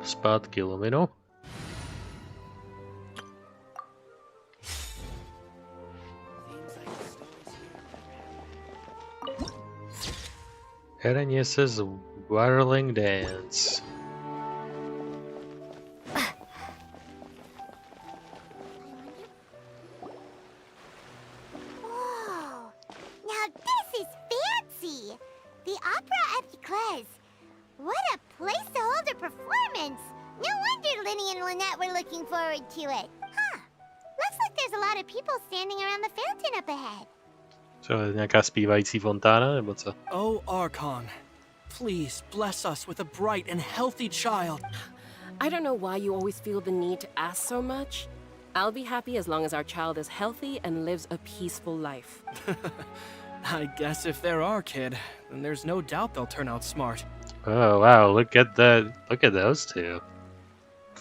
Zpátky Luminu. Hraně se z Whirling Dance. Whoa! Now this is fancy! The opera at Eclairs. What a place to hold a performance! No wonder Linny and Lynette were looking forward to it. Huh. Looks like there's a lot of people standing around the fountain up ahead. Co, nějaká zpívající fontána, nebo co? Oh, Archon, please bless us with a bright and healthy child. I don't know why you always feel the need to ask so much. I'll be happy as long as our child is healthy and lives a peaceful life. I guess if they're our kid, then there's no doubt they'll turn out smart. Oh wow, look at that. Look at those two.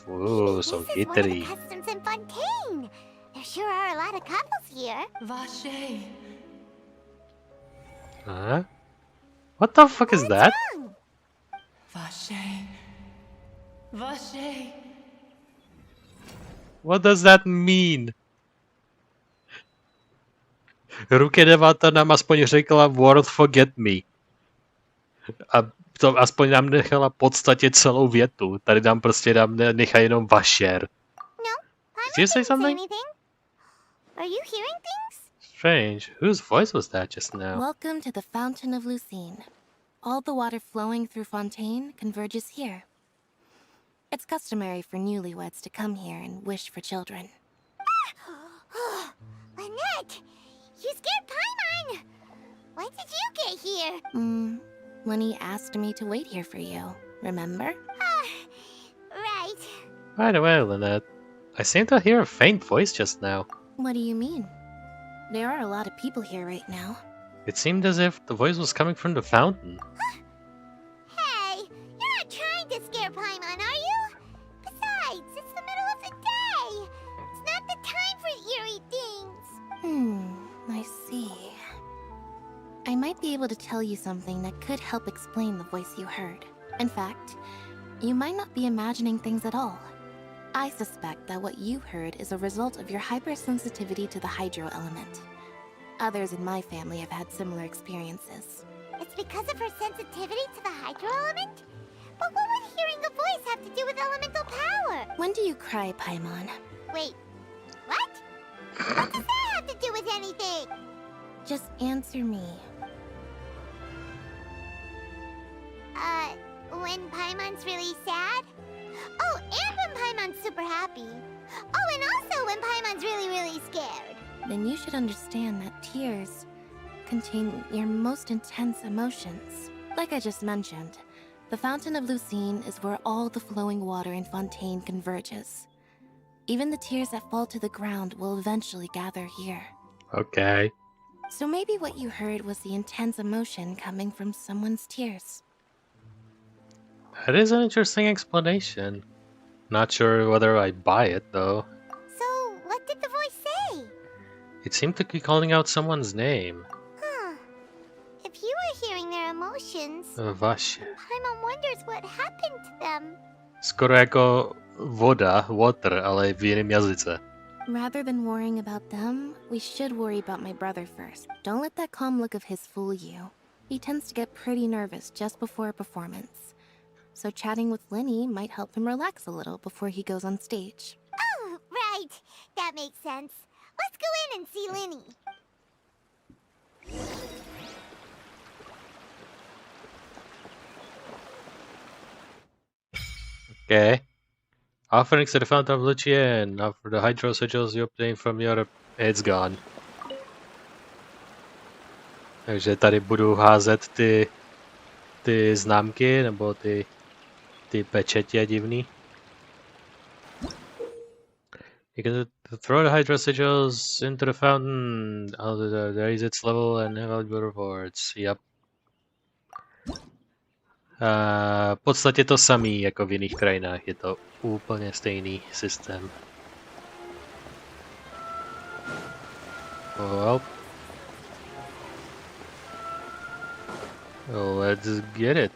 Ooh, so This is one of the glittery. customs in Fontaine. There sure are a lot of couples here. Vache. Huh? What the fuck is that? Vache. Vache. What does that mean? Rukedevata nám aspoň řekla World Forget Me. A to aspoň nám nechala v podstatě celou větu. Tady nám prostě nechá jenom vašer. Did you say something? Are you hearing things? Strange. Whose voice was that just now? Welcome to the Fountain of Lucine. All the water flowing through Fontaine converges here. It's customary for newlyweds to come here and wish for children. Lynette! You scared Paimon! When did you get here? Lenny asked me to wait here for you, remember? Right. By the way, Lynette, I seem to hear a faint voice just now. What do you mean? There are a lot of people here right now. It seemed as if the voice was coming from the fountain. Hey, you're not trying to scare Paimon, are you? Besides, it's the middle of the day. It's not the time for eerie things. I see. I might be able to tell you something that could help explain the voice you heard. In fact, you might not be imagining things at all. I suspect that what you heard is a result of your hypersensitivity to the hydro element. Others in my family have had similar experiences. It's because of her sensitivity to the hydro element? But what would hearing a voice have to do with elemental power? When do you cry, Paimon? Wait, what? What does that have to do with anything? Just answer me. When Paimon's really sad? Oh, and when Paimon's super happy. Oh, and also when Paimon's really, really scared. Then you should understand that tears contain your most intense emotions. Like I just mentioned, the Fountain of Lucine is where all the flowing water in Fontaine converges. Even the tears that fall to the ground will eventually gather here. Okay. So maybe what you heard was the intense emotion coming from someone's tears. That is an interesting explanation. Not sure whether I buy it though. So, what did the voice say? It seemed to be calling out someone's name. Huh. If you were hearing their emotions, Vaše. Paimon wonders what happened to them. Skoro jako voda, water, ale v jiném jazyce. Rather than worrying about them, we should worry about my brother first. Don't let that calm look of his fool you. He tends to get pretty nervous just before a performance. So chatting with Linny might help him relax a little before he goes on stage. Oh, right. That makes sense. Let's go in and see Linny. Okay. Offerings to the Fountain of Lucien. Now for the hydro sigils you obtain from Europe, it's gone. Takže tady budu házet ty známky, nebo ty pečetě divný. You can throw the hydro sigils into the fountain, raise its level and have valuable rewards. Yep. V podstatě to samý jako v jiných krajinách, je to úplně stejný systém. Oh. Let's get it.